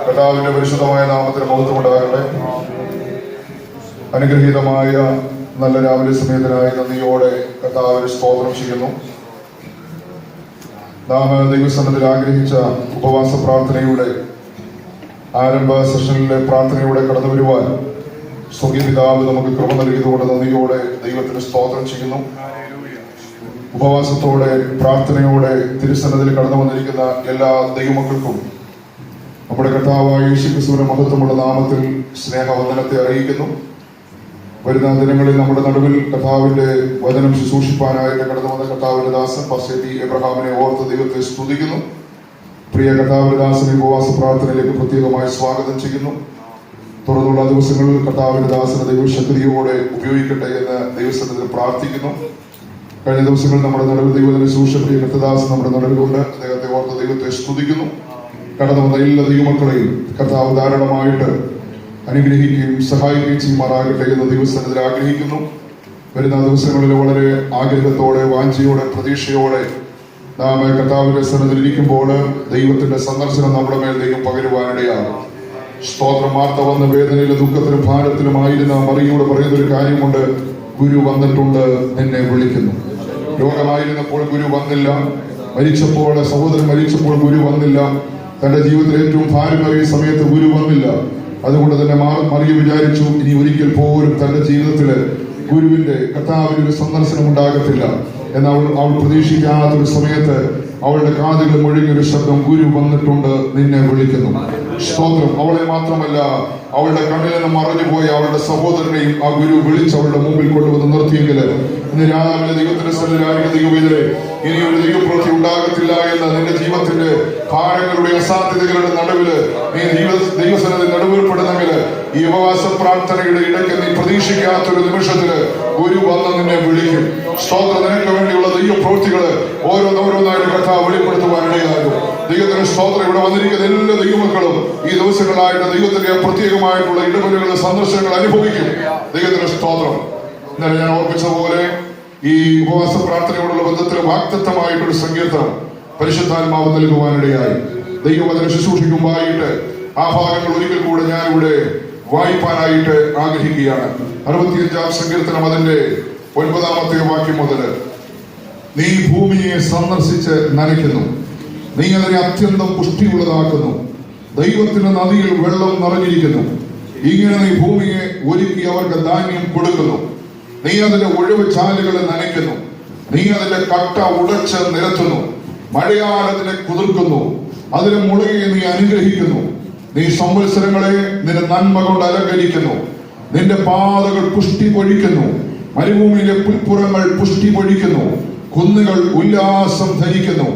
കർത്താവിന്റെ പരിശുദ്ധമായ നാമത്തിന് മഹത്വമുണ്ടാകട്ടെ. അനുഗ്രഹീതമായ നല്ല രാവിലെ സമയത്തിനായി നന്ദിയോടെ കർത്താവിന് സ്തോത്രം ചെയ്യുന്നു. നാം ദൈവസന്നിധിയിൽ ആഗ്രഹിച്ച ഉപവാസ പ്രാർത്ഥനയുടെ ആരംഭ സെഷനിലെ പ്രാർത്ഥനയോടെ കടന്നു വരുവാൻ സ്വർഗീയ പിതാവ് നമുക്ക് കൃപ നൽകിയതുകൊണ്ട് നന്ദിയോടെ ദൈവത്തിന് സ്തോത്രം ചെയ്യുന്നു. ഉപവാസത്തോടെ പ്രാർത്ഥനയോടെ തിരുസന്നിധിയിൽ കടന്നു വന്നിരിക്കുന്ന എല്ലാ ദൈവമക്കൾക്കും നമ്മുടെ കർത്താവായ യേശുക്രിസ്തുവിന്റെ മഹത്വമുള്ള നാമത്തിൽ സ്നേഹവന്ദനത്തെ അറിയിക്കുന്നു. വരുന്ന ദിനങ്ങളിൽ നമ്മുടെ നടുവിൽ കർത്താവിന്റെ വചനം ശുശ്രൂഷിപ്പാനായിട്ട് കടന്നു വന്ന കർത്താവിന്റെ ദാസൻ പാസ്റ്റർ ടി എബ്രഹാമിനെ ഓർത്ത് ദൈവത്തെ സ്തുതിക്കുന്നു. പ്രിയ കർത്താവിന്റെ ദാസനെ ഉപവാസ പ്രാർത്ഥനയിലേക്ക് പ്രത്യേകമായി സ്വാഗതം ചെയ്യുന്നു. തുടർന്നുള്ള ദിവസങ്ങളിൽ കർത്താവിന്റെ ദാസനെ ദൈവശക്തിയോടെ ഉപയോഗിക്കട്ടെ എന്ന് ദൈവസന്നിധിയിൽ പ്രാർത്ഥിക്കുന്നു. കഴിഞ്ഞ ദിവസങ്ങളിൽ നമ്മുടെ നടുവിൽ ദൈവത്തിന്റെ ശുശ്രൂഷ പ്രിയ കർത്തദാസൻ നമ്മുടെ നടുവിലുണ്ട്. അദ്ദേഹത്തെ ഓർത്ത് ദൈവത്തെ സ്തുതിക്കുന്നു. കടന്നു വന്ന എല്ലാ ദൈവമക്കളെയും കർത്താവ് ധാരാളമായിട്ട് അനുഗ്രഹിക്കുകയും സഹായിക്കുകയും ചെയ്യുമാറാകട്ടെ എന്ന് ദൈവസന്നിധിയിൽ ആഗ്രഹിക്കുന്നു. വരുന്ന ദിവസങ്ങളിൽ വളരെ ആഗ്രഹത്തോടെ വാഞ്ചയോടെ പ്രതീക്ഷയോടെ നാം കർത്താവിന്റെ സന്നിധിയിൽ ഇരിക്കുമ്പോൾ ദൈവത്തിന്റെ സന്ദർശനം നമ്മുടെ മേൽ ദൈവം പകരുവാനിടയാകും. സ്തോത്രം. വാർത്ത വന്ന വേദനയിലും ദുഃഖത്തിലും ഭാരത്തിലുമായിരുന്ന മറിയോട് പറയുന്നൊരു കാര്യമുണ്ട്: ഗുരു വന്നിട്ടുണ്ട്, നിന്നെ വിളിക്കുന്നു. രോഗമായിരുന്നപ്പോൾ ഗുരു വന്നില്ല, മരിച്ചപ്പോൾ സഹോദരൻ മരിച്ചപ്പോൾ ഗുരു വന്നില്ല, തന്റെ ജീവിതത്തിൽ ഏറ്റവും ഭാരമേറിയ സമയത്ത് ഗുരു വന്നില്ല. അതുകൊണ്ട് തന്നെ മറിയ വിചാരിച്ചു ഇനി ഒരിക്കൽ പോലും തന്റെ ജീവിതത്തില് ഗുരുവിന്റെ കർത്താവിന്റെ ഒരു സന്ദർശനം ഉണ്ടാകത്തില്ല എന്ന് അവൾ പ്രതീക്ഷിക്കാത്തൊരു സമയത്ത് അവളുടെ കാതുകൾ മുഴുകിയൊരു ശബ്ദം: ഗുരു വന്നിട്ടുണ്ട്, നിന്നെ വിളിക്കുന്നു. സ്തോത്രം. അവളെ മാത്രമല്ല, അവളുടെ കണ്ണിൽ നിന്ന് മറഞ്ഞുപോയ അവളുടെ സഹോദരനെയും ആ ഗുരു വിളിച്ച് അവളുടെ മുമ്പിൽ കൊണ്ടുവന്ന് നിർത്തിയെങ്കിൽ ഇന്ന് രാവിലെ ദൈവത്തിന്റെ സന്നിധിയിലായിരിക്കുന്ന ദൈവവേദനെ ഇനി ഒരു ദൈവപ്രവൃത്തി ഉണ്ടാകത്തില്ല എന്ന് നിന്റെ ജീവിതത്തിന്റെ ഭാരങ്ങളുടെ അസാധ്യതകളുടെ നടുവില് നീ ദൈവസന്നിധി നടുവിൽപ്പെടുന്നെങ്കിൽ ഈ ഉപവാസ പ്രാർത്ഥനയുടെ ഇടയ്ക്ക് നീ പ്രതീക്ഷിക്കാത്തൊരു നിമിഷത്തില് ഗുരു വന്ന് നിന്നെ വിളിക്കും. സ്തോത്രം. നിനക്ക് വേണ്ടിയുള്ള ദൈവപ്രവൃത്തികള് ഓരോന്നോരോന്നായിട്ട് കർത്താവ് വെളിപ്പെടുത്തുവാനിടയാകും. ദൈവത്തിന്റെ സ്തോത്രം. ഇവിടെ വന്നിരിക്കുന്ന എല്ലാ ദൈവമക്കളും ഈ ദിവസങ്ങളായിട്ട് ദൈവത്തിന്റെ പ്രത്യേകമായിട്ടുള്ള ഇടപെടലുകൾ സന്ദർശനങ്ങൾ അനുഭവിക്കും. ദൈവത്തിന്റെ സ്തോത്രം. ഇന്നലെ ഞാൻ ഓർപ്പിച്ചതുപോലെ ഈ ഉപവാസ പ്രാർത്ഥനയോടുള്ള ബന്ധത്തിൽ വാഗ്ദത്തമായിട്ടൊരു സങ്കീർത്തനം പരിശുദ്ധാത്മാവ് നൽകുവാനിടയായി. ദൈവവചന ശുശ്രൂഷിക്കുമ്പോഴായിട്ട് ആ ഭാഗങ്ങൾ ഒരിക്കൽ കൂടെ ഞാൻ ഇവിടെ വായിപ്പാനായിട്ട് ആഗ്രഹിക്കുകയാണ്. 65-ാം സങ്കീർത്തനം അതിന്റെ 9-ാമത്തെ വാക്യം മുതൽ: നീ ഭൂമിയെ സന്ദർശിച്ച് നനയ്ക്കുന്നു, നീ അതിനെ അത്യന്തം പുഷ്ടിയുള്ളതാക്കുന്നു, ദൈവത്തിന്റെ നദിയിൽ വെള്ളം നിറഞ്ഞിരിക്കുന്നു. ഇങ്ങനെ നീ ഭൂമിയെ ഒരുക്കി അവർക്ക് ധാന്യം കൊടുക്കുന്നു, നീ അതിന്റെ ഒഴിവ് ചാലുകളെ നനയ്ക്കുന്നു, നീ അതിന്റെ കട്ട ഉടച്ച് നിരത്തുന്നു, മഴയാൽ അതിനെ കുതിർക്കുന്നു, അതിലെ മുളയെ നീ അനുഗ്രഹിക്കുന്നു. നീ സംവത്സരങ്ങളെ നിന്റെ നന്മ കൊണ്ട് അലങ്കരിക്കുന്നു, നിന്റെ പാതകൾ പുഷ്ടി പൊഴിക്കുന്നു, മരുഭൂമിയിലെ പുൽപ്പുറങ്ങൾ പുഷ്ടി പൊഴിക്കുന്നു, കുന്നുകൾ ഉല്ലാസം ധരിക്കുന്നു,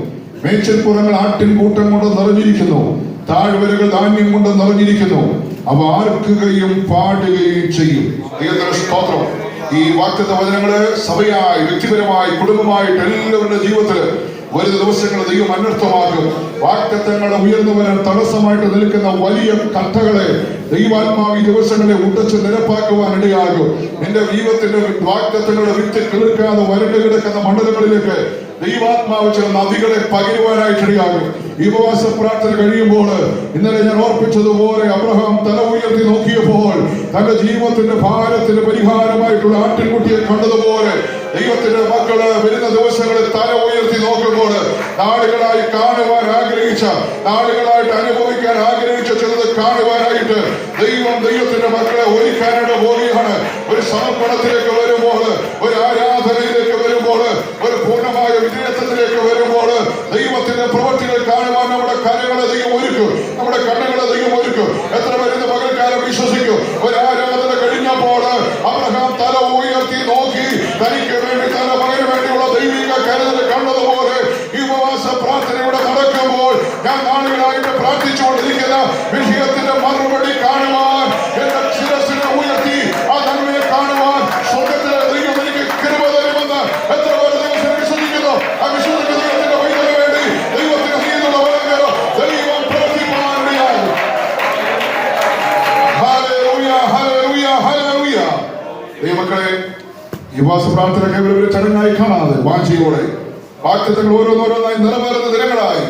മേച്ചിൽപ്പുറങ്ങൾ ആട്ടിൻകൂട്ടം കൊണ്ട് നിറഞ്ഞിരിക്കുന്നു, താഴ്വരകൾ ധാന്യം കൊണ്ട് നിറഞ്ഞിരിക്കുന്നു, അവ ആർക്കുകയും പാടുകയും ചെയ്യും. ദൈവത്തിന്റെ സ്തോത്രം. ഈ വാഗ്ദത്ത വചനങ്ങള് സഭയായി, വ്യക്തിപരമായി, കുടുംബമായിട്ട് എല്ലാവരുടെ ജീവിതത്തില് വരുന്ന ദിവസങ്ങൾ ദൈവം അനർത്ഥമാക്കും. വാഗ്ദത്തങ്ങളെ ഉയർന്നു വരാൻ തടസ്സമായിട്ട് നിൽക്കുന്ന വലിയ കട്ടകളെ ദൈവാത്മാവ് ഈ ദിവസങ്ങളെ ഉടച്ച് നിരപ്പാക്കുവാൻ ഇടയാകും. നിന്റെ ജീവിതത്തിന്റെ വാഗ്ദത്തങ്ങളുടെ വിത്ത് കിളിർക്കാതെ വരണ്ടു കിടക്കുന്ന മണ്ഡലങ്ങളിലേക്ക് ദൈവാത്മാവ് ചില നദികളെ പകരുവാനായിട്ടിടയാകും. ഈ ഉപവാസ പ്രാർത്ഥന കഴിയുമ്പോൾ ഇന്നലെ ഞാൻ ഓർപ്പിച്ചതുപോലെ അബ്രഹാം തല ഉയർത്തി നോക്കിയപ്പോൾ തന്റെ ജീവിതത്തിന്റെ ഭാരത്തിന് പരിഹാരമായിട്ടുള്ള ആട്ടിൻകുട്ടിയെ കണ്ടതുപോലെ ദൈവത്തിന്റെ മക്കള് വരുന്ന ദിവസങ്ങളിൽ തല ഉയർത്തി നോക്കുമ്പോൾ നാളുകളായി കാണുവാൻ ആഗ്രഹിച്ച, നാളുകളായിട്ട് അനുഭവിക്കാൻ ആഗ്രഹിച്ച ചിലത് കാണുവാനായിട്ട് ദൈവത്തിന്റെ മക്കളെ ഒരുക്കാനായിട്ട് പോവുകയാണ്. ഒരു സമർപ്പണത്തിലേക്ക് വരുമ്പോൾ, ഒരു ആരാധനയിലേക്ക് വരുമ്പോൾ, ഒരു പൂർണ്ണമായ വിജയത്തിലേക്ക് വരുമ്പോൾ ദൈവത്തിന്റെ പ്രവൃത്തികൾ കാണുവാൻ നമ്മുടെ കരങ്ങളെ ദൈവം ഒരുക്കും, നമ്മുടെ കണ്ണുകളെ ദൈവം ഒരുക്കും. എത്ര വരുന്ന പകൽക്കാലം വിശ്വസിക്കും? ഒരു ആരാധന കഴിഞ്ഞപ്പോൾ അബ്രഹാം തല ഉയർത്തി നോക്കി തനിക്ക് വേണ്ടി തന്റെ മകന് വേണ്ടിയുള്ള ദൈവിക കരുതൽ കണ്ടതുപോലെ ഈ ഉപവാസ പ്രാർത്ഥനയുടെ നടക്കുമ്പോൾ ഞാൻ നാളുകളായിട്ട് പ്രാർത്ഥിച്ചുകൊണ്ടിരിക്കുന്ന വിഷയത്തിന്റെ മറുപടി കാണുവാൻ, എന്റെ ശിരസിനെ ഉയർത്തി ആ നന്മയെ കാണുവാൻ സ്വർഗ്ഗത്തിലെ ദൈവം എനിക്ക് കൃപ തരുമെന്ന് എത്ര പേർ ദിവസം വിശ്വസിക്കുന്നു? ആ വിശ്വസിക്കുന്ന ദൈവത്തിന്റെ വൈദ്യുതി വേണ്ടി ദൈവത്തിന് നീതിയുള്ള വരങ്ങൾ ദൈവം പ്രവർത്തിക്കാനിടയാകും. Hallelujah, hallelujah, hallelujah. ദൈവമക്കളെ, ഈ ഉപവാസ ഉപവാസ പ്രാർത്ഥന കേവലം ഒരു ചടങ്ങായി കാണാതെ വാഞ്ചയോടെ വാഗ്ദത്തങ്ങൾ ഓരോന്നോരോന്നായി നിറവേറുന്ന ദിനങ്ങളായി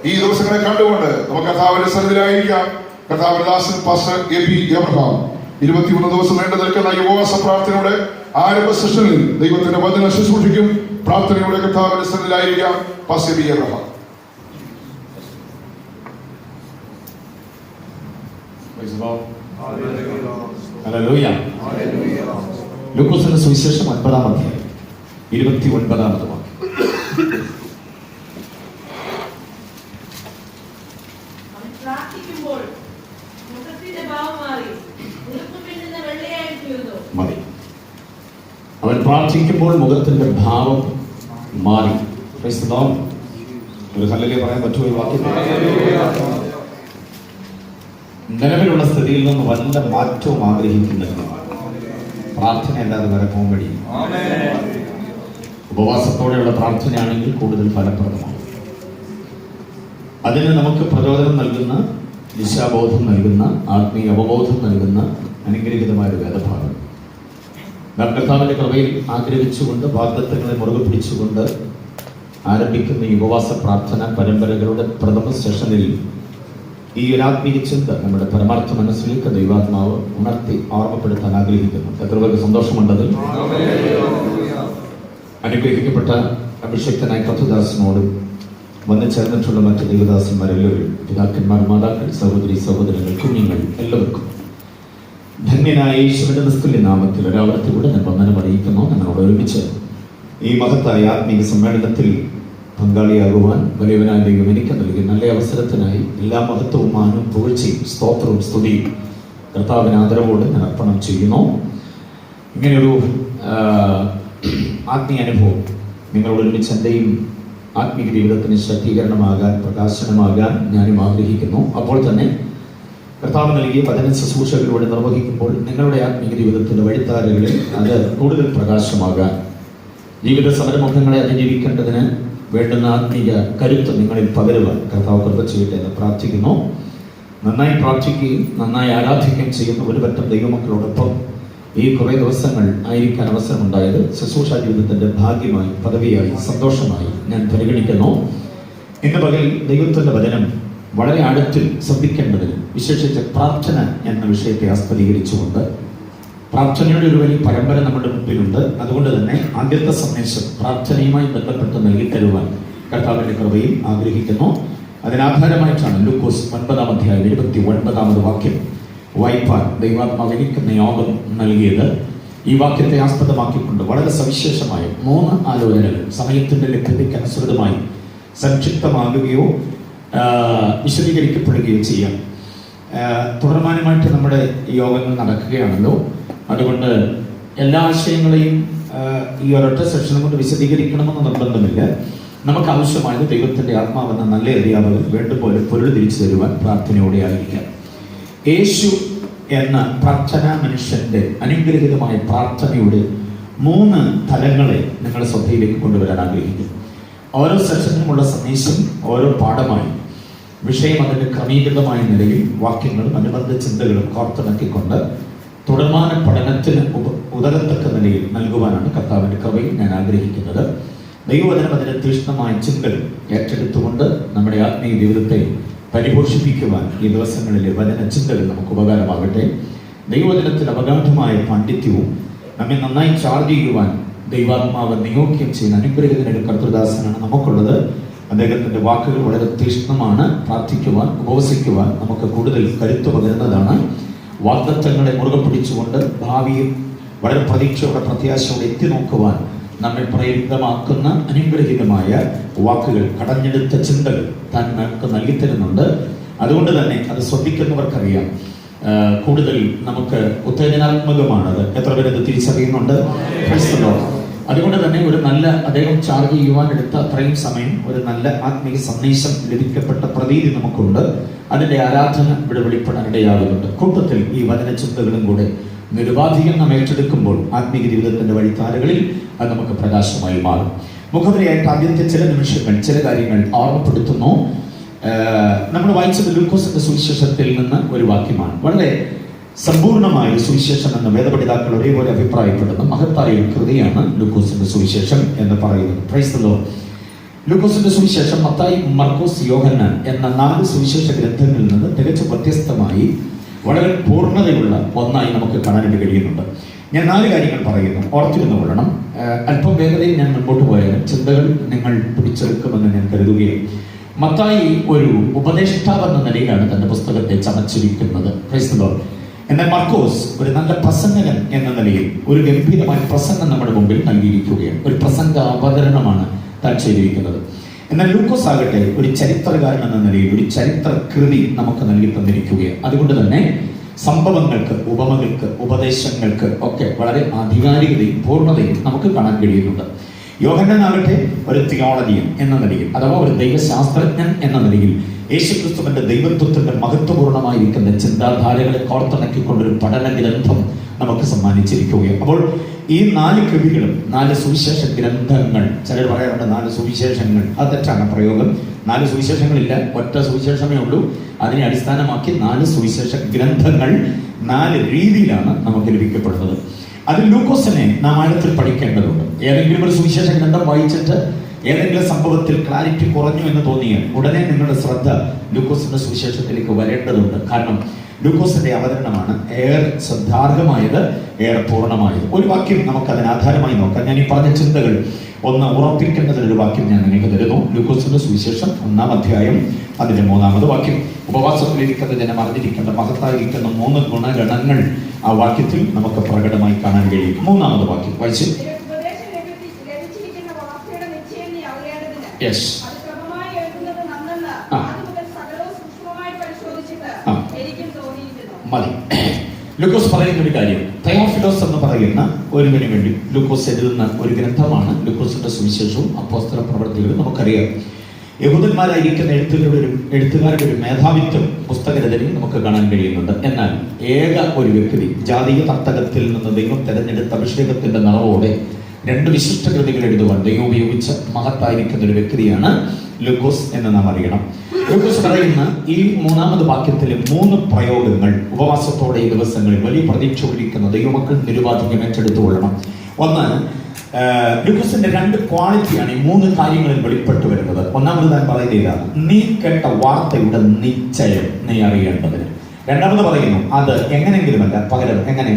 ഈ ദിവസങ്ങളെ കണ്ടുകൊണ്ട് നമുക്ക് കർത്താവിന്റെ സന്നിധിയിലായിരിക്കാം. കർത്താവിന്റെ ദാസൻ പാസ്റ്റർ എബി എബ്രഹാം 21 ദിവസം നീണ്ടു നിൽക്കുന്ന ഈ ഉപവാസ പ്രാർത്ഥനയുടെ ആരംഭ സെഷനിൽ ദൈവത്തിന്റെ വചനം ശുശ്രൂഷിക്കും. പ്രാർത്ഥനയുടെ കർത്താവിന്റെ സന്നിധിയിലായിരിക്കാം പാസ്റ്റർ എബി എബ്രഹാം. ലൂക്കോസിന്റെ സുവിശേഷം 9-ാം അധ്യായം 29-ാമത് വാക്യം. മതി. അവൻ പ്രാർത്ഥിക്കുമ്പോൾ മുഖത്തിന്റെ ഭാവം മാറി. ഒരു ഹല്ലേലൂയ പറയാൻ പറ്റുമോ? ഈ വാക്യം നിലവിലുള്ള സ്ഥിതിയിൽ നിന്ന് വല്ല മാറ്റവും ആഗ്രഹിക്കുന്നില്ല. പ്രാർത്ഥന അല്ലാതെ വരെ പോകാൻ കഴിയും. ഉപവാസത്തോടെയുള്ള പ്രാർത്ഥനയാണെങ്കിൽ കൂടുതൽ ഫലപ്രദമാണ്. അതിന് നമുക്ക് പ്രചോദനം നൽകുന്ന, ദിശാബോധം നൽകുന്ന, ആത്മീയ അവബോധം നൽകുന്ന അനുഗ്രഹീതമായ ഒരു വേദഭാഗം. കർത്താവിന്റെ കൃപയിൽ ആഗ്രഹിച്ചുകൊണ്ട് വാഗ്ദത്തങ്ങളെ മുറുകെ പിടിച്ചുകൊണ്ട് ആരംഭിക്കുന്ന ഈ ഉപവാസ പ്രാർത്ഥന പരമ്പരകളുടെ പ്രഥമ സെഷനിൽ ഈ ഒരു ആത്മീയ ചിന്ത നമ്മുടെ പരമാർത്ഥ മനസ്സിലേക്ക് ദൈവാത്മാവ് ഉണർത്തി ഓർമ്മപ്പെടുത്താൻ ആഗ്രഹിക്കുന്നു. എത്ര പേർക്ക് സന്തോഷമുണ്ടതിൽ? അനുഗ്രഹിക്കപ്പെട്ട അഭിഷക്തനായ കർത്തദാസനോടും വന്നു ചേർന്നിട്ടുള്ള മറ്റ് ദൈവദാസന്മാരെല്ലാവരും, പിതാക്കന്മാർ, മാതാക്കൾ, സഹോദരി സഹോദരങ്ങൾ, കുഞ്ഞുങ്ങൾ എല്ലാവർക്കും ധന്യനായ യേശുവിന്റെ നിസ്തുല്യ നാമത്തിൽ ഒരാവർത്തിലൂടെ ഞാൻ വന്ദനം അറിയിക്കുന്നു. ഞങ്ങളോട് ഒരുമിച്ച് ഈ മഹത്തായ ആത്മീയ സമ്മേളനത്തിൽ പങ്കാളിയാകുവാൻ വലിയവനായ ദൈവം എനിക്ക് നൽകിയ നല്ല അവസരത്തിനായി എല്ലാ മഹത്വവും മാനവും പുകഴ്ചയും സ്തോത്രവും സ്തുതിയും കർത്താവിന് ആദരവോടെ ഞാൻ അർപ്പണം ചെയ്യുന്നു. ഇങ്ങനെയൊരു ആത്മീയ അനുഭവം നിങ്ങളോട് ഒരുമിച്ച് എൻ്റെയും ആത്മീയ ജീവിതത്തിന് ശക്തീകരണമാകാൻ, പ്രകാശനമാകാൻ ഞാനും ആഗ്രഹിക്കുന്നു. അപ്പോൾ തന്നെ കർത്താവ് നൽകിയ വചന ശുശ്രൂഷകളിലൂടെ നിർവഹിക്കുമ്പോൾ നിങ്ങളുടെ ആത്മീയ ജീവിതത്തിൻ്റെ വഴിത്താരകളിൽ അത് കൂടുതൽ പ്രകാശമാകാൻ, ജീവിത സമരമുഖങ്ങളെ അതിജീവിക്കേണ്ടതിന് വേണ്ടുന്ന ആത്മീയ കരുത്ത് നിങ്ങളിൽ പകരുവാൻ കർത്താവ് കൃപ ചെയ്യട്ടെ എന്ന് പ്രാർത്ഥിക്കുന്നു. നന്നായി പ്രാർത്ഥിക്കുകയും നന്നായി ആരാധിക്കുകയും ചെയ്യുന്ന ഒരു പറ്റം ദൈവമക്കളോടൊപ്പം ഈ കുറേ ദിവസങ്ങൾ ആയിരിക്കാൻ അവസരമുണ്ടായത് ശുശ്രൂഷ ജീവിതത്തിൻ്റെ ഭാഗ്യമായി, പദവിയായി, സന്തോഷമായി ഞാൻ പരിഗണിക്കുന്നു. ഇന്ന് പകൽ ദൈവത്തിൻ്റെ വചനം വളരെ അടുത്തിൽ ശ്രദ്ധിക്കേണ്ടതിന് വിശേഷിച്ച് പ്രാർത്ഥന എന്ന വിഷയത്തെ ആസ്പദീകരിച്ചുകൊണ്ട് പ്രാർത്ഥനയുടെ ഒരു വലിയ പരമ്പര നമ്മുടെ മുമ്പിലുണ്ട്. അതുകൊണ്ട് തന്നെ ആദ്യത്തെ സന്ദേശം പ്രാർത്ഥനയുമായി ബന്ധപ്പെട്ട് നൽകിത്തരുവാൻ കർത്താവിൻ്റെ കൃപയിൽ ആഗ്രഹിക്കുന്നു. അതിനാധാരമായിട്ടാണ് ലൂക്കോസ് 9-ാം അധ്യായം 29-ാമത് വാക്യം വായിപ്പാൻ ദൈവാത്മാവ് എനിക്ക് നിയോഗം നൽകിയത്. ഈ വാക്യത്തെ ആസ്പദമാക്കിക്കൊണ്ട് വളരെ സവിശേഷമായ 3 ആലോചനകൾ സമയത്തിൻ്റെ ലഭ്യതയ്ക്ക് അനുസൃതമായി സംക്ഷിപ്തമാകുകയോ വിശദീകരിക്കപ്പെടുകയോ ചെയ്യാം. തുടർമാനമായിട്ട് നമ്മുടെ യോഗങ്ങൾ നടക്കുകയാണല്ലോ. അതുകൊണ്ട് എല്ലാ ആശയങ്ങളെയും ഈ ഒരൊറ്റ സെഷൻ കൊണ്ട് വിശദീകരിക്കണമെന്ന് നിർബന്ധമില്ല. നമുക്ക് ആവശ്യമായത് ദൈവത്തിൻ്റെ ആത്മാവെന്ന നല്ല അധ്യാപകർ വേണ്ടുപോലെ പൊരുൾ തിരിച്ചു തരുവാൻ പ്രാർത്ഥനയോടെ ആയിരിക്കാം. യേശു എന്ന പ്രാർത്ഥനാ മനുഷ്യന്റെ അനുഗ്രഹീതമായ പ്രാർത്ഥനയുടെ 3 തലങ്ങളെ നിങ്ങളുടെ ശ്രദ്ധയിലേക്ക് കൊണ്ടുവരാൻ ആഗ്രഹിക്കുന്നു. ഓരോ സെഷനിലുമുള്ള സന്ദേശം ഓരോ പാഠമായി, വിഷയം അതിൻ്റെ ക്രമീകൃതമായ നിലയിൽ വാക്യങ്ങളും അനുബന്ധ ചിന്തകളും കോർത്തിണക്കിക്കൊണ്ട് തുടർമാന പഠനത്തിന് ഉതകത്തക്ക നിലയിൽ നൽകുവാനാണ് കർത്താവിൻ്റെ കൃപയിൽ ഞാൻ ആഗ്രഹിക്കുന്നത്. ദൈവവചനം അതിൻ്റെ തീക്ഷ്ണമായ ചിന്തകൾ ഏറ്റെടുത്തുകൊണ്ട് നമ്മുടെ ആത്മീയ ജീവിതത്തെ പരിപോഷിപ്പിക്കുവാൻ ഈ ദിവസങ്ങളിലെ വചന ചിന്തകൾ നമുക്ക് ഉപകാരമാകട്ടെ. ദൈവവചനത്തിൽ അപഗാധമായ പാണ്ഡിത്യവും നമ്മെ നന്നായി ചാർജ് ചെയ്യുവാൻ ദൈവാത്മാവ് നിയോഗിക്കുകയും ചെയ്യുന്ന അനുഗ്രഹത്തിൻ്റെ കർത്തൃദാസനാണ് നമുക്കുള്ളത്. അദ്ദേഹത്തിൻ്റെ വാക്കുകൾ വളരെ തീക്ഷ്ണമാണ്. പ്രാർത്ഥിക്കുവാൻ, ഉപവസിക്കുവാൻ നമുക്ക് കൂടുതൽ കരുത്തു പകരുന്നതാണ്. വാഗ്ദത്തങ്ങളെ മുറുകെ പിടിച്ചുകൊണ്ട് ഭാവിയിൽ വളരെ പ്രതീക്ഷയോടെ, പ്രത്യാശയോടെ എത്തി നോക്കുവാൻ നമ്മെ പ്രേരിതമാക്കുന്ന അനുഗ്രഹീതമായ വാക്കുകൾ, കടഞ്ഞെടുത്ത ചിന്തകൾ താൻ നമുക്ക് നൽകിത്തരുന്നുണ്ട്. അതുകൊണ്ട് തന്നെ അത് ശ്രദ്ധിക്കുന്നവർക്കറിയാം കൂടുതൽ നമുക്ക് ഉത്തേജനാത്മകമാണത്. എത്ര പേരത് തിരിച്ചറിയുന്നുണ്ട്? അതുകൊണ്ട് തന്നെ ഒരു നല്ല അദ്ദേഹം ചാർജ് ചെയ്യുവാൻ എടുത്ത അത്രയും സമയം ഒരു നല്ല ആത്മീയ സന്ദേശം ലഭിക്കപ്പെട്ട പ്രതീതി നമുക്കുണ്ട്. അതിൻ്റെ ആരാധന ഇവിടെ വെളിപ്പെടാനിടയാകുന്നുണ്ട്. കൂട്ടത്തിൽ ഈ വചന ചിന്തകളും കൂടെ നിരുപാധികം നാം ഏറ്റെടുക്കുമ്പോൾ ആത്മീയ ജീവിതത്തിൻ്റെ വഴിത്താരകളിൽ അത് നമുക്ക് പ്രകാശമായി മാറും. മുഖവരിയായിട്ട് ആദ്യത്തെ ചില നിമിഷങ്ങൾ, ചില കാര്യങ്ങൾ ഓർമ്മപ്പെടുത്തുന്നു. നമ്മൾ വായിച്ചത് ലൂക്കോസിന്റെ സുവിശേഷത്തിൽ നിന്ന് ഒരു വാക്യമാണ്. വളരെ സമ്പൂർണമായ സുവിശേഷം എന്ന വേദപഠിതാക്കൾ ഒരേപോലെ അഭിപ്രായപ്പെടുന്ന മഹത്തായ ഒരു കൃതിയാണ് ലൂക്കോസിന്റെ സുവിശേഷം എന്ന് പറയുന്നത്. Price the Lord. ലൂക്കോസിന്റെ സുവിശേഷം മത്തായി, മർക്കോസ്, യോഹന്നാൻ എന്ന 4 സുവിശേഷ ഗ്രന്ഥങ്ങളിൽ നിന്ന് തികച്ചും വ്യത്യസ്തമായി വളരെ പൂർണ്ണതയുള്ള ഒന്നായി നമുക്ക് കാണാനായിട്ട് കഴിയുന്നുണ്ട്. ഞാൻ 4 കാര്യങ്ങൾ പറയുന്നു, ഓർത്തിരുന്നു കൊള്ളണം. അല്പം വേഗതയിൽ ഞാൻ മുമ്പോട്ട് പോയാലും ചിന്തകൾ നിങ്ങൾ പിടിച്ചെടുക്കുമെന്ന് ഞാൻ കരുതുകയും. മത്തായി ഒരു ഉപദേഷ്ടാവെന്ന നിലയിലാണ് തന്റെ പുസ്തകത്തെ ചമച്ചിരിക്കുന്നത്. Price the Lord. എന്നാൽ മർക്കോസ് ഒരു നല്ല പ്രസംഗകൻ എന്ന നിലയിൽ ഒരു ഗംഭീരമായ പ്രസംഗം നമ്മുടെ മുമ്പിൽ നൽകിയിരിക്കുകയാണ്. ഒരു പ്രസംഗ അവതരണമാണ് താൻ ചെയ്തിരിക്കുന്നത്. എന്നാൽ ലൂക്കോസ് ആകട്ടെ ഒരു ചരിത്രകാരൻ എന്ന നിലയിൽ ഒരു ചരിത്ര കൃതി നമുക്ക് നൽകി തന്നിരിക്കുകയാണ്. അതുകൊണ്ട് തന്നെ സംഭവങ്ങൾക്ക്, ഉപമകൾക്ക്, ഉപദേശങ്ങൾക്ക് ഒക്കെ വളരെ ആധികാരികതയും പൂർണ്ണതയും നമുക്ക് കാണാൻ കഴിയുന്നുണ്ട്. യോഹന്നാനാകട്ടെ ഒരു തിയോളജിയൻ എന്ന നിലയിൽ, അഥവാ ഒരു ദൈവശാസ്ത്രജ്ഞൻ എന്ന നിലയിൽ യേശുക്രിസ്തുവിന്റെ ദൈവത്വത്തിന്റെ മഹത്വപൂർണ്ണമായിരിക്കുന്ന ചിന്താധാരകളെ കോർത്തിണക്കിക്കൊണ്ടൊരു പഠന ഗ്രന്ഥം നമുക്ക് സമ്മാനിച്ചിരിക്കുകയാണ്. അപ്പോൾ ഈ 4 കൃതികളും 4 സുവിശേഷ ഗ്രന്ഥങ്ങൾ, ചിലർ പറയാറുണ്ട് 4 സുവിശേഷങ്ങൾ, അത് തെറ്റാണ് പ്രയോഗം. 4 സുവിശേഷങ്ങളില്ല, ഒറ്റ സുവിശേഷമേ ഉള്ളൂ. അതിനെ അടിസ്ഥാനമാക്കി 4 സുവിശേഷ ഗ്രന്ഥങ്ങൾ 4 രീതിയിലാണ് നമുക്ക് ലഭിക്കപ്പെടുന്നത്. അതിൽ ലൂക്കോസിനെ നാം ആഴത്തിൽ പഠിക്കേണ്ടതുണ്ട്. ഏതെങ്കിലും ഒരു സുവിശേഷ ഗ്രന്ഥം വായിച്ചിട്ട് ഏതെങ്കിലും സംഭവത്തിൽ ക്ലാരിറ്റി കുറഞ്ഞു എന്ന് തോന്നിയാൽ ഉടനെ നിങ്ങളുടെ ശ്രദ്ധ ലൂക്കോസിന്റെ സുവിശേഷത്തിലേക്ക് വരേണ്ടതുണ്ട്. കാരണം ലൂക്കോസിന്റെ അവതരണമാണ് ഏറെ ശ്രദ്ധാർഹമായത്, ഏറെ പൂർണ്ണമായത്. ഒരു വാക്യം നമുക്ക് അതിന് ആധാരമായി നോക്കാം. ഞാൻ ഈ പറഞ്ഞ ചിന്തകൾ ഒന്ന് ഉറപ്പിക്കേണ്ടതിനൊരു വാക്യം ഞാൻ നിങ്ങൾക്ക് തരുന്നു. ലൂക്കോസിന്റെ സുവിശേഷം 1-ാം അധ്യായം അതിന്റെ 3-ാമത് വാക്യം. ഉപവാസത്തിലിരിക്കുന്ന ജനം അറിഞ്ഞിരിക്കേണ്ട മഹത്തായിരിക്കുന്ന 3 ഗുണഗണങ്ങൾ ആ വാക്യത്തിൽ നമുക്ക് പ്രകടമായി കാണാൻ കഴിയും. 3-ാമത് വാക്യം വായിച്ചു. യെസ്. മതി. ലൂക്കോസ് പറയുന്ന ഒരു കാര്യം, തെയോഫിലോസ് എന്ന് പറയുന്ന ഒരുവന് വേണ്ടി ലൂക്കോസ് എഴുതുന്ന ഒരു ഗ്രന്ഥമാണ് ലൂക്കോസിന്റെ സുവിശേഷവും അപ്പോസ്തല പ്രവൃത്തികളും. നമുക്കറിയാം, യഹൂദന്മാരായിരിക്കുന്ന എഴുത്തുകാരുടെ ഒരു മേധാവിത്വം പുസ്തകരചനയിൽ നമുക്ക് കാണാൻ കഴിയുന്നുണ്ട്. എന്നാൽ ഏക ഒരു വ്യക്തി ജാതീയ തട്ടകത്തിൽ നിന്ന് ദൈവം തെരഞ്ഞെടുത്ത അഭിഷേകത്തിന്റെ നിറവോടെ 2 വിശിഷ്ട കൃതികൾ എഴുതുവാൻ ദൈവം ഉപയോഗിച്ച മഹത്തായിരിക്കുന്ന ഒരു വ്യക്തിയാണ് ലൂക്കോസ് എന്ന് നാം അറിയണം. ലൂക്കോസ് പറയുന്ന ഈ 3-ാമത് വാക്യത്തിലെ 3 പ്രയോഗങ്ങൾ ഉപവാസത്തോടെ ഈ ദിവസങ്ങളിൽ വലിയ പ്രതീക്ഷ വിളിക്കുന്ന ദൈവമക്കൾ നിരുപാധികം ഏറ്റെടുത്തുകൊള്ളണം. ഒന്ന്, ലൂക്കോസിന്റെ 2 ക്വാളിറ്റിയാണ് ഈ 3 കാര്യങ്ങളിൽ വെളിപ്പെട്ടു വരുന്നത്. ഒന്നാമത് താൻ പറയുകയാണ്, നീ കേട്ട വാർത്തയുടെ നിശ്ചയം നീ അറിയേണ്ടതിന്. രണ്ടാമത് പറയുന്നു, അത് എങ്ങനെങ്കിലുമല്ല, പകരം എങ്ങനെ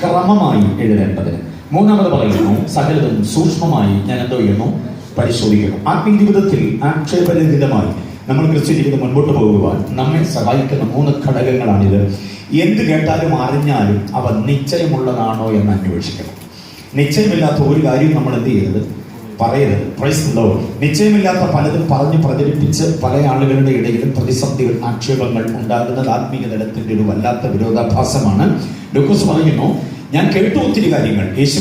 ക്രമമായി എഴുതേണ്ടതിന്. 3-ാമത് പറയുന്നു, സകലതും സൂക്ഷ്മമായി ഞാൻ എന്തോ ചെയ്യുന്നു, പരിശോധിക്കുന്നു. ആത്മീയ ജീവിതത്തിൽ ആക്ഷേപരഹിതമായി നമ്മൾ ക്രിസ്ത്യ ജീവിതം മുൻപോട്ട് പോകുവാൻ നമ്മെ സഹായിക്കുന്ന 3 ഘടകങ്ങളാണിത്. എന്ത് കേട്ടാലും അറിഞ്ഞാലും അവ നിശ്ചയമുള്ളതാണോ എന്ന് അന്വേഷിക്കണം. നിശ്ചയമില്ലാത്ത ഒരു കാര്യം നമ്മൾ എന്ത് ചെയ്യരുത്, പറയരുത്. Price the Lord. നിശ്ചയമില്ലാത്ത പലതും പറഞ്ഞ് പ്രചരിപ്പിച്ച് പല ആളുകളുടെ ഇടയിലും പ്രതിസന്ധികൾ, ആക്ഷേപങ്ങൾ ഉണ്ടാകുന്നത് ആത്മീയ തലത്തിന്റെ ഒരു വല്ലാത്ത വിരോധാഭാസമാണ്. ലൂക്കോസ് പറയുന്നു, ഞാൻ കേട്ടു ഒത്തിരി കാര്യങ്ങൾ. യേശു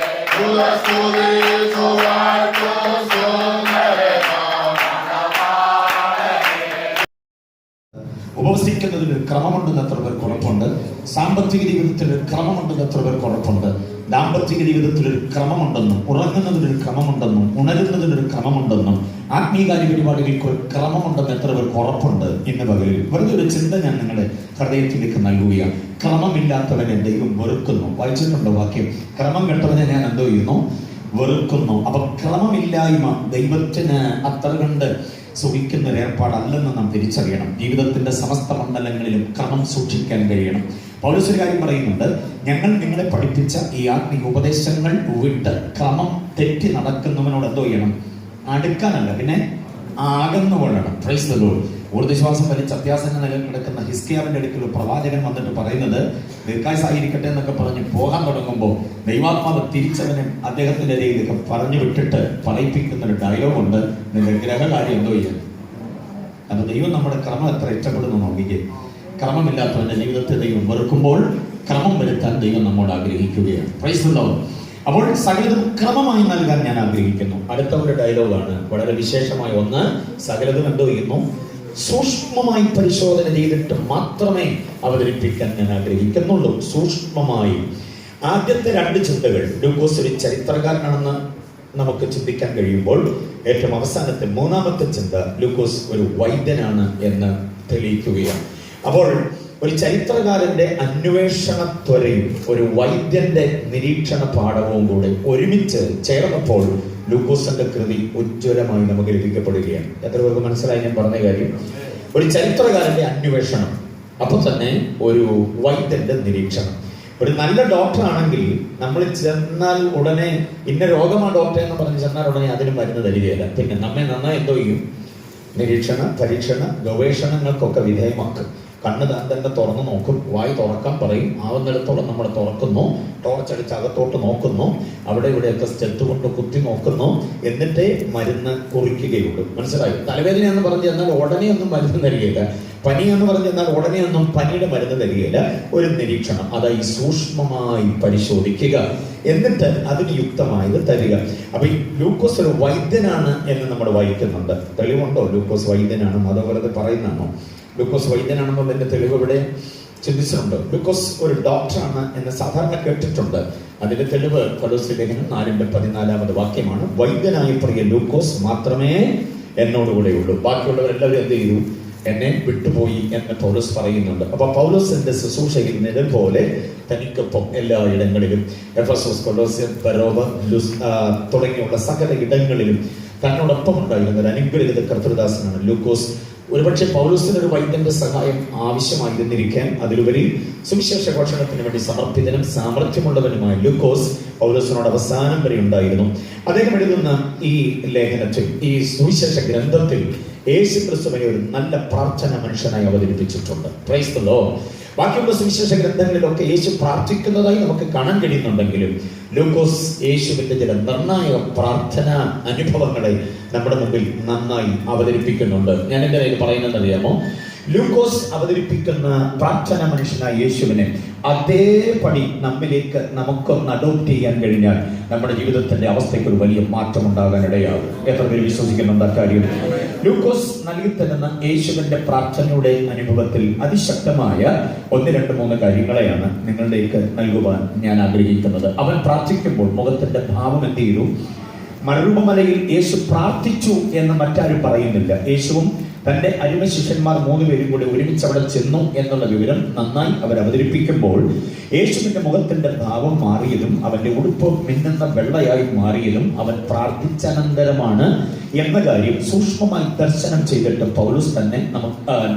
ഉപവസിക്കുന്നതിൽ ഒരു ക്രമമുണ്ടെന്ന് എത്ര പേർക്ക് ഉറപ്പുണ്ട്? സാമ്പത്തിക ജീവിതത്തിൽ ഒരു ക്രമമുണ്ടെന്ന് എത്ര പേർക്ക് ഉറപ്പുണ്ട്? ദാമ്പത്തിക ജീവിതത്തിൽ ഒരു ക്രമമുണ്ടെന്നും, ഉറങ്ങുന്നതിനൊരു ക്രമമുണ്ടെന്നും, ഉണരുന്നതിനൊരു ക്രമമുണ്ടെന്നും, ആത്മീയകാര്യ പരിപാടികൾക്ക് ഒരു ക്രമമുണ്ടെന്ന് എത്ര പേർക്ക് ഉറപ്പുണ്ട്? ഇന്ന് പകലിൽ വെറുതെ ഒരു ചിന്ത ഞാൻ നിങ്ങളുടെ ഹൃദയത്തിലേക്ക് നൽകുകയാണ്. ക്രമമില്ലാത്തവനെ ദൈവം വെറുക്കുന്നു. വായിച്ചിട്ടുണ്ടോ വാക്യം? ക്രമം കെട്ടവനെ ഞാൻ എന്തോ ചെയ്യുന്നു, വെറുക്കുന്നു. അപ്പൊ ക്രമമില്ലായ്മ ദൈവത്തിന് അത്ര കണ്ട് സുഖിക്കുന്ന ഒരു ഏർപ്പാടല്ലെന്ന് നാം തിരിച്ചറിയണം. ജീവിതത്തിന്റെ സമസ്ത മണ്ഡലങ്ങളിലും ക്രമം സൂക്ഷിക്കാൻ കഴിയണം. പൗലോസ് ഒരു കാര്യം പറയുന്നുണ്ട്, ഞങ്ങൾ നിങ്ങളെ പഠിപ്പിച്ച ഈ ആത്മീയ ഉപദേശങ്ങൾ വിട്ട് ക്രമം തെറ്റി നടക്കുന്നവനോട് എന്തോ ചെയ്യണം, അടുക്കാനല്ല, പിന്നെ അകന്നു കൊള്ളണം. Price the Lord. ഊർജ്ജശ്വാസം വലിച്ച് അത്യാസന്ന നിലയിൽ കിടക്കുന്ന ഹിസ്കിയാവിന്റെ അടുക്കൽ പ്രവാചകൻ വന്നിട്ട് പറയുന്നത്, ദീർഘായുസായിരിക്കട്ടെ എന്നൊക്കെ പറഞ്ഞ് പോകാൻ തുടങ്ങുമ്പോൾ ദൈവാത്മാവ് തിരിച്ചവനെ അദ്ദേഹത്തിന്റെ രീതിയിലൊക്കെ പറഞ്ഞു വിട്ടിട്ട് പറയിപ്പിക്കുന്ന ഒരു ഡയലോഗുണ്ട്, നിന്റെ ഗ്രഹകാര്യം എന്തോ ചെയ്യാൻ. അപ്പൊ ദൈവം നമ്മുടെ ക്രമം എത്ര ഇഷ്ടപ്പെടുന്നു നോക്കിക്കേ. ക്രമമില്ലാത്തവന്റെ ജീവിതത്തെ ദൈവം വെറുക്കുമ്പോൾ ക്രമം വരുത്താൻ ദൈവം നമ്മോട് ആഗ്രഹിക്കുകയാണ്. Price the Lord. അപ്പോൾ സകലതും ക്രമമായി നൽകാൻ ഞാൻ ആഗ്രഹിക്കുന്നു. അടുത്ത ഒരു ഡയലോഗാണ് വളരെ വിശേഷമായ ഒന്ന്. സകലതും എന്തോ ചെയ്യുന്നു, സൂക്ഷ്മമായി പരിശോധന ചെയ്തിട്ട് മാത്രമേ അവതരിപ്പിക്കാൻ ഞാൻ ആഗ്രഹിക്കുന്നുള്ളൂ. സൂക്ഷ്മമായി. ആദ്യത്തെ 2 ചിന്തകൾ, ലൂക്കോസ് ഒരു ചരിത്രകാരനാണെന്ന് നമുക്ക് ചിന്തിക്കാൻ കഴിയുമ്പോൾ, ഏറ്റവും അവസാനത്തെ 3-ാമത്തെ ചിന്ത, ലൂക്കോസ് ഒരു വൈദ്യനാണ് എന്ന് തെളിയിക്കുകയാണ്. അപ്പോൾ ഒരു ചരിത്രകാരന്റെ അന്വേഷണ ത്വരയും ഒരു വൈദ്യന്റെ നിരീക്ഷണ പാഠവും കൂടെ ഒരുമിച്ച് ചേർന്നപ്പോൾ ലൂക്കോസിന്റെ കൃതി ഉജ്ജ്വലമായി നമുക്ക് ലഭിക്കപ്പെടുകയാണ്. എത്ര പേർക്ക് മനസ്സിലായി ഞാൻ പറഞ്ഞ കാര്യം? ഒരു ചരിത്രകാരന്റെ അന്വേഷണം, അപ്പൊ തന്നെ ഒരു വൈദ്യന്റെ നിരീക്ഷണം. ഒരു നല്ല ഡോക്ടർ ആണെങ്കിൽ നമ്മൾ ചെന്നാൽ ഉടനെ ഇന്ന രോഗമാണ് ഡോക്ടർ എന്ന് പറഞ്ഞ് ചെന്നാൽ ഉടനെ അതിന് മരുന്ന് തരികയില്ല. പിന്നെ നമ്മെ നന്നായി എന്തോ ചെയ്യും? നിരീക്ഷണ പരീക്ഷണ ഗവേഷണങ്ങൾക്കൊക്കെ വിധേയമാക്കും. കണ്ണ് താൻ തന്നെ തുറന്നു നോക്കും, വായി തുറക്കാൻ പറയും, ആവുന്നിടത്തോളം നമ്മൾ തുറക്കുന്നു, ടോർച്ചടിച്ച് അകത്തോട്ട് നോക്കുന്നു, അവിടെ ഇവിടെയൊക്കെ സ്റ്റെറ്റ് കൊണ്ട് കുത്തി നോക്കുന്നു, എന്നിട്ടേ മരുന്ന് കുറിക്കുകയുള്ളൂ. മനസ്സിലായി? തലവേദന എന്ന് പറഞ്ഞു എന്നാൽ ഉടനെ ഒന്നും മരുന്ന് തരികയില്ല, പനി എന്ന് പറഞ്ഞു എന്നാൽ ഉടനെ ഒന്നും പനിയുടെ മരുന്ന് തരികയില്ല. ഒരു നിരീക്ഷണം, അതായി സൂക്ഷ്മമായി പരിശോധിക്കുക, എന്നിട്ട് അതിന് യുക്തമായത് തരിക. അപ്പൊ ഈ ലൂക്കോസ് ഒരു വൈദ്യനാണ് എന്ന് നമ്മൾ വായിക്കുന്നുണ്ട്. തെളിവുണ്ടോ ലൂക്കോസ് വൈദ്യനാണെന്ന്? അതേപോലെ പറയുന്നതാണോ? ലൂക്കോസ് വൈദ്യനാണെന്നുള്ളതിന്റെ തെളിവ് ഇവിടെ ചിന്തിച്ചിട്ടുണ്ട്. ലൂക്കോസ് ഒരു ഡോക്ടറാണ് എന്ന് സാധാരണ കേട്ടിട്ടുണ്ട്. അതിന്റെ തെളിവ് കൊലോസ്യ ലേഖനം 4:14 വാക്യമാണ്. വൈദ്യനായ പ്രിയ ലൂക്കോസ് മാത്രമേ എന്നോടുകൂടെ ഉള്ളൂ, ബാക്കിയുള്ളവരെല്ലാവരും എന്ത് ചെയ്തു? എന്നെ വിട്ടുപോയി എന്ന് പൗലോസ് പറയുന്നുണ്ട്. അപ്പൊ പൗലോസിന്റെ ശുശ്രൂഷയിൽ നിഴൽ പോലെ തനിക്കൊപ്പം എല്ലാ ഇടങ്ങളിലും, എഫെസോസ്, കൊലോസ്യം, ബെരോവ, തുടങ്ങിയുള്ള സകല ഇടങ്ങളിലും തന്നോടൊപ്പം ഉണ്ടായിരുന്ന ഒരു അനുഗ്രഹീത കർത്തൃദാസനാണ് ലൂക്കോസ്. ഒരുപക്ഷെ പൗലോസിന് ഒരു വൈദ്യന്റെ സഹായം ആവശ്യമായിരുന്നിരിക്കാൻ. അതിലുപരി സുവിശേഷ ഘോഷണത്തിന് വേണ്ടി സമർപ്പിതനും സാമർഥ്യമുള്ളവനുമായ ലൂക്കോസ് പൗലോസിനോട് അവസാനം വരെ ഉണ്ടായിരുന്നു. അദ്ദേഹം എഴുതുന്ന ഈ ലേഖനത്തിൽ, ഈ സുവിശേഷ ഗ്രന്ഥത്തിൽ യേശു ക്രിസ്തുവിനെ ഒരു നല്ല പ്രാർത്ഥന മനുഷ്യനായി അവതരിപ്പിച്ചിട്ടുണ്ട്. Price the Lord. ബാക്കിയുള്ള സുവിശേഷ ഗ്രന്ഥങ്ങളിലൊക്കെ യേശു പ്രാർത്ഥിക്കുന്നതായി നമുക്ക് കാണാൻ കഴിയുന്നുണ്ടെങ്കിലും ലൂക്കോസ് യേശുവിന്റെ ചില നിർണായക പ്രാർത്ഥന അനുഭവങ്ങളെ നമ്മുടെ മുമ്പിൽ നന്നായി അവതരിപ്പിക്കുന്നുണ്ട്. ഞാൻ എന്റെ കയ്യിൽ പറയുന്നത് അറിയാമോ? ലൂക്കോസ് അവതരിപ്പിക്കുന്ന പ്രാർത്ഥന മനുഷ്യനായ യേശുവിനെ അതേപടി നമ്മിലേക്ക് നമുക്കൊന്ന് അഡോപ്റ്റ് ചെയ്യാൻ കഴിഞ്ഞാൽ നമ്മുടെ ജീവിതത്തിന്റെ അവസ്ഥയ്ക്ക് ഒരു വലിയ മാറ്റം ഉണ്ടാകാൻ ഇടയാകും. എത്ര പേര് വിശ്വസിക്കുന്നുണ്ട് അക്കാര്യം? ലൂക്കോസ് നൽകി തരുന്ന യേശുവിന്റെ പ്രാർത്ഥനയുടെ അനുഭവത്തിൽ അതിശക്തമായ 1, 2, 3 കാര്യങ്ങളെയാണ് നിങ്ങളിലേക്ക് നൽകുവാൻ ഞാൻ ആഗ്രഹിക്കുന്നത്. അവൻ പ്രാർത്ഥിക്കുമ്പോൾ മുഖത്തിന്റെ ഭാവം എന്ത് ചെയ്തു? മലരൂപമലയിൽ യേശു പ്രാർത്ഥിച്ചു എന്ന് മറ്റാരും പറയുന്നില്ല. യേശുവും തന്റെ അരുമ ശിഷ്യന്മാർ 3 പേരും കൂടി ഒരുമിച്ച് അവിടെ ചെന്നു എന്നുള്ള വിവരം നന്നായി അവർ അവതരിപ്പിക്കുമ്പോൾ യേശുവിന്റെ മുഖത്തിന്റെ ഭാവം മാറിയതും അവന്റെ ഉടുപ്പ് മിന്നുന്ന വെള്ളയായി മാറിയതും അവൻ പ്രാർത്ഥിച്ചനന്തരമാണ് എന്ന കാര്യം സൂക്ഷ്മമായി ദർശനം ചെയ്തിട്ട്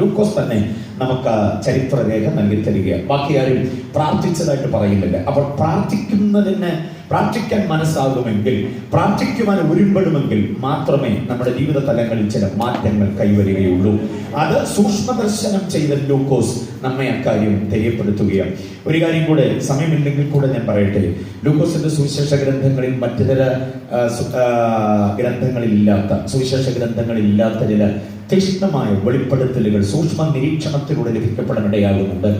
ലൂക്കോസ് തന്നെ നമുക്ക് ചരിത്രരേഖ നൽകി തരികയാണ്. ബാക്കി ആരും പ്രാർത്ഥിച്ചതായിട്ട് പറയുന്നില്ല. അപ്പോൾ പ്രാർത്ഥിക്കാൻ മനസ്സാകുമെങ്കിൽ, പ്രാർത്ഥിക്കുവാൻ ഒരുമ്പെടുമെങ്കിൽ മാത്രമേ നമ്മുടെ ജീവിത തലങ്ങളിൽ ചില മാറ്റങ്ങൾ കൈവരികയുള്ളൂ. അത് സൂക്ഷ്മദർശനം ചെയ്ത ലൂക്കോസ് നമ്മെ അക്കാര്യം തെரியപ്പെടുത്തുകയാണ്. ഒരു കാര്യം കൂടെ, സമയമില്ലെങ്കിൽ കൂടെ ഞാൻ പറയട്ടെ. ലൂക്കോസിന്റെ സുവിശേഷ ഗ്രന്ഥങ്ങളിൽ മറ്റു ചില സുവിശേഷ ഗ്രന്ഥങ്ങളിൽ ഇല്ലാത്ത ചില തീക്ഷ്ണമായ വെളിപ്പെടുത്തലുകൾ സൂക്ഷ്മ നിരീക്ഷണത്തിലൂടെ ലഭിക്കപ്പെടാനിടയാകുന്നുണ്ട്.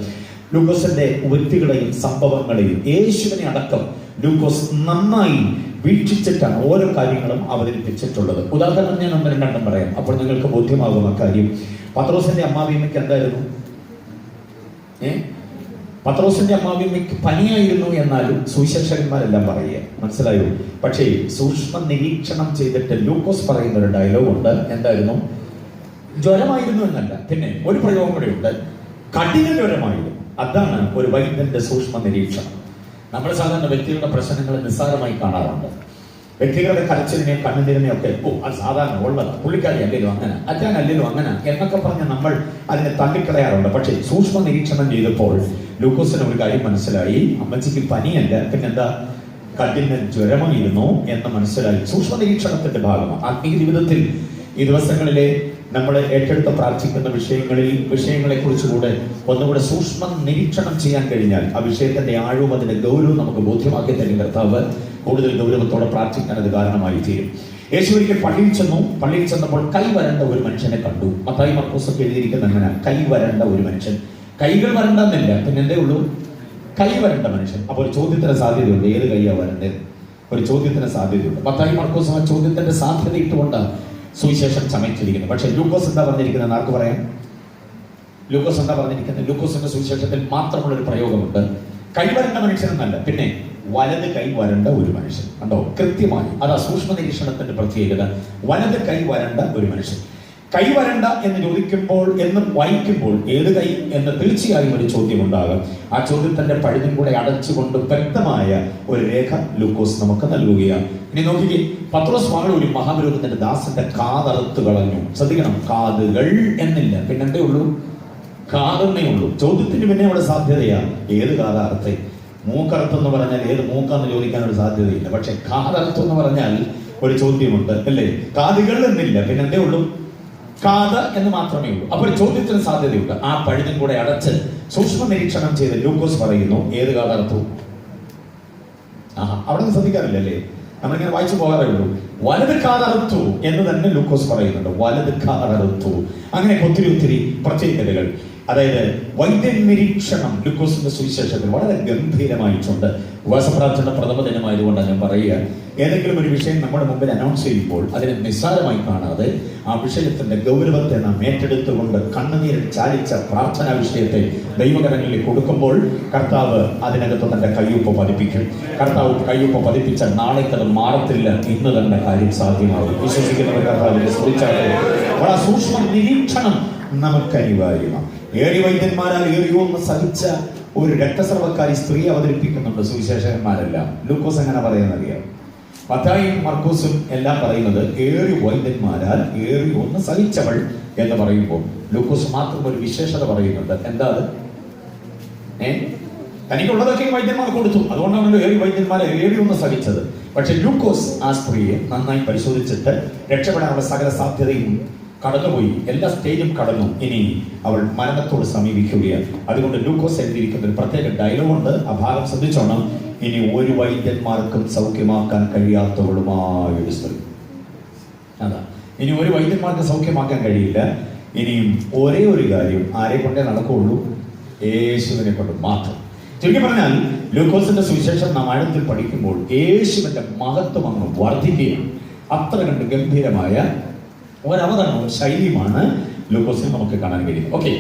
ലൂക്കോസിന്റെ വ്യക്തികളെയും സംഭവങ്ങളെയും യേശുവിനെ അടക്കം ലൂക്കോസ് നന്നായി വീക്ഷിച്ചിട്ടാണ് ഓരോ കാര്യങ്ങളും അവതരിപ്പിച്ചിട്ടുള്ളത്. ഉദാഹരണം ഞാൻ 1, 2 പറയാം, അപ്പോൾ നിങ്ങൾക്ക് ബോധ്യമാകും അക്കാര്യം. പത്രോസിന്റെ അമ്മാവിയമ്മയ്ക്ക് എന്തായിരുന്നു? പത്രോസിന്റെ അമ്മാവിയമ്മയ്ക്ക് പനിയായിരുന്നു എന്നാലും സുവിശേഷകന്മാരെല്ലാം പറയുക, മനസ്സിലായോ? പക്ഷേ സൂക്ഷ്മ നിരീക്ഷണം ചെയ്തിട്ട് ലൂക്കോസ് പറയുന്ന ഒരു ഡയലോഗ് ഉണ്ട്. എന്തായിരുന്നു? ജ്വരമായിരുന്നു എന്നല്ല, പിന്നെ ഒരു പ്രയോഗം കൂടെ ഉണ്ട്, കഠിന ജ്വരമായിരുന്നു. അതാണ് ഒരു വൈദ്യന്റെ സൂക്ഷ്മ നിരീക്ഷണം. നമ്മൾ സാധാരണ വ്യക്തികളുടെ പ്രശ്നങ്ങൾ നിസ്സാരമായി കാണാറുണ്ട്. വ്യക്തികളുടെ കരച്ചിലിനെയും കണ്ണുനീരിനെയും ഒക്കെ അത് സാധാരണ ഉള്ളത്, പുള്ളിക്കാരി അല്ലല്ലോ അങ്ങനെ, അല്ലല്ലോ അങ്ങനെ എന്നൊക്കെ പറഞ്ഞ് നമ്മൾ അതിനെ തള്ളിക്കളയാറുണ്ട്. പക്ഷേ സൂക്ഷ്മ നിരീക്ഷണം ചെയ്തപ്പോൾ ലൂക്കോസിന് ഒരു കാര്യം മനസ്സിലായി. അമ്മച്ചിക്ക് പനിയല്ല, പിന്നെന്താ, കഠിന ജ്വരമായിരുന്നു എന്ന് മനസ്സിലായി. സൂക്ഷ്മ നിരീക്ഷണത്തിന്റെ ഭാഗമാണ്. ആത്മീയ ജീവിതത്തിൽ ഈ ദിവസങ്ങളിലെ നമ്മൾ ഏറ്റെടുത്ത് പ്രാർത്ഥിക്കുന്ന വിഷയങ്ങളെ കുറിച്ചുകൂടെ ഒന്നുകൂടെ സൂക്ഷ്മ നിരീക്ഷണം ചെയ്യാൻ കഴിഞ്ഞാൽ ആ വിഷയത്തിന്റെ ആഴവും അതിന്റെ ഗൗരവവും നമുക്ക് ബോധ്യമാക്കി തരും കർത്താവ്. കൂടുതൽ ഗൗരവത്തോടെ പ്രാർത്ഥിക്കാൻ അത് കാരണമായി തീരും. യേശു ഒരിക്കൽ പള്ളിയിൽ ചെന്നപ്പോൾ കൈ വരണ്ട ഒരു മനുഷ്യനെ കണ്ടു. മത്തായി, മർക്കോസ് ഒക്കെ എഴുതിയിരിക്കുന്ന അങ്ങനെ, കൈ വരണ്ട ഒരു മനുഷ്യൻ. കൈകൾ വരണ്ടെന്നില്ല, പിന്നെ എന്തേ ഉള്ളൂ? കൈ വരണ്ട മനുഷ്യൻ. അപ്പോൾ ഒരു ചോദ്യത്തിന് സാധ്യതയുണ്ട്, ഏത് കൈയാ വരണ്ടത്? ഒരു ചോദ്യത്തിന് സാധ്യതയുണ്ട്. മത്തായി, മർക്കോസ് ആ ചോദ്യത്തിന്റെ സാധ്യത ഇട്ടുകൊണ്ട് സുവിശേഷം ചമയിച്ചിരിക്കുന്നത്. പക്ഷെ ലൂക്കോസ് എന്താ പറഞ്ഞിരിക്കുന്നത്? ആർക്ക് പറയാം? ലൂക്കോസ് എന്താ പറഞ്ഞിരിക്കുന്നത്? ലൂക്കോസിന്റെ സുവിശേഷത്തിൽ മാത്രമുള്ള ഒരു പ്രയോഗമുണ്ട്. കൈ വരണ്ട മനുഷ്യൻ എന്നല്ല, പിന്നെ വലത് കൈ വരണ്ട ഒരു മനുഷ്യൻ. കണ്ടോ? കൃത്യമായി അതാ സൂക്ഷ്മ നിരീക്ഷണത്തിന്റെ പ്രത്യേകത. വലത് കൈ വരണ്ട ഒരു മനുഷ്യൻ. കൈ വരണ്ട എന്ന് ചോദിക്കുമ്പോൾ എന്ന് വായിക്കുമ്പോൾ ഏത് കൈ എന്ന് തീർച്ചയായും ഒരു ചോദ്യം ഉണ്ടാകും. ആ ചോദ്യത്തിന്റെ പഴുതും കൂടെ അടച്ചുകൊണ്ട് വ്യക്തമായ ഒരു രേഖ ലൂക്കോസ് നമുക്ക് നൽകുകയാണ്. ഇനി നോക്കിക്കേ, പത്രോസ് മകൾ ഒരു മഹാപുരോഹിതന്റെ ദാസന്റെ കാതറുത്ത് കളഞ്ഞു. ശ്രദ്ധിക്കണം, കാതുകൾ എന്നില്ല, പിന്നെന്തേ ഉള്ളൂ? കാതെന്നേ ഉള്ളൂ. ചോദ്യത്തിന് പിന്നെ അവിടെ സാധ്യതയാണ്, ഏത് കാതറുത്തെ? മൂക്കറുത്തെന്ന് പറഞ്ഞാൽ ഏത് മൂക്കാന്ന് ചോദിക്കാനൊരു സാധ്യതയില്ല. പക്ഷെ കാതറുത്തെന്ന് പറഞ്ഞാൽ ഒരു ചോദ്യമുണ്ട്, അല്ലേ? കാതുകൾ എന്നില്ല, പിന്നെന്തേ ഉള്ളൂ? കാത് എന്ന് മാത്രമേ ഉള്ളൂ. അപ്പോൾ ഒരു ചോദ്യത്തിന് സാധ്യതയുണ്ട്. ആ പഴുതും കൂടെ അടച്ച് സൂക്ഷ്മ നിരീക്ഷണം ചെയ്ത് ലൂക്കോസ് പറയുന്നു, ഏത് കാതർത്തു? അവിടെ നിന്ന് ശ്രദ്ധിക്കാറില്ലല്ലേ, നമ്മളിങ്ങനെ വായിച്ചു പോകാറേ ഉള്ളൂ. വലത് കാതറുത്തു എന്ന് തന്നെ ലൂക്കോസ് പറയുന്നുണ്ട്. വലത് കാതറുത്തു. അങ്ങനെ ഒത്തിരി പ്രത്യേകതകൾ. അതായത് വൈദ്യൻ നിരീക്ഷണം ലൂക്കോസിന്റെ സുവിശേഷത്തിൽ വളരെ ഗംഭീരമായിട്ടുണ്ട്. ഉപവാസപ്രാർത്ഥന പ്രഥമ ദിനമായതുകൊണ്ടാണ് ഞാൻ പറയുക, ഏതെങ്കിലും ഒരു വിഷയം നമ്മുടെ മുമ്പിൽ അനൗൺസ് ചെയ്യുമ്പോൾ അതിനെ നിസ്സാരമായി കാണാതെ ആ വിഷയത്തിന്റെ ഗൗരവത്തെ നാം ഏറ്റെടുത്തുകൊണ്ട് കണ്ണുനീരിൽ ചാലിച്ച പ്രാർത്ഥനാ വിഷയത്തെ ദൈവകരങ്ങളിൽ കൊടുക്കുമ്പോൾ കർത്താവ് അതിനകത്ത് തന്റെ കയ്യൊപ്പ് പതിപ്പിക്കും. കർത്താവ് കയ്യൊപ്പ് പതിപ്പിച്ച നാളേക്കത് മാറത്തില്ല, ഇന്ന് തന്നെ കാര്യം സാധ്യമാകും. വിശ്വസിക്കുന്നവർ കർത്താവിനെ സ്തുതിച്ചാട്ടെ. വളരെ സൂക്ഷ്മ നിരീക്ഷണം നമുക്ക് അനിവാര്യമാണ്. ഏഴ് വൈദ്യന്മാരാൽ ഏറിയോന്ന് സഹിച്ച ഒരു രക്തസ്രവക്കാരി സ്ത്രീ അവതരിപ്പിക്കുന്നുണ്ട് സുവിശേഷകന്മാരെല്ലാം. ലൂക്കോസ് എങ്ങനെ പറയുന്നറിയാം? മത്തായിയും മർക്കോസും എല്ലാം പറയുന്നത് ഏഴ് വൈദ്യന്മാരാൽ ഏറിയൊന്ന് സഹിച്ചവൾ എന്ന് പറയുമ്പോൾ ലൂക്കോസ് മാത്രം ഒരു വിശേഷത പറയുന്നുണ്ട്. എന്താ അത്? തനിക്കുള്ളതൊക്കെ വൈദ്യന്മാർ കൊടുത്തു, അതുകൊണ്ടാണ് ഏഴ് വൈദ്യന്മാരെ ഏറിയൊന്ന് സഹിച്ചത്. പക്ഷെ ലൂക്കോസ് ആ സ്ത്രീയെ നന്നായി പരിശോധിച്ചിട്ട് രക്ഷപ്പെടാനുള്ള സകല സാധ്യതയും കടന്നുപോയി, എല്ലാ സ്റ്റേജും കടന്നു. ഇനി അവൾ മരണത്തോട് സമീപിക്കുകയാണ്. അതുകൊണ്ട് ലൂക്കോസ് എഴുതിയിരിക്കുന്ന ഒരു പ്രത്യേക ഡയലോഗുണ്ട്, ആ ഭാഗം ശ്രദ്ധിച്ചോണം. ഇനി ഒരു വൈദ്യന്മാർക്കും സൗഖ്യമാക്കാൻ കഴിയാത്തവളുമായ ഒരു സ്ത്രീ. അതാ, ഇനി ഒരു വൈദ്യന്മാർക്ക് സൗഖ്യമാക്കാൻ കഴിയില്ല. ഇനിയും ഒരേ ഒരു കാര്യം, ആരെ കൊണ്ടേ നടക്കുകയുള്ളൂ? യേശുവിനെ കൊണ്ട് മാത്രം. ചുരുക്കി പറഞ്ഞാൽ ലൂക്കോസിന്റെ സുവിശേഷം നാം ആഴത്തിൽ പഠിക്കുമ്പോൾ യേശുവിന്റെ മഹത്വം അങ്ങ് വർദ്ധിക്കുകയാണ്. അത്ര കണ്ട് ഗംഭീരമായ ഒരവതരണവും ശൈലിയുമാണ് ലൂക്കോസിൽ നമുക്ക് കാണാൻ കഴിയും. ഓക്കെ,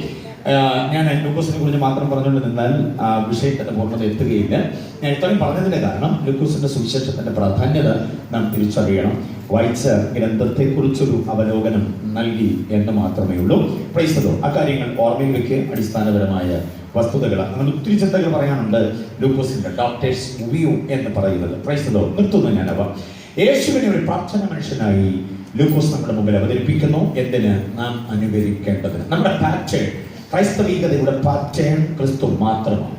ഞാൻ ലൂക്കോസിനെ കുറിച്ച് മാത്രം പറഞ്ഞുകൊണ്ട് നിന്നാൽ ആ വിഷയത്തിന്റെ പൂർണ്ണത എത്തുകയില്ല. ഞാൻ ഇത്രയും പറഞ്ഞതിന്റെ കാരണം ലൂക്കോസിന്റെ സുവിശേഷത്തിന്റെ പ്രാധാന്യത നാം തിരിച്ചറിയണം. വായിച്ച ഗ്രന്ഥത്തെക്കുറിച്ചൊരു അവലോകനം നൽകി എന്ന് മാത്രമേ ഉള്ളൂ. Price the Lord. അക്കാര്യങ്ങൾ ഓർമ്മയിൽ വെക്കുക. അടിസ്ഥാനപരമായ വസ്തുതകൾ, അങ്ങനെ ഒത്തിരി ചിന്തകൾ പറയാനുണ്ട് ലൂക്കോസിന്റെ ഡോക്ടേഴ്സ് വ്യൂ എന്ന് പറയുന്നത്. Price the Lord. നിർത്തുന്നു ഞാനവ. യേശുവിനെ ഒരു പ്രാർത്ഥന മനുഷ്യനായി ലൂക്കോസ് നമ്മുടെ മുമ്പിൽ അവതരിപ്പിക്കുന്നു. എന്തിന്? നാം അനുകരിക്കേണ്ടതിന്. നമ്മുടെ പാറ്റേൺ, ക്രൈസ്തവികതയുടെ പാറ്റേൺ ക്രിസ്തു മാത്രമാണ്.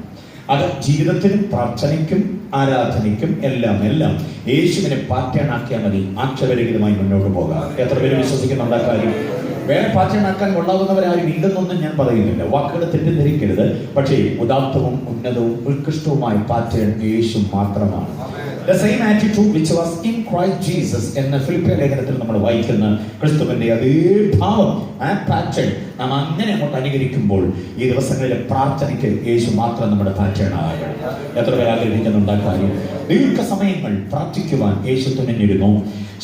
അത് ജീവിതത്തിനും പ്രാർത്ഥനയ്ക്കും ആരാധനയ്ക്കും എല്ലാം യേശുവിനെ പാറ്റേൺ ആക്കിയാൽ മതി. ആക്ഷേപരഹിതമായി മുന്നോട്ട് പോകാം. എത്ര പേര് വിശ്വസിക്കുന്നുണ്ട് ആ കാര്യം? വേറെ പാറ്റേൺ ആക്കാൻ കൊള്ളാവുന്നവരാരും ഇല്ലെന്നൊന്നും ഞാൻ പറയുന്നില്ല, വാക്കുകൾ തെറ്റിദ്ധരിക്കരുത്. പക്ഷേ ഉദാത്തവും ഉന്നതവും ഉത്കൃഷ്ടവുമായ പാറ്റേൺ യേശു മാത്രമാണ്. The same attitude which was in Christ Jesus എന്ന ഫിലിപ്പിയ ലേഖനത്തിൽ നമ്മൾ വായിക്കുന്ന ക്രിസ്തുവിന്റെ അതേ ഭാവം, ആ പാറ്റേൺ നാം അങ്ങനെ അങ്ങോട്ട് അനുകരിക്കുമ്പോൾ ഈ ദിവസങ്ങളിലെ പ്രാർത്ഥനയ്ക്ക് യേശു മാത്രം നമ്മുടെ പാറ്റേൺ ആകണം. എത്ര പേർ ആഗ്രഹിക്കുന്നുണ്ട് ആ കാര്യം? ദീർഘസമയങ്ങൾ പ്രാർത്ഥിക്കുവാൻ യേശു തുനിഞ്ഞിരുന്നു.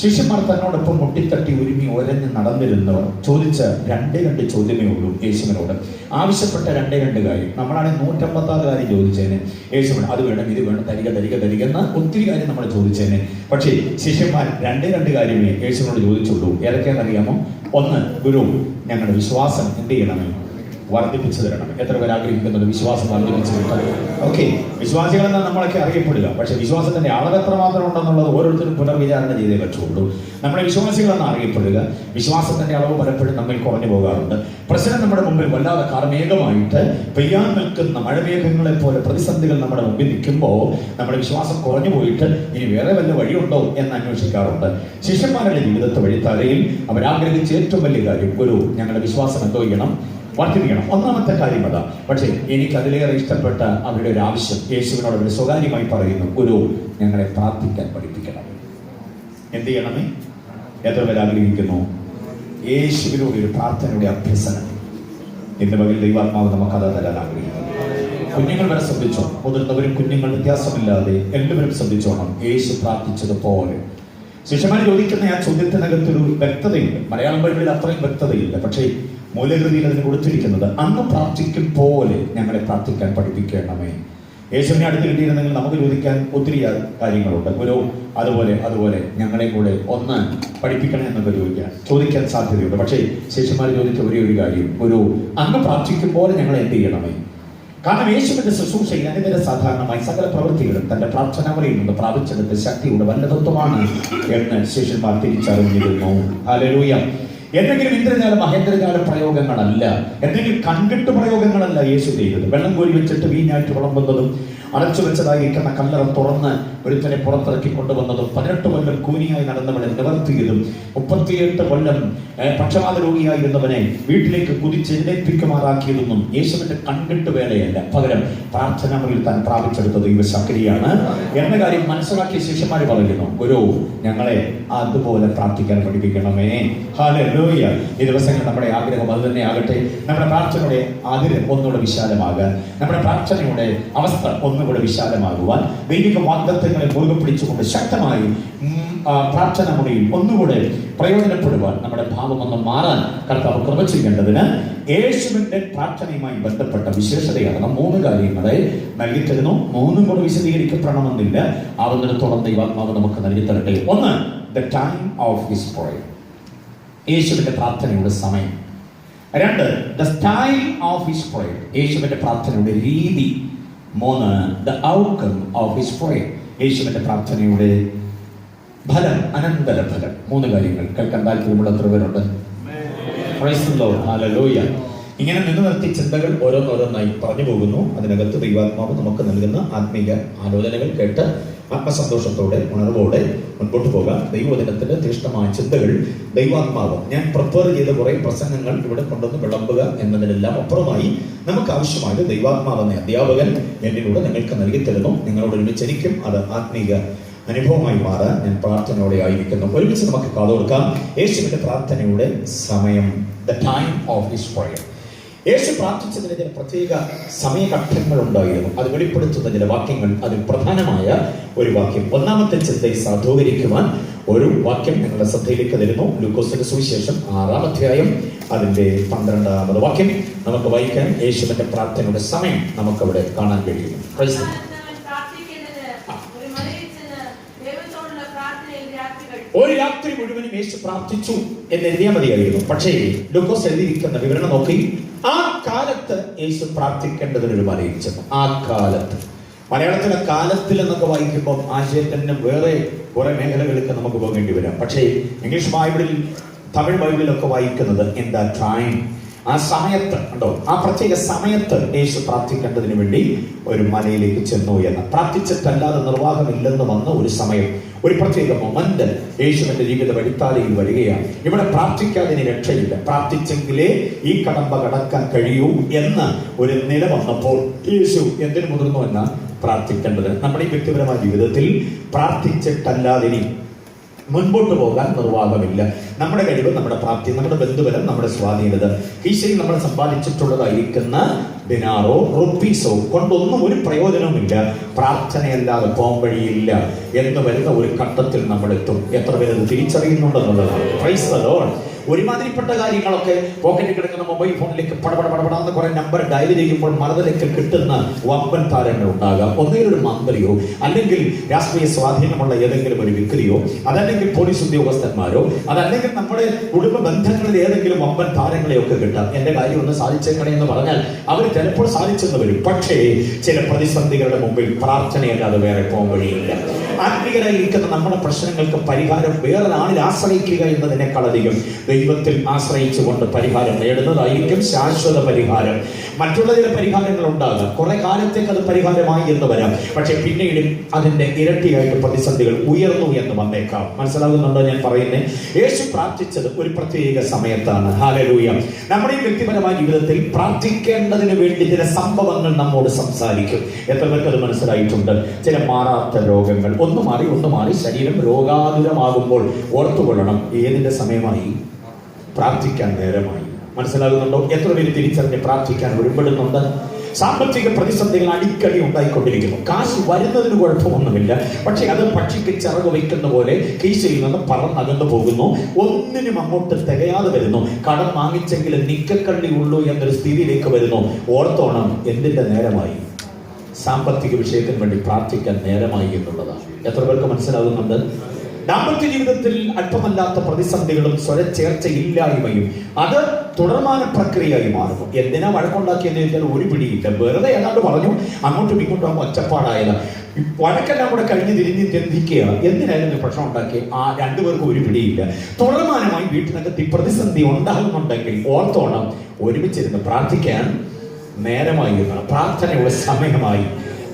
ശിഷ്യന്മാർ തന്നോടൊപ്പം മുട്ടിത്തട്ടി ഒരുമി ഒരഞ്ഞ് നടന്നിരുന്നവർ ചോദിച്ച രണ്ടേ ചോദ്യമേ ഉള്ളൂ യേശുവിനോട്. ആവശ്യപ്പെട്ട രണ്ടേ കാര്യം. നമ്മളാണെങ്കിൽ 156 കാര്യം ചോദിച്ചേനെ. യേശുവിന് അത് വേണം, ഇത് വേണം, തരിക എന്ന് ഒത്തിരി കാര്യം നമ്മൾ ചോദിച്ചേനെ. പക്ഷേ ശിഷ്യന്മാർ രണ്ടേ കാര്യമേ യേശുവിനോട് ചോദിച്ചുള്ളൂ. ഏതൊക്കെയാണെന്നറിയാമോ? ഒന്ന്, ഗുരു, ഞങ്ങളുടെ വിശ്വാസം എന്ത് ചെയ്യണമേ? വർദ്ധിപ്പിച്ചു തരണം. എത്ര പേർ ആഗ്രഹിക്കുന്നുണ്ട് വിശ്വാസം വർദ്ധിപ്പിച്ചു കിട്ടാൻ? ഓക്കെ, വിശ്വാസികളെന്നാൽ നമ്മളൊക്കെ അറിയപ്പെടുക. പക്ഷെ വിശ്വാസത്തിന്റെ അളവ് എത്രമാത്രം ഉണ്ടെന്നുള്ളത് ഓരോരുത്തരും പുനർവിചാരണ ചെയ്തേ പറ്റുള്ളൂ. നമ്മളെ വിശ്വാസികളെന്ന് അറിയപ്പെടുക. വിശ്വാസത്തിന്റെ അളവ് പലപ്പോഴും നമ്മിൽ കുറഞ്ഞു പോകാറുണ്ട്. പ്രശ്നം നമ്മുടെ മുമ്പിൽ വല്ലാതെ കാർമേഘമായിട്ട് പെയ്യാൻ നിൽക്കുന്ന മഴമേഘങ്ങളെ പോലെ പ്രതിസന്ധികൾ നമ്മുടെ മുമ്പിൽ നിൽക്കുമ്പോൾ നമ്മുടെ വിശ്വാസം കുറഞ്ഞു പോയിട്ട് ഇനി വേറെ വല്ല വഴിയുണ്ടോ എന്ന് അന്വേഷിക്കാറുണ്ട്. ശിഷ്യന്മാരുടെ ജീവിതത്തെ വഴിത്താരയിൽ അവരാഗ്രഹിച്ച ഏറ്റവും വലിയ കാര്യം, ഗുരു, ഞങ്ങളുടെ വിശ്വാസം എന്തോ ചെയ്യണം? വർദ്ധിപ്പിക്കണം. ഒന്നാമത്തെ കാര്യം അതാ. പക്ഷേ എനിക്ക് അതിലേറെ ഇഷ്ടപ്പെട്ട അവരുടെ ഒരു ആവശ്യം യേശുവിനോട് അവർ സ്വകാര്യമായി പറയുന്നു, ഗുരു, ഞങ്ങളെ പ്രാർത്ഥിക്കാൻ പഠിപ്പിക്കണം. എന്ത് ചെയ്യണമേ? എത്ര പേർ ആഗ്രഹിക്കുന്നു യേശുവിനോട് ഒരു പ്രാർത്ഥനയുടെ അഭ്യസനം? ഇന്ന് പകൽ ദൈവാത്മാവ് നമുക്കത് തരാൻ ആഗ്രഹിക്കുന്നു. കുഞ്ഞുങ്ങൾ വരെ ശ്രദ്ധിച്ചോ, മുതിർന്നവരും കുഞ്ഞുങ്ങൾ വ്യത്യാസമില്ലാതെ എല്ലാവരും ശ്രദ്ധിച്ചോണം. യേശു പ്രാർത്ഥിച്ചതുപോലെ ശിഷ്യന്മാർ ചോദിക്കുന്ന ആ ചോദ്യത്തിനകത്തൊരു വ്യക്തതയുണ്ട്. മലയാളം ബൈബിളിൽ അത്രയും വ്യക്തതയില്ല. പക്ഷേ മൂലകൃതിയിൽ അതിന് കൊടുത്തിരിക്കുന്നത്, അന്ന് പ്രാർത്ഥിക്കും പോലെ ഞങ്ങളെ പ്രാർത്ഥിക്കാൻ പഠിപ്പിക്കണമേ. യേശുവിനെ അടുത്ത് കിട്ടിയിരുന്നെങ്കിൽ നമുക്ക് ചോദിക്കാൻ ഒത്തിരി കാര്യങ്ങളുണ്ട്. ഗുരു അതുപോലെ ഞങ്ങളെ കൂടെ ഒന്ന് പഠിപ്പിക്കണം എന്നൊക്കെ ചോദിക്കാൻ സാധ്യതയുണ്ട്. പക്ഷേ ശിഷ്യന്മാർ ചോദിച്ച ഒരേ ഒരു കാര്യം, ഗുരു അങ്ങ് പ്രാർത്ഥിക്കുമ്പോൾ ഞങ്ങൾ എന്ത് ചെയ്യണമേ? കാരണം യേശുവിന്റെ ശുശ്രൂഷയിൽ അനിതര സാധാരണമായി സകല പ്രവൃത്തികളും തന്റെ പ്രാർത്ഥനാവലയിൽ നിന്ന് പ്രാപിച്ചെടുത്ത ശക്തിയുടെ വല്ലതത്വമാണ് എന്ന് ശിഷ്യന്മാർ തിരിച്ചറിഞ്ഞിരുന്നു. ഹല്ലേലൂയ. എന്തെങ്കിലും ഇന്ദ്രജാല മഹേന്ദ്രജാല പ്രയോഗങ്ങളല്ല, എന്തെങ്കിലും കണ്ടിട്ട് പ്രയോഗങ്ങളല്ല യേശു ചെയ്തത്. വെള്ളം കോരി വെച്ചിട്ട് വീഞ്ഞായിട്ട് വിളമ്പുന്നതും അടച്ചു വെച്ചതായിരിക്കുന്ന കല്ലറ തുറന്ന് ഒരുത്തനെ പുറത്തിറക്കി കൊണ്ടുവന്നതും 18 കൊല്ലം കൂനിയായി നടന്നവനെ നിവർത്തിയതും 38 കൊല്ലം പക്ഷപാത രോഗിയായിരുന്നവനെ വീട്ടിലേക്ക് കുതിച്ചെഴുന്നേൽപ്പിക്കുമാറാക്കിയതൊന്നും യേശുവിന്റെ കണ്ടിട്ട് വേലയല്ല, പകരം പ്രാർത്ഥനകളിൽ താൻ പ്രാപിച്ചെടുത്ത ദൈവശക്തിയാണ് എന്ന കാര്യം മനസ്സിലാക്കിയ ശിഷ്യന്മാർ പറയുന്നു, ഗുരു ഞങ്ങളെ അതുപോലെ പ്രാർത്ഥിക്കാൻ പഠിപ്പിക്കണമേ. ഹല്ലേലൂയ. ഈ ദിവസങ്ങൾ നമ്മുടെ ആഗ്രഹം അത് തന്നെ ആകട്ടെ. നമ്മുടെ പ്രാർത്ഥനയുടെ അതിര് ഒന്നുകൂടെ വിശാലമാകാൻ, നമ്മുടെ പ്രാർത്ഥനയുടെ അവസ്ഥ ഒന്നുകൂടെ വിശാലമാകുവാൻ, ദൈവിക വാഗ്ദത്തങ്ങളെ മുറുകെ പിടിച്ചുകൊണ്ട് ശക്തമായി പ്രാർത്ഥന മുറിയിൽ ഒന്നുകൂടെ പ്രയോജനപ്പെടുവാൻ, നമ്മുടെ ഭാവമൊന്ന് മാറാൻ കർത്താവ് കൃപ ചെയ്യേണ്ടതിന് യേശുവിന്റെ പ്രാർത്ഥനയുമായി ബന്ധപ്പെട്ട വിശേഷതയാണ് 3 കാര്യങ്ങളെ നൽകിത്തരുന്നു. 3 കൂടെ വിശദീകരിക്കപ്പെടണമെന്നില്ല, ആവുന്നിടത്തോളം ദൈവാത്മാവ് നമുക്ക് നൽകി തരട്ടെ. 1, the time of his prayer, യേശുവിന്റെ പ്രാർത്ഥനയുടെ സമയം. 2, the style of his prayer, യേശുവിന്റെ പ്രാർത്ഥനയുടെ രീതി. 3, the outcome of his prayer, യേശുവിന്റെ പ്രാർത്ഥനയുടെ ഫലം, അനന്തര ഫലം. 3 കാര്യങ്ങൾ കേൾക്കാൻ താല്പര്യമുള്ള എത്ര പേരുണ്ട്? Price the Lord. ഹല്ലേലൂയ. ഇങ്ങനെ നിന്ന് നിർത്തി ചിന്തകൾ ഓരോന്നോരോന്നായി പറഞ്ഞു പോകുന്നു. അതിനകത്ത് ദൈവാത്മാവ് നമുക്ക് നൽകുന്ന ആത്മീയ ആലോചനകൾ കേട്ട് ആത്മസന്തോഷത്തോടെ ഉണർവോടെ മുൻപോട്ട് പോകാം. ദൈവവചനത്തിന്റെ തീഷ്ണമായ ചിന്തകൾ ദൈവാത്മാവ് ഞാൻ പ്രിപ്പയർ ചെയ്ത കുറെ പ്രസംഗങ്ങൾ ഇവിടെ കൊണ്ടുവന്ന് വിളമ്പുക എന്നതിനെല്ലാം അപ്പുറമായി നമുക്ക് ആവശ്യമായത് ദൈവാത്മാവ് എന്ന അധ്യാപകൻ എന്നിലൂടെ നിങ്ങൾക്ക് നൽകി തരുന്നു. നിങ്ങളോട് ഒരുമിച്ചിരിക്കും അത് ആത്മീയ അനുഭവമായി മാറാൻ ഞാൻ പ്രാർത്ഥനയോടെ ആയിരിക്കുന്നു. ഒരുമിച്ച് നമുക്ക് കാതോർക്കാം. യേശുവിന്റെ പ്രാർത്ഥനയുടെ സമയം, the time of his prayer. യേശു പ്രാർത്ഥിച്ചതിന് ചില പ്രത്യേക സമയഘട്ടങ്ങൾ ഉണ്ടായിരുന്നു. അത് വെളിപ്പെടുത്തുന്ന ചില വാക്യങ്ങൾ, അതിൽ പ്രധാനമായ ഒരു വാക്യം, ഒന്നാമത്തെ ചിന്തയെ സാധൂകരിക്കുവാൻ ഒരു വാക്യം നിങ്ങളുടെ ശ്രദ്ധയിലേക്ക് തരുന്നു. ലൂക്കോസിന്റെ സുവിശേഷം 6-ാം അധ്യായം അതിന്റെ 12-ാമത് വാക്യം നമുക്ക് വായിക്കാൻ. യേശുവിന്റെ പ്രാർത്ഥനയുടെ സമയം നമുക്കവിടെ കാണാൻ കഴിയുന്നു. ഒരു രാത്രി മുഴുവനും യേശു പ്രാർത്ഥിച്ചു എന്ന് എഴുതിയാൽ മതിയായിരുന്നു. പക്ഷേ ലൂക്കോസ് എഴുതിയിരിക്കുന്ന വിവരണം നോക്കി, ആ കാലത്ത് യേശു പ്രാർത്ഥിക്കേണ്ടതിനൊരു മലയിൽ ചെന്നു. ആ കാലത്ത്, മലയാളത്തിലെ കാലത്തിൽ എന്നൊക്കെ വായിക്കുമ്പോൾ ആശയത്തിന് വേറെ കുറെ മേഖലകളിലേക്ക് നമുക്ക് പോകേണ്ടി വരാം. പക്ഷേ ഇംഗ്ലീഷ് ബൈബിളിൽ, തമിഴ് ബൈബിളിലൊക്കെ വായിക്കുന്നത് ഇൻ ദ ടൈം, ആ സമയത്ത് ഉണ്ടോ, ആ പ്രത്യേക സമയത്ത് യേശു പ്രാർത്ഥിക്കേണ്ടതിന് വേണ്ടി ഒരു മലയിലേക്ക് ചെന്നു എന്ന്. പ്രാർത്ഥിച്ചിട്ടല്ലാതെ നിർവാഹമില്ലെന്ന് വന്ന ഒരു സമയം, ഒരു പ്രത്യേക മൊമെന്റ് യേശുവിന്റെ ജീവിത വഴിത്താരയിൽ വരികയാണ്. ഇവിടെ പ്രാർത്ഥിക്കാതെ ഇനി രക്ഷയില്ല, പ്രാർത്ഥിച്ചെങ്കിലേ ഈ കടമ്പ കടക്കാൻ കഴിയൂ എന്ന ഒരു നില വന്നപ്പോൾ യേശു എന്തിനു മുതിർന്നു എന്ന പ്രാർത്ഥിക്കേണ്ടത്. നമ്മുടെ ഈ വ്യക്തിപരമായ ജീവിതത്തിൽ പ്രാർത്ഥിച്ചിട്ടല്ലാതെ ഇനി മുൻപോട്ട് പോകാൻ നിർവാഹമില്ല. നമ്മുടെ കഴിവ്, നമ്മുടെ പ്രാപ്തി, നമ്മുടെ ബന്ധുബലം, നമ്മുടെ സ്വാധീനത, ഈശോയിൽ നമ്മൾ സമ്പാദിച്ചിട്ടുള്ളതായിരിക്കുന്ന ദിനാറോ റുപ്പീസോ കൊണ്ടൊന്നും ഒരു പ്രയോജനവുമില്ല. പ്രാർത്ഥനയല്ലാതെ പോകാൻ വഴിയില്ല എന്ന് വരുന്ന ഒരു ഘട്ടത്തിൽ നമ്മൾ എത്തും. എത്ര പേരത് തിരിച്ചറിയുന്നുണ്ടെന്നുള്ളതാണ്. Praise the Lord. ഒരുമാതിരിപ്പെട്ട കാര്യങ്ങളൊക്കെ പോക്കറ്റിൽ കിടക്കുന്ന മൊബൈൽ ഫോണിലേക്ക് പടപടപടപടാന്ന് കുറെ നമ്പർ ഡയൽ ചെയ്യുമ്പോൾ മറുതലേക്ക് കിട്ടുന്ന വമ്പൻ താരങ്ങൾ ഉണ്ടാകാം. ഒന്നുകിൽ ഒരു മന്ത്രിയോ, അല്ലെങ്കിൽ രാഷ്ട്രീയ സ്വാധീനമുള്ള ഏതെങ്കിലും ഒരു വ്യക്തിയോ, അതല്ലെങ്കിൽ പോലീസ് ഉദ്യോഗസ്ഥന്മാരോ, അതല്ലെങ്കിൽ നമ്മുടെ കുടുംബ ബന്ധങ്ങളിൽ ഏതെങ്കിലും വമ്പൻ താരങ്ങളെയൊക്കെ കിട്ടാം. എന്റെ കാര്യം ഒന്ന് സാധിച്ചേക്കണേ എന്ന് പറഞ്ഞാൽ അവർ ചിലപ്പോൾ സാധിച്ചെന്ന് വരും. പക്ഷേ ചില പ്രതിസന്ധികളുടെ മുമ്പിൽ പ്രാർത്ഥനയല്ലാതെ വേറെ പോകാൻ വഴിയില്ല. ആത്മീയരായിരിക്കുന്ന നമ്മുടെ പ്രശ്നങ്ങൾക്ക് പരിഹാരം വേറൊരാളിൽ ആശ്രയിക്കുക എന്നതിനേക്കാളധികം ദൈവത്തിൽ ആശ്രയിച്ചുകൊണ്ട് പരിഹാരം നേടുന്നതായിരിക്കും ശാശ്വത പരിഹാരം. മറ്റുള്ള ചില പരിഹാരങ്ങൾ ഉണ്ടാകാം, കുറെ കാലത്തേക്ക് അത് പരിഹാരമായി എന്ന് വരാം. പക്ഷെ പിന്നീട് അതിന്റെ ഇരട്ടിയായിട്ട് പ്രതിസന്ധികൾ ഉയർന്നു എന്ന് വന്നേക്കാം. മനസ്സിലാകുന്നുണ്ടോ ഞാൻ പറയുന്നത്? യേശു പ്രാർത്ഥിച്ചത് ഒരു പ്രത്യേക സമയത്താണ്. ഹല്ലേലൂയ. നമ്മുടെ ഈ വ്യക്തിപരമായ ജീവിതത്തിൽ പ്രാർത്ഥിക്കേണ്ടതിന് വേണ്ടി ചില സംഭവങ്ങൾ നമ്മോട് സംസാരിക്കും. എത്ര പേർക്ക് അത് മനസ്സിലായിട്ടുണ്ട്? ചില മാറാത്ത രോഗങ്ങൾ, ഒന്ന് മാറി ശരീരം രോഗാതുരമാകുമ്പോൾ ഓർത്തുകൊള്ളണം, ഏതിന്റെ സമയമായി? പ്രാർത്ഥിക്കാൻ നേരമായി. മനസ്സിലാകുന്നുണ്ടോ? എത്ര പേര് തിരിച്ചറിഞ്ഞ് പ്രാർത്ഥിക്കാൻ ഒരുപ്പെടുന്നുണ്ട്? സാമ്പത്തിക പ്രതിസന്ധികൾ അടിക്കടി ഉണ്ടായിക്കൊണ്ടിരിക്കുന്നു. കാശ് വരുന്നതിന് കുഴപ്പമൊന്നുമില്ല, പക്ഷെ അത് പക്ഷിക്ക് ചിറക് വയ്ക്കുന്ന പോലെ കീശയിൽ നിന്ന് പറന്നകന്നു പോകുന്നു. ഒന്നിനും അങ്ങോട്ട് തികയാതെ വരുന്നു. കടം വാങ്ങിച്ചെങ്കിലും നിക്കക്കള്ളി ഉള്ളൂ എന്നൊരു സ്ഥിതിയിലേക്ക് വരുന്നു. ഓർത്തോണം, എന്തിന്റെ നേരമായി? സാമ്പത്തിക വിഷയത്തിന് വേണ്ടി പ്രാർത്ഥിക്കാൻ നേരമായി എന്നുള്ളതാണ്. എത്ര പേർക്ക് മനസ്സിലാകുന്നുണ്ട്? ദാമ്പത്യ ജീവിതത്തിൽ അല്പമല്ലാത്ത പ്രതിസന്ധികളും സ്വരച്ചേർച്ചയില്ലായ്മയും അത് തുടർമാന പ്രക്രിയയായി മാറുന്നു. എന്തിനാ വഴക്കുണ്ടാക്കിയെന്ന് ചോദിച്ചാൽ ഒരു പിടിയില്ല. വെറുതെ ഏതാണ്ട് പറഞ്ഞു, അങ്ങോട്ടും ഇങ്ങോട്ടും ആകുമ്പോൾ ഒച്ചപ്പാടായത്. വഴക്കെല്ലാം കൂടെ കഴിഞ്ഞ് തിരിഞ്ഞ് ചിന്തിക്കുക, എന്തിനായിരുന്നു പ്രശ്നം ഉണ്ടാക്കി? ആ രണ്ടുപേർക്കും ഒരു പിടിയില്ല. തുടർമാനമായി വീട്ടിനകത്ത് പ്രതിസന്ധി ഉണ്ടാകുന്നുണ്ടെങ്കിൽ ഓർത്തോണം, ഒരുമിച്ചിരുന്ന് പ്രാർത്ഥിക്കാൻ നേരമായി എന്നാണ്. പ്രാർത്ഥനയുടെ സമയമായി.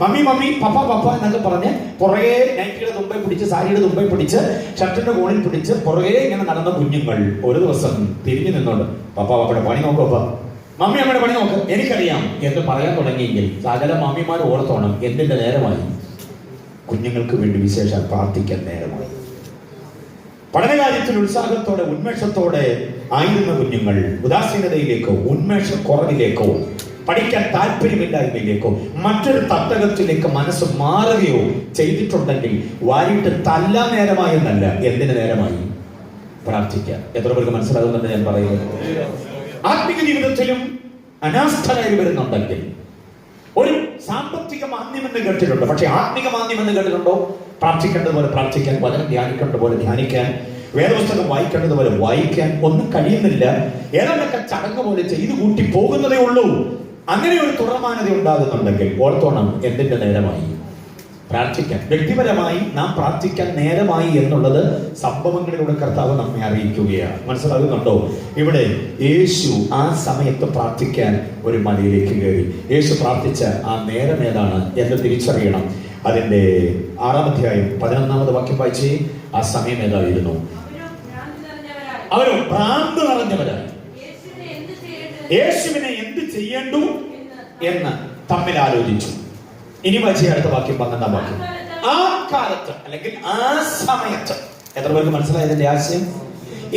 മമ്മി മമ്മി പപ്പ പപ്പ എന്നൊക്കെ പറഞ്ഞ് പുറകെ നൈറ്റിയുടെ തുമ്പെ പിടിച്ച്, സാരിയുടെ തുമ്പെ പിടിച്ച്, ഷർട്ടിന്റെ കോണിൽ പിടിച്ച് പുറകെ ഇങ്ങനെ നടന്ന കുഞ്ഞുങ്ങൾ ഒരു ദിവസം തിരിഞ്ഞു നിന്നോണ്ട് പപ്പ പപ്പയുടെ പണി നോക്ക്, പപ്പ മമ്മി അമ്മയുടെ പണി നോക്ക്, എനിക്കറിയാം എന്ന് പറയാൻ തുടങ്ങിയെങ്കിൽ സകല മമ്മിമാർ ഓർത്തോണം, എന്തിന്റെ നേരമായി? കുഞ്ഞുങ്ങൾക്ക് വേണ്ടി വിശേഷം പ്രാർത്ഥിക്കാൻ നേരമായി. പഠനകാര്യത്തിൽ ഉത്സാഹത്തോടെ ഉന്മേഷത്തോടെ ആയിരുന്ന കുഞ്ഞുങ്ങൾ ഉദാസീനതയിലേക്കോ ഉന്മേഷക്കുറവിലേക്കോ പഠിക്കാൻ താല്പര്യമില്ലായ്മയിലേക്കോ മറ്റൊരു തട്ടകത്തിലേക്ക് മനസ്സ് മാറുകയോ ചെയ്തിട്ടുണ്ടെങ്കിൽ വാരിട്ട് തല്ലാ നേരമായെന്നല്ല, എന്തിനു നേരമായി? പ്രാർത്ഥിക്കാൻ. എത്ര പേർക്ക് മനസ്സിലാകുന്നുണ്ട് ഞാൻ പറയുന്നത്? ആത്മീക ജീവിതത്തിലും അനാസ്ഥരായി വരുന്നുണ്ടെങ്കിൽ, ഒരു സാമ്പത്തിക മാന്യമെന്ന് കേട്ടിട്ടുണ്ട്, പക്ഷെ ആത്മീക മാന്യമെന്ന് കേട്ടിട്ടുണ്ടോ? പ്രാർത്ഥിക്കേണ്ടതുപോലെ പ്രാർത്ഥിക്കാൻ, വചനം ധ്യാനിക്കേണ്ടതുപോലെ ധ്യാനിക്കാൻ, വേദപുസ്തകം വായിക്കേണ്ടതുപോലെ വായിക്കാൻ ഒന്നും കഴിയുന്നില്ല. ഏതാണ്ടൊക്കെ ചടങ്ങ് പോലെ ചെയ്തു കൂട്ടി പോകുന്നതേ ഉള്ളൂ. അങ്ങനെ ഒരു തുടർമാനത ഉണ്ടാകുന്നുണ്ടെങ്കിൽ ഓർത്തോണം, എന്തിന്റെ നേരമായി? പ്രാർത്ഥിക്കാൻ. വ്യക്തിപരമായി നാം പ്രാർത്ഥിക്കാൻ നേരമായി എന്നുള്ളത് സംഭവങ്ങളിലൂടെ കർത്താവ് നമ്മെ അറിയിക്കുകയാണ്. മനസ്സിലാകുന്നുണ്ടോ? ഇവിടെ യേശു ആ സമയത്ത് പ്രാർത്ഥിക്കാൻ ഒരു മലയിലേക്ക് കയറി. യേശു പ്രാർത്ഥിച്ച ആ നേരം ഏതാണ് എന്ന് തിരിച്ചറിയണം. അതിന്റെ 6-ാം അധ്യായം 11-ാമത് വാക്യം വായിച്ച് ആ സമയം ഏതായിരുന്നു? അവരും ഭ്രാന്ത് നിറഞ്ഞവരായി യേശുവിനെ എന്ത് ചെയ്യേണ്ടു എന്ന് തമ്മിൽ ആലോചിച്ചു. ഇനി വായിച്ച അടുത്ത വാക്യം 12-ാം വാക്യം. ആ കാലത്ത് അല്ലെങ്കിൽ ആ സമയത്ത്, എത്ര പേർക്ക് മനസ്സിലായതിന്റെ ആശയം?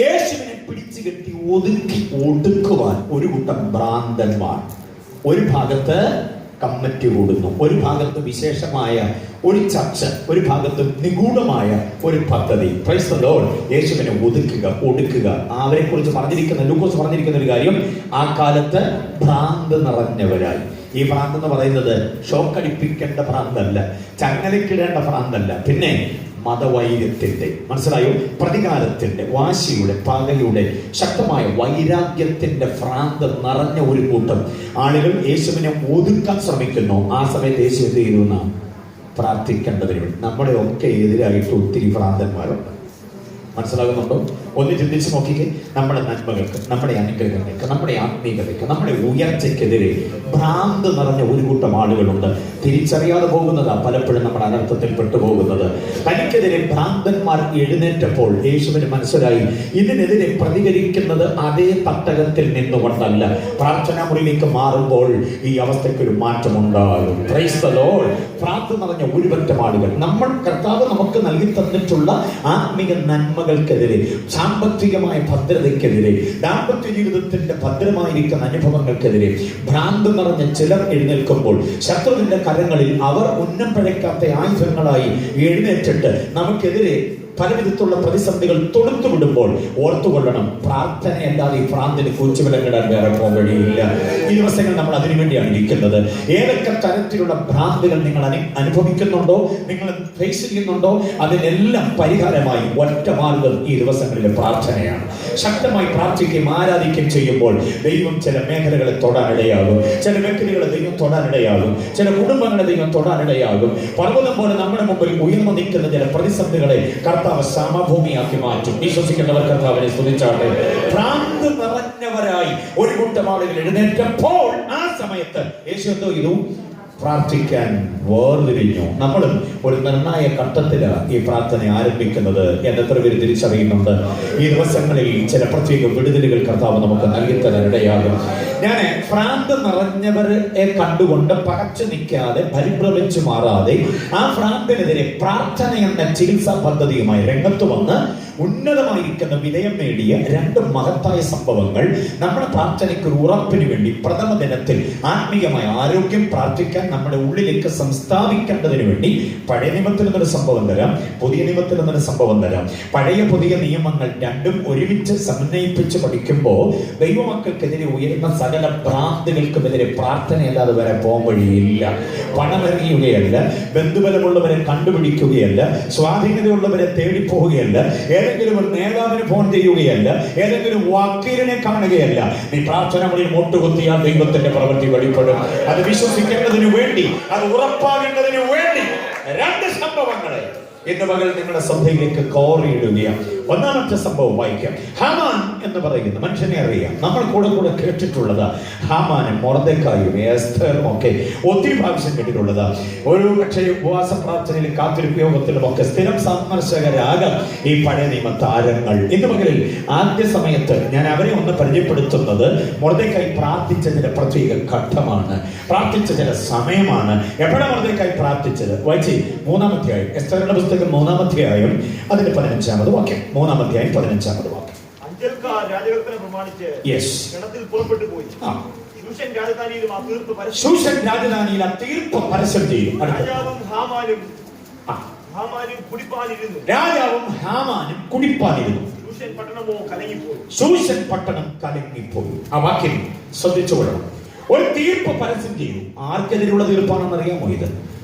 യേശുവിനെ പിടിച്ചു കെട്ടി ഒടുക്കുവാൻ ഒരു കൂട്ടം ഭ്രാന്തന്മാർ ഒരു ഭാഗത്ത് കമ്മിറ്റി കൂടുന്നു, ഒരു ഭാഗത്ത് വിശേഷമായ ഒരു ചർച്ച, ഒരു ഭാഗത്ത് നിഗൂഢമായ ഒരു പദ്ധതി. Price the Lord. യേശുവിനെ ഒടുക്കുക. അവരെ കുറിച്ച് പറഞ്ഞിരിക്കുന്ന ലൂക്കോസ് പറഞ്ഞിരിക്കുന്ന ഒരു കാര്യം, ആ കാലത്ത് ഭ്രാന്ത് നിറഞ്ഞവരായി. ഈ ഭ്രാന്ത് എന്ന് പറയുന്നത് ഷോക്കടിപ്പിക്കേണ്ട ഭ്രാന്തല്ല, ചങ്ങലക്കിടേണ്ട ഭ്രാന്തല്ല, പിന്നെ മതവൈര്യത്തിന്റെ, മനസ്സിലായോ, പ്രതികാരത്തിന്റെ, വാശിയുടെ, പകയുടെ, ശക്തമായ വൈരാഗ്യത്തിന്റെ ഭ്രാന്ത് നിറഞ്ഞ ഒരു കൂട്ടം ആളുകൾ യേശുവിനെ ഒതുക്കാൻ ശ്രമിക്കുന്നു. ആ സമയത്ത് യേശു എന്ത് ചെയ്യുന്ന? പ്രാർത്ഥിക്കേണ്ടതിന് വേണ്ടി. നമ്മുടെ ഒക്കെ എതിരായിട്ട് ഒത്തിരി ഭ്രാന്തന്മാരുണ്ട്. മനസ്സിലാകുന്നുണ്ടോ? ഒന്ന് ചിന്തിച്ച് നോക്കിക്കേ. നമ്മുടെ നന്മകൾക്ക്, നമ്മുടെ അനുഗ്രഹങ്ങൾക്ക്, നമ്മുടെ ആത്മീയതയ്ക്ക്, നമ്മുടെ ഉയർച്ചയ്ക്കെതിരെ ഭ്രാന്ത് നിറഞ്ഞ ഒരു കൂട്ടം ആളുകളുണ്ട്. തിരിച്ചറിയാതെ പോകുന്നതാ പലപ്പോഴും നമ്മുടെ അനർത്ഥത്തിൽ പെട്ടുപോകുന്നത്. തനിക്കെതിരെ ഭ്രാന്തന്മാർ എഴുന്നേറ്റപ്പോൾ യേശുവിന് മനസ്സിലായി, ഇതിനെതിരെ പ്രതികരിക്കുന്നത് അതേ തട്ടകത്തിൽ നിന്നുകൊണ്ടല്ല, പ്രാർത്ഥനാ മുറിയിലേക്ക് മാറുമ്പോൾ ഈ അവസ്ഥയ്ക്കൊരു മാറ്റമുണ്ടാകും. Praise the Lord. ഭ്രാന്ത് നിറഞ്ഞ ഒരുപറ്റം ആളുകൾ, നമ്മൾ കർത്താവ് നമുക്ക് നൽകി തന്നിട്ടുള്ള ആത്മീയ നന്മകൾക്കെതിരെ, സാമ്പത്തികമായ ഭദ്രതയ്ക്കെതിരെ, ദാമ്പത്യ ജീവിതത്തിന്റെ ഭദ്രമായിരിക്കുന്ന അനുഭവങ്ങൾക്കെതിരെ ഭ്രാന്ത് നിറഞ്ഞ ചിലർ എഴുന്നേൽക്കുമ്പോൾ ശത്രുവിന്റെ കരങ്ങളിൽ അവർ ഉന്നം പഴയ്ക്കാത്ത ആയുധങ്ങളായി എഴുന്നേറ്റിട്ട് നമുക്കെതിരെ പലവിധത്തിലുള്ള പ്രതിസന്ധികൾ തൊടുത്തു വിടുമ്പോൾ ഓർത്തുകൊള്ളണം, പ്രാർത്ഥനയല്ലാതെ ഈ ഭ്രാന്തിന് കൂച്ചുവിലങ്ങിടാൻ വേറെ പോകഴിയില്ല. ഈ ദിവസങ്ങൾ നമ്മൾ അതിനുവേണ്ടിയാണ് ഇരിക്കുന്നത്. ഏതൊക്കെ തരത്തിലുള്ള ഭ്രാന്തികൾ നിങ്ങൾ അനുഭവിക്കുന്നുണ്ടോ, നിങ്ങൾ ഫേസ് ചെയ്യുന്നുണ്ടോ, അതിനെല്ലാം പരിഹാരമായി ഒറ്റ മാർഗം ഈ ദിവസങ്ങളിൽ പ്രാർത്ഥനയാണ്. ശക്തമായി പ്രാർത്ഥിക്കുകയും ആരാധിക്കുകയും ചെയ്യുമ്പോൾ ദൈവം ചില മേഖലകളെ തൊടാനിടയാകും, ചില വ്യക്തികളെ ദൈവം തൊടാനിടയാകും, ചില കുടുംബങ്ങളെ ദൈവം തൊടാനിടയാകും. പർവ്വതം പോലെ നമ്മുടെ മുമ്പിൽ ഉയർന്നു നിൽക്കുന്ന ചില പ്രതിസന്ധികളെ കർത്താവ് സമഭൂമിയാക്കി മാറ്റും. വിശ്വസിക്കുന്നവർ കർത്താവിനെ സ്തുതിച്ചാട്ടെ. ഭ്രാന്ത് നിറഞ്ഞവരായി ഒരു കൂട്ടം ആളുകൾ എഴുന്നേറ്റപ്പോൾ ആ സമയത്ത് യേശു എന്തോ ചെയ്തു? പ്രാർത്ഥിക്കാൻ വേർതിരിഞ്ഞു. നമ്മളും ഒരു നിർണായക ഘട്ടത്തിലാണ് ഈ പ്രാർത്ഥന ആരംഭിക്കുന്നത് എന്ന് എത്ര പേര് തിരിച്ചറിയുന്നുണ്ട്? ഈ ദിവസങ്ങളിൽ ചില പ്രത്യേക വിടുതലുകൾ കർത്താവ് നമുക്ക് നൽകിത്തരാൻ ഇടയാകും. ഞാൻ ഭ്രാന്ത് നിറഞ്ഞവരെ കണ്ടുകൊണ്ട് പകച്ചു നിൽക്കാതെ, പരിഭ്രമിച്ചു മാറാതെ, ആ ഭ്രാന്തിനെതിരെ പ്രാർത്ഥന എന്ന ചികിത്സാ പദ്ധതിയുമായി രംഗത്ത് വന്ന് ഉന്നതമായിരിക്കുന്ന വിനയം നേടിയ രണ്ട് മഹത്തായ സംഭവങ്ങൾ നമ്മുടെ പ്രാർത്ഥനയ്ക്ക് ഒരു ഉറപ്പിന് വേണ്ടി പ്രഥമ ദിനത്തിൽ ആത്മീയമായ ആരോഗ്യം പ്രാർത്ഥിക്കാൻ നമ്മുടെ ഉള്ളിലേക്ക് സംസ്ഥാപിക്കേണ്ടതിന് വേണ്ടി പഴയ നിയമത്തിൽ നിന്നൊരു സംഭവം തരാം, പുതിയ നിയമത്തിൽ നിന്നൊരു സംഭവം തരാം. പഴയ പുതിയ നിയമങ്ങൾ രണ്ടും ഒരുമിച്ച് സമന്വയിപ്പിച്ച് പഠിക്കുമ്പോൾ ദൈവമക്കൾക്കെതിരെ ഉയരുന്ന സകല ഭ്രാന്തികൾക്കുമെതിരെ പ്രാർത്ഥനയല്ലാതെ വരെ പോകാൻ വഴിയില്ല. പണമെറിയുകയല്ല, ബന്ധുബലമുള്ളവരെ കണ്ടുപിടിക്കുകയല്ല, സ്വാധീനതയുള്ളവരെ തേടിപ്പോവുകയല്ല, ഏതെങ്കിലും ഒരു നേതാവിന് ഫോൺ ചെയ്യുകയല്ല, ഏതെങ്കിലും വക്കീലിനെ കാണുകയല്ല. നീ പ്രാർത്ഥന വഴി മുട്ടുകുത്തിയാൽ ദൈവത്തിന്റെ പ്രവൃത്തി വെളിപ്പെടും. അത് വിശ്വസിക്കേണ്ടതിനു വേണ്ടി, അത് ഉറപ്പാകേണ്ടതിനു വേണ്ടി രണ്ട് സംഭവങ്ങളെ ഇന്ന് പകൽ നിങ്ങളുടെ ശ്രദ്ധയിലേക്ക് കോറിയിടുകയാണ്. ഒന്നാമത്തെ സംഭവം വായിക്കാം. ഹാമാൻ എന്ന് പറയുന്ന മനുഷ്യനെ അറിയാം, നമ്മൾ കൂടെ കേട്ടിട്ടുള്ളത്. ഹാമാനും മൊർദെഖായും എസ്തറും ഒക്കെ ഒത്തിരി പ്രാവശ്യം കേട്ടിട്ടുള്ളത്. ഒരു പക്ഷേ ഉപവാസ പ്രാർത്ഥനയിലും കാത്തിരിപ്പ് യോഗത്തിലും ഒക്കെ സ്ഥിരം സന്ദർശകരാകാം ഈ പഴയ നിയമ താരങ്ങൾ. ഇന്ന് പകലിൽ ആദ്യ സമയത്ത് ഞാൻ അവരെ ഒന്ന് പരിചയപ്പെടുത്തുന്നത് മൊർദെഖായി പ്രാർത്ഥിച്ച ചില പ്രത്യേക ഘട്ടമാണ്, പ്രാർത്ഥിച്ച ചില സമയമാണ്. എപ്പോഴാണ് മൊർദെഖായി പ്രാർത്ഥിച്ചത്? വായിച്ചേ, 3-ാം അധ്യായം, എസ്തറിന്റെ പുസ്തകം 3-ാം അധ്യായം അതിന്റെ 15-ാമത് വാക്യം. 3-ാം അധ്യായം 15-ാമത് വാക്യം. അഞ്ചൽക്കാർ രാജകൽപ്പന പ്രമാണിച്ച് ഗണത്തിൽ പുറപ്പെട്ടു പോയി. ശൂഷൻ രാജധാനിയിൽ ആ തീർപ്പ് പരസ്യം ചെയ്തു. രാജാവും ഹാമാനും കുടിപ്പാനിരുന്നു. ശൂഷൻ പട്ടണമോ കലങ്ങിപ്പോയി. ശൂഷൻ പട്ടണം കലങ്ങിപ്പോയി. ആ വാക്യം ശ്രദ്ധിച്ചു കൊള്ളണം. ഒരു തീർപ്പ് പരസ്യം ചെയ്തു. ആർക്കെതിരെയുള്ള തീർപ്പാണെന്ന് അറിയാമോ ഇത്?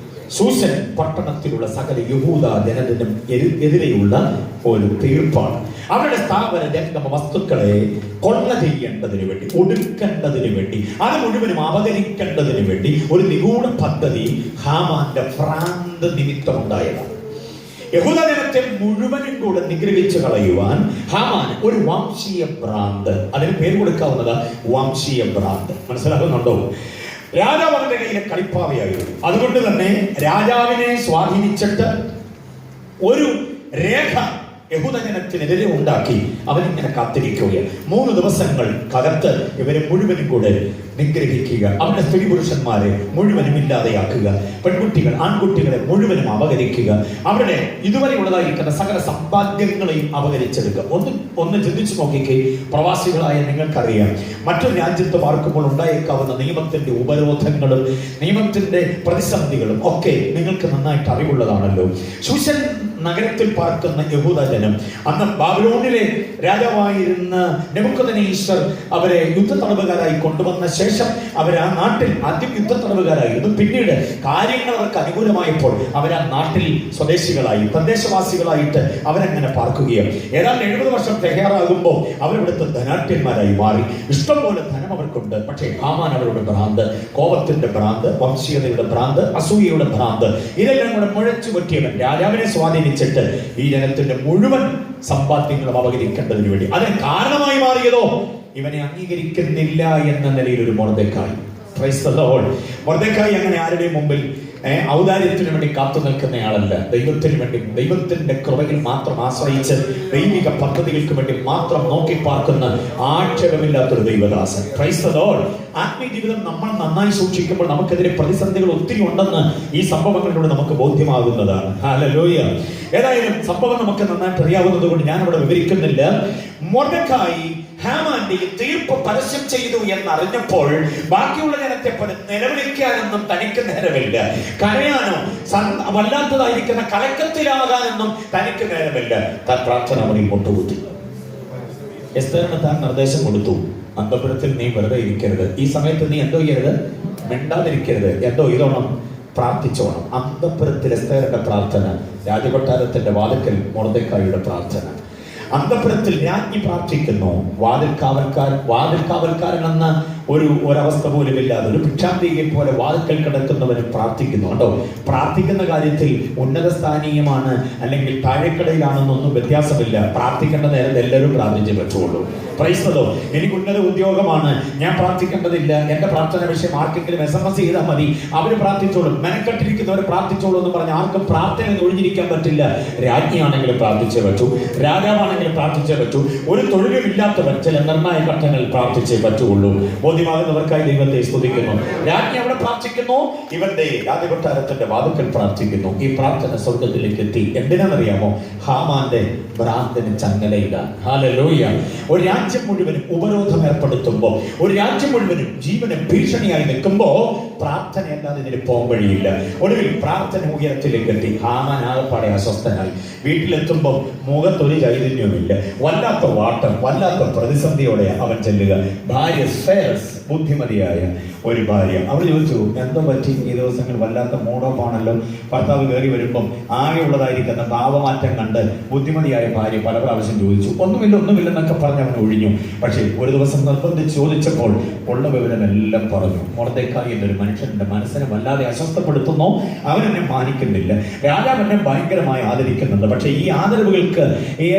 ശൂഷൻ പട്ടണത്തിലുള്ള സകല യഹൂദ ജനത്തിനും എതിരെയുള്ള ഒരു തീർപ്പാണ്. അവരുടെ സ്ഥാപന ജംഗമ വസ്തുക്കളെ കൊള്ള ചെയ്യേണ്ടതിന് വേണ്ടി, ഒടുക്കേണ്ടതിന് വേണ്ടി, അത് മുഴുവനും അപകരിക്കേണ്ടതിന് വേണ്ടി ഒരു നിഗൂഢ പദ്ധതി ഹാമാന്റെ ഭ്രാന്ത് നിമിത്തം ഉണ്ടായതാണ്. യഹൂദ ജനത്തെ മുഴുവനും കൂടെ നിഗ്രഹിച്ചു കളയുവാൻ ഹാമാൻ ഒരു വംശീയ ഭ്രാന്ത്, അതിന് പേര് കൊടുക്കാവുന്നത് വംശീയ ഭ്രാന്ത്. മനസ്സിലാക്കുന്നുണ്ടോ? രാജാവ് അവന്റെ കയ്യിലെ കളിപ്പാവയായിരുന്നു. അതുകൊണ്ട് തന്നെ രാജാവിനെ സ്വാധീനിച്ചിട്ട് ഒരു രേഖ യഹൂദജനത്തിനെതിരെ ഉണ്ടാക്കി അവനിങ്ങനെ കാത്തിരിക്കുകയാണ്. 3 ദിവസങ്ങൾക്കകത്ത് ഇവരെ മുഴുവനും കൂടെ നിഗ്രഹിക്കുക, അവരുടെ സ്ത്രീ പുരുഷന്മാരെ മുഴുവനും ഇല്ലാതെയാക്കുക, പെൺകുട്ടികൾ ആൺകുട്ടികളെ മുഴുവനും അപഹരിക്കുക, അവരുടെ ഇതുവരെ ഉള്ളതായിരിക്കുന്ന സകല സമ്പാദ്യങ്ങളെയും അപഹരിച്ചെടുക്കുക. ഒന്ന് ചിന്തിച്ചു നോക്കിക്കേ, പ്രവാസികളായ നിങ്ങൾക്കറിയാം, മറ്റൊരു രാജ്യത്ത് പാർക്കുമ്പോൾ ഉണ്ടായേക്കാവുന്ന നിയമത്തിന്റെ ഉപരോധങ്ങളും നിയമത്തിന്റെ പ്രതിസന്ധികളും ഒക്കെ നിങ്ങൾക്ക് നന്നായിട്ട് അറിവുള്ളതാണല്ലോ. ശൂഷൻ നഗരത്തിൽ പാർക്കുന്ന യഹൂദ ജനം അന്ന് ബാബിലോണിലെ രാജാവായിരുന്ന നെബൂഖദ്നേസർ അവരെ യുദ്ധ തടവുകാരായി കൊണ്ടുവന്ന ശേഷം അവർ ആ നാട്ടിൽ ആദ്യം യുദ്ധ തടവുകാരായിരുന്നു. പിന്നീട് കാര്യങ്ങൾ അവർക്ക് അനുകൂലമായപ്പോൾ അവർ ആ നാട്ടിൽ സ്വദേശികളായി, പ്രദേശവാസികളായിട്ട് അവരങ്ങനെ പാർക്കുകയാണ്. ഏതാണ്ട് 70 വർഷം തികയാറാകുമ്പോൾ അവരിവിടുത്തെ ധനാഢ്യന്മാരായി മാറി. ഇഷ്ടംപോലെ ധനം അവർക്കുണ്ട്. പക്ഷേ ഹാമാൻ അവരുടെ ഭ്രാന്ത്, കോപത്തിന്റെ ഭ്രാന്ത്, വംശീയതയുടെ ഭ്രാന്ത്, അസൂയയുടെ ഭ്രാന്ത്, ഇതെല്ലാം കൂടെ മുഴച്ചു പറ്റിയവൻ രാജാവിനെ സ്വാധീനിച്ചിട്ട് ഈ ജനത്തിന്റെ മുഴുവൻ സമ്പാദ്യങ്ങളും അപകരിക്കേണ്ടതിന് വേണ്ടി അതിന് കാരണമായി മാറിയതോ ഇവനെ അംഗീകരിക്കുന്നില്ല എന്ന നിലയിൽ ഒരു Mordecai. Price the Lord. Mordecai അങ്ങനെ ആരുടെയും മുമ്പിൽ ഔദാര്യത്തിന് വേണ്ടി കാത്തു നിൽക്കുന്നയാളല്ല. ദൈവത്തിന് വേണ്ടി, ദൈവത്തിന്റെ കൃപയിൽ മാത്രം ആശ്രയിച്ച് ദൈവിക പദ്ധതികൾക്ക് വേണ്ടി മാത്രം നോക്കി പാർക്കുന്ന ആക്ഷേപമില്ലാത്തൊരു ദൈവദാസൻ. Price the Lord. ആത്മീയ ജീവിതം നമ്മൾ നന്നായി സൂക്ഷിക്കുമ്പോൾ നമുക്കെതിരെ പ്രതിസന്ധികൾ ഒത്തിരി ഉണ്ടെന്ന് ഈ സംഭവങ്ങളിലൂടെ നമുക്ക് ബോധ്യമാകുന്നതാണ്. ഹല്ലേലൂയ. ഏതായാലും സംഭവം നമുക്ക് നന്നായിട്ട് അറിയാവുന്നത് കൊണ്ട് ഞാൻ അവിടെ വിവരിക്കുന്നില്ല. മൊർദെഖായി ഹാമാന്റെ തീർപ്പ് പരസ്യം ചെയ്തു എന്നറിഞ്ഞപ്പോൾ ബാക്കിയുള്ള ജനത്തെ പോലെ നിലവിളിക്കാനൊന്നും തനിക്ക് നേരമില്ല. കരയാനോ വല്ലാത്തതായിരിക്കുന്ന കലക്കത്തിലാകാനൊന്നും തനിക്ക് നേരമില്ല. താൻ പ്രാർത്ഥന വഴി മുട്ടുകുത്തി. എസ്തറിന് താൻ നിർദ്ദേശം കൊടുത്തു, അന്തപുരത്തിൽ നീ വെറുതെ ഇരിക്കരുത്, ഈ സമയത്ത് നീ എന്തോ ചെയ്യരുത്, മിണ്ടാതിരിക്കരുത്, എന്തോ ഇതോണം, പ്രാർത്ഥിച്ചോണം. അന്തപുരത്തിൽ എസ്തറിന്റെ പ്രാർത്ഥന, രാജകൊട്ടാരത്തിന്റെ വാതിൽക്കൽ മൊർദെഖായിയുടെ പ്രാർത്ഥന. അന്തപുരത്തിൽ രാജ്ഞി പ്രാർത്ഥിക്കുന്നു, വാതിൽക്കാവൽക്കാരൻ എന്ന ഒരവസ്ഥ പോലും ഇല്ലാതെ ഒരു ഭിക്ഷാന്തിയെ പോലെ വാതിൽക്കൽ കിടക്കുന്നവന് പ്രാർത്ഥിക്കുന്നു. കേട്ടോ, പ്രാർത്ഥിക്കുന്ന കാര്യത്തിൽ ഉന്നത സ്ഥാനീയമാണ് അല്ലെങ്കിൽ താഴെക്കടയിലാണെന്നൊന്നും വ്യത്യാസമില്ല. പ്രാർത്ഥിക്കേണ്ട നേരത്തെ എല്ലാവരും പ്രാർത്ഥിച്ചേ പറ്റുള്ളൂ. Price the Lord. എനിക്ക് ഉന്നത ഉദ്യോഗമാണ്, ഞാൻ പ്രാർത്ഥിക്കേണ്ടതില്ല, എന്റെ പ്രാർത്ഥന വിഷയം ആർക്കെങ്കിലും SMS ചെയ്താൽ മതി, അവർ പ്രാർത്ഥിച്ചോളും, മെനക്കെട്ടിരിക്കുന്നവർ പ്രാർത്ഥിച്ചോളൂ എന്ന് പറഞ്ഞ് ആർക്കും പ്രാർത്ഥന ഒഴിഞ്ഞിരിക്കാൻ പറ്റില്ല. രാജ്ഞിയാണെങ്കിലും പ്രാർത്ഥിച്ചേ പറ്റൂ, രാജാവാണെങ്കിലും പ്രാർത്ഥിച്ചേ പറ്റൂ, ഒരു തൊഴിലുമില്ലാത്തവൻ ചില നിർണായക ഘട്ടങ്ങളിൽ പ്രാർത്ഥിച്ചേ പറ്റുള്ളൂ. ബോധ്യമാകുന്നവർക്കായി ദൈവത്തെ സ്തുതിക്കുന്നു. രാജ്ഞി അവിടെ പ്രാർത്ഥിക്കുന്നു, ഇവന്റെ രാജകൊട്ടാരത്തിന്റെ വാതിൽക്കൽ പ്രാർത്ഥിക്കുന്നു. ഈ പ്രാർത്ഥന സ്വർഗത്തിലേക്ക് എത്തി. എന്തിനാണെന്നറിയാമോ? ഹാമാന്റെ ഭ്രാന്തന് ചങ്ങലയിടാൻ. ഹല്ലേലൂയ. ഒരു രാജ്യം മുഴുവനും ഉപരോധം ഏർപ്പെടുത്തുമ്പോൾ, ഒരു രാജ്യം മുഴുവനും ജീവന് ഭീഷണിയായി നിൽക്കുമ്പോൾ പ്രാർത്ഥന അല്ലാതെ ഇതിന് പോകാൻ വഴിയില്ല. ഒടുവിൽ പ്രാർത്ഥന ഉയരത്തിലേക്ക് എത്തി. ഹാമാൻ ആകപ്പാടെ അസ്വസ്ഥനായി. വീട്ടിലെത്തുമ്പോൾ മുഖത്തൊരു ചൈതന്യവുമില്ല. വല്ലാത്ത വാട്ടം, വല്ലാത്ത പ്രതിസന്ധിയോടെ അവൻ ചെല്ലുക. ഭാര്യ സേറസ്, ബുദ്ധിമതിയായ ഒരു ഭാര്യ. അവർ ചോദിച്ചു, എന്തോ പറ്റി ഈ ദിവസങ്ങൾ? വല്ലാത്ത മൂടോപ്പാണല്ലോ. ഭർത്താവ് കയറി വരുമ്പം ആകെ ഉള്ളതായിരിക്കുന്ന ഭാവമാറ്റം കണ്ട് ബുദ്ധിമതിയായ ഭാര്യ പല പ്രാവശ്യം ചോദിച്ചു. ഒന്നുമില്ലെന്നൊക്കെ പറഞ്ഞ് അവൻ ഒഴിഞ്ഞു. പക്ഷേ ഒരു ദിവസം നിർബന്ധിച്ച് ചോദിച്ചപ്പോൾ ഉള്ള വിവരമെല്ലാം പറഞ്ഞു. മൊർദെഖായി എന്നൊരു മനുഷ്യന്റെ മനസ്സിനെ വല്ലാതെ അസ്വസ്ഥപ്പെടുത്തുന്നു. അവനെന്നെ മാനിക്കുന്നില്ല. രാജാവ് എന്നെ ഭയങ്കരമായി ആദരിക്കുന്നുണ്ട്. പക്ഷേ ഈ ആദരവുകൾക്ക്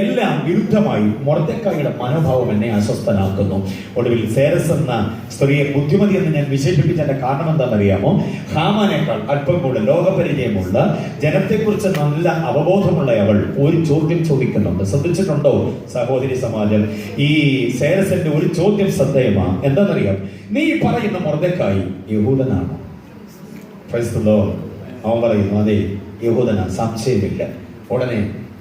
എല്ലാം വിരുദ്ധമായി മൊർദെഖായിയുടെ മനോഭാവം എന്നെ അസ്വസ്ഥനാക്കുന്നു. ഒടുവിൽ സേറസ് എന്ന സ്ത്രീയെ ബുദ്ധിമതി എന്ന് ഞാൻ വിശേഷിപ്പിച്ചതിന്റെ കാരണം എന്താണെന്നറിയാമോ? ഹാമാനേക്കാൾ അല്പം കൂടെ ലോകപരിചയമുള്ള, ജനത്തെക്കുറിച്ച് നല്ല അവബോധമുള്ള അവൾ ഒരു ചോദ്യം ചോദിക്കുന്നുണ്ട്. ശ്രദ്ധിച്ചിട്ടുണ്ടോ സഹോദരി സമാജം? ഈ സേറസിന്റെ ഒരു ചോദ്യം ശ്രദ്ധേയമാണ്. എന്താണെന്നറിയാം? നീ പറയുന്ന മൊർദെഖായി യഹൂദനാണ്? അവൻ പറയുന്നു, അതെ യഹൂദനാണ്, സംശയമില്ല. ഉടനെ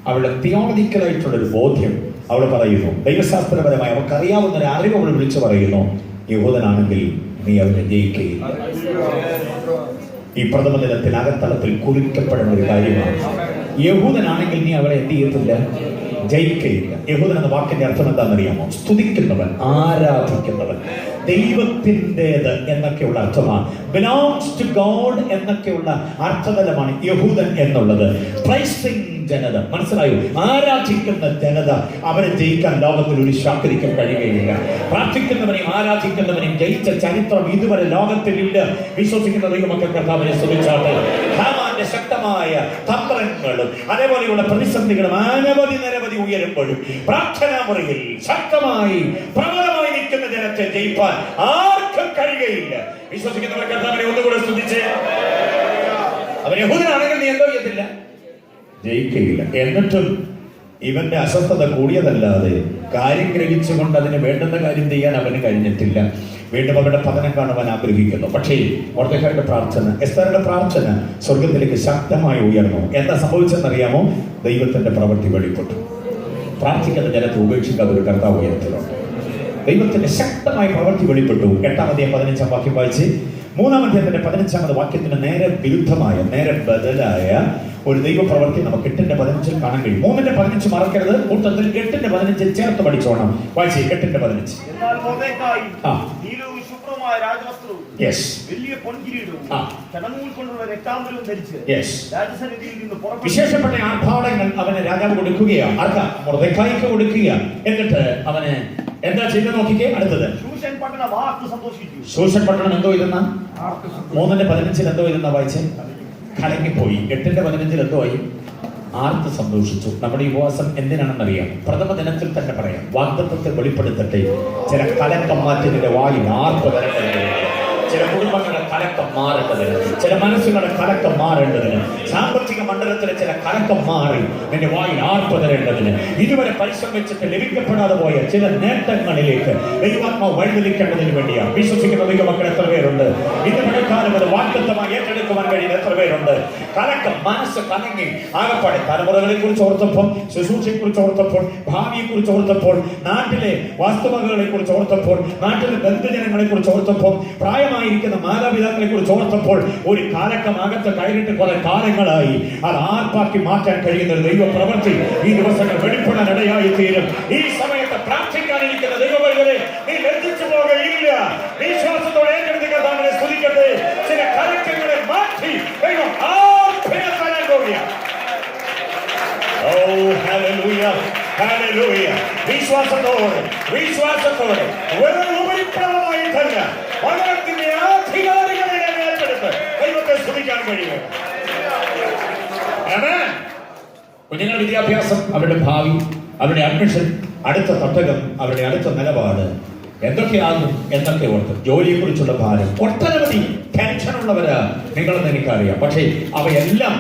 അവളുടെ തിയോളജിക്കലായിട്ടുള്ളൊരു ബോധ്യം അവൾ പറയുന്നു. ദൈവശാസ്ത്രപരമായി അവൾക്കറിയാവുന്ന ഒരു അറിവ് അവൾ വിളിച്ചു പറയുന്നു, യഹൂദനാണെങ്കിൽ നീ അവനെ ജയിക്കുകയില്ല. ഈ പ്രഥമ ദിനത്തിൽ അകത്തളത്തിൽ കുറിക്കപ്പെടുന്ന ഒരു കാര്യമാണ്. യഹൂദനാണെങ്കിൽ നീ അവളെ എന്ത് ചെയ്യത്തില്ല? ജയിക്കുകയില്ല. യഹൂദൻ എന്ന വാക്കിന്റെ അർത്ഥം എന്താണെന്നറിയാമോ? സ്തുതിക്കുന്നവൻ, ആരാധിക്കുന്നവൻ, ദൈവത്തിൻ്റെത് എന്നൊക്കെയുള്ള അർത്ഥമാണ്. ബിലോങ്സ് ടു ഗോഡ് എന്നൊക്കെയുള്ള അർത്ഥതലമാണ് യഹൂദൻ എന്നുള്ളത്. പ്രൈസിംഗ് ജനത, മനസ്സിലായോ? ആരാധിക്കുന്ന ജനത, അവരെ ജയിക്കാൻ ലോകത്തിൽ ഒരു ശാക്തിക്കും കഴിയുകയില്ല. പ്രാർത്ഥിക്കുന്നവനെയും ആരാധിക്കുന്നവനെയും ജയിച്ച ചരിത്രം ഇതുവരെ ലോകത്തിലില്ല. വിശ്വസിക്കുന്ന ദൈവമക്കൾ കർത്താവിനെ സ്തുതിച്ചാട്ടെ. ഹാമാന്റെ ശക്തമായ തന്ത്രങ്ങളും അതേപോലെയുള്ള പ്രതിസന്ധികളും നിരവധി ഉയരുമ്പോഴും പ്രാർത്ഥനാ മുറിയിൽ ശക്തമായി പ്രബലമായി നിൽക്കുന്ന ജനത്തെ ജയിപ്പാൻ ആർക്കും കഴിയുകയില്ല. വിശ്വസിക്കുന്നവർ കർത്താവിനെ ഒന്നുകൂടെ സ്തുതിച്ച്. അവൻ യഹൂദനാണെങ്കിൽ നീ എന്തോ ചെയ്യത്തില്ല? ജയിക്കുകയില്ല. എന്നിട്ടും ഇവന്റെ അസ്വസ്ഥത കൂടിയതല്ലാതെ കാര്യം ഗ്രഹിച്ചുകൊണ്ട് അതിന് വേണ്ടുന്ന കാര്യം ചെയ്യാൻ അവന് കഴിഞ്ഞിട്ടില്ല. വീണ്ടും അവരുടെ പതനം കാണുവാൻ ആഗ്രഹിക്കുന്നു. പക്ഷേ മൊർദെഖായിയുടെ പ്രാർത്ഥന, എസ്തേറുടെ പ്രാർത്ഥന സ്വർഗത്തിലേക്ക് ശക്തമായി ഉയർന്നു. എന്താ സംഭവിച്ചെന്നറിയാമോ? ദൈവത്തിന്റെ പ്രവൃത്തി വെളിപ്പെട്ടു. പ്രാർത്ഥിക്കുന്ന ജനത്തെ ഉപേക്ഷിക്കാതെ ഒരു കർത്താവ് ഉയരത്തിലുണ്ട്. ദൈവത്തിന്റെ ശക്തമായ പ്രവൃത്തി വെളിപ്പെട്ടു. 8-15 വാക്യം വായിച്ച് 3-ാമത്തെ 15 വാക്യത്തിന് നേരെ വിരുദ്ധമായ, നേരെ ബദലായ ഒരു ദൈവപ്രവൃത്തി നമുക്ക് 8-15 കാണാൻ കഴിയും. 3-15 മറക്കരുത്. കൂട്ടത്തിൽ 8-15 ചേർത്ത് പഠിച്ചോണം. വായിച്ച് 8-15. എന്നാൽ മൊർദെഖായി നീലവും ശുഭ്രവുമായ രാജവസ്ത്രവും വലിയ പൊൻകിരീടവും ചടങ്ങുകൾ കൊണ്ടുള്ള രക്താംബരവും ധരിച്ച് രാജസന്നിധിയിൽ നിന്ന് പുറപ്പെട്ടു. വിശേഷപ്പെട്ട ആർഭാടങ്ങൾ അവന് രാജാവ് കൊടുക്കുകയാണ്. ആർക്കാ? മൊർദെഖായിക്ക് കൊടുക്കുക. എന്നിട്ട് അവന് എന്താ ചെയ്ത് നോക്കിക്കേ. അടുത്തത്, ശൂഷൻ പട്ടണം ആർത്തു സന്തോഷിച്ചു. ശൂഷൻ പട്ടണം എന്തോ ഇരുന്ന 3-15 എന്തോ ഇരുന്ന വായിച്ച് കലങ്ങിപ്പോയി. 8-15 എന്തോ ആയി? ആർത്ത് സന്തോഷിച്ചു. നമ്മുടെ ഈ ഉപവാസം എന്തിനാണെന്നറിയാം? പ്രഥമ ദിനത്തിൽ തന്നെ പറയാം, വാഗ്ദത്തത്തെ വെളിപ്പെടുത്തട്ടെ. ചില കലക്കം മാറ്റത്തിന്റെ വായിൽ ആർത്ത് വരേണ്ടതിന്, ചില കുടുംബങ്ങളുടെ കലക്കം മാറേണ്ടതിന്, ചില മനസ്സുകളുടെ കലക്കം മാറേണ്ടതിന്, സാമ്പത്തിക മണ്ഡലത്തിലെ ചില കലക്കം മാറി നിന്റെ വായിൽ ആർപ്പ് തരേണ്ടതിന്, ഇതുവരെ പരിശ്രമിച്ചിട്ട് ലഭിക്കപ്പെടാതെ പോയ ചില നേട്ടങ്ങളിലേക്ക് ദൈവാത്മാവ് വഴിതെളിക്കേണ്ടതിന് വേണ്ടിയാണ്. വിശ്വസിക്കുന്ന ദൈവമക്കൾ എത്ര പേരുണ്ട്? ഇന്ന് പഴക്കാലം അത് വാഗ്ദത്തമായി ഏറ്റെടുക്കുവാൻ കഴിയുന്ന എത്ര പേരുണ്ട്? കലക്കം, മനസ്സ് കലങ്ങി ആകപ്പാടെ തലമുറകളെ കുറിച്ച് ഓർത്തപ്പോൾ, ശുശ്രൂഷയെ കുറിച്ച് ഓർത്തപ്പോൾ, ഭാവിയെ കുറിച്ച് ഓർത്തപ്പോൾ, നാട്ടിലെ വാസ്തവകളെ കുറിച്ച് ഓർത്തപ്പോൾ, നാട്ടിലെ ബന്ധുജനങ്ങളെ കുറിച്ച് ഓർത്തപ്പോൾ, പ്രായമായിരിക്കുന്ന മാതാപിതാക്കളെ കുറിച്ച് ഓർത്തപ്പോൾ ഒരു കാലക്കമകത്ത് കയറിയിട്ട് കുറെ കാലങ്ങളായി അത് ആർപ്പാക്കി മാറ്റാൻ കഴിയുന്ന ഒരു ദൈവ പ്രവൃത്തി ഈ ദിവസങ്ങൾ വെളിപ്പെടാൻ ഇടയായി തീരും. ഈ സമയത്ത് പ്രാർത്ഥിക്കാനിരിക്കുന്ന ദൈവവൈദ്യരെ നീ ലജ്ജിച്ചു പോകയില്ല. വിശ്വാസത്തോടെ ഏറ്റെടുത്ത് കർത്താവിനെ സ്തുതിക്കട്ടെ. ചില കലക്കങ്ങളെ മാറ്റി ദൈവം ആർപ്പിനെ തരാൻ പോവുകയാണ്. ഓ ഹല്ലേലൂയ, ഹല്ലേലൂയ. വിശ്വാസത്തോടെ വെറും ഉപരിപ്ലവമായിട്ടല്ല, വചനത്തിന്റെ അധികാരികളെ ഏറ്റെടുത്ത് ദൈവത്തെ സ്തുതിക്കാൻ കഴിയും. കുഞ്ഞുങ്ങളുടെ വിദ്യാഭ്യാസം, അവരുടെ ഭാവി, അവരുടെ അഡ്മിഷൻ, അടുത്ത തട്ടകം, അവരുടെ അടുത്ത നിലപാട് എന്തൊക്കെയാകും എന്നൊക്കെ ഓർത്ത് ജോലിയെ കുറിച്ചുള്ള ഭാരം, ഒട്ടനവധി ടെൻഷനുള്ളവരാ നിങ്ങളെന്ന് എനിക്കറിയാം. പക്ഷേ അവയെല്ലാം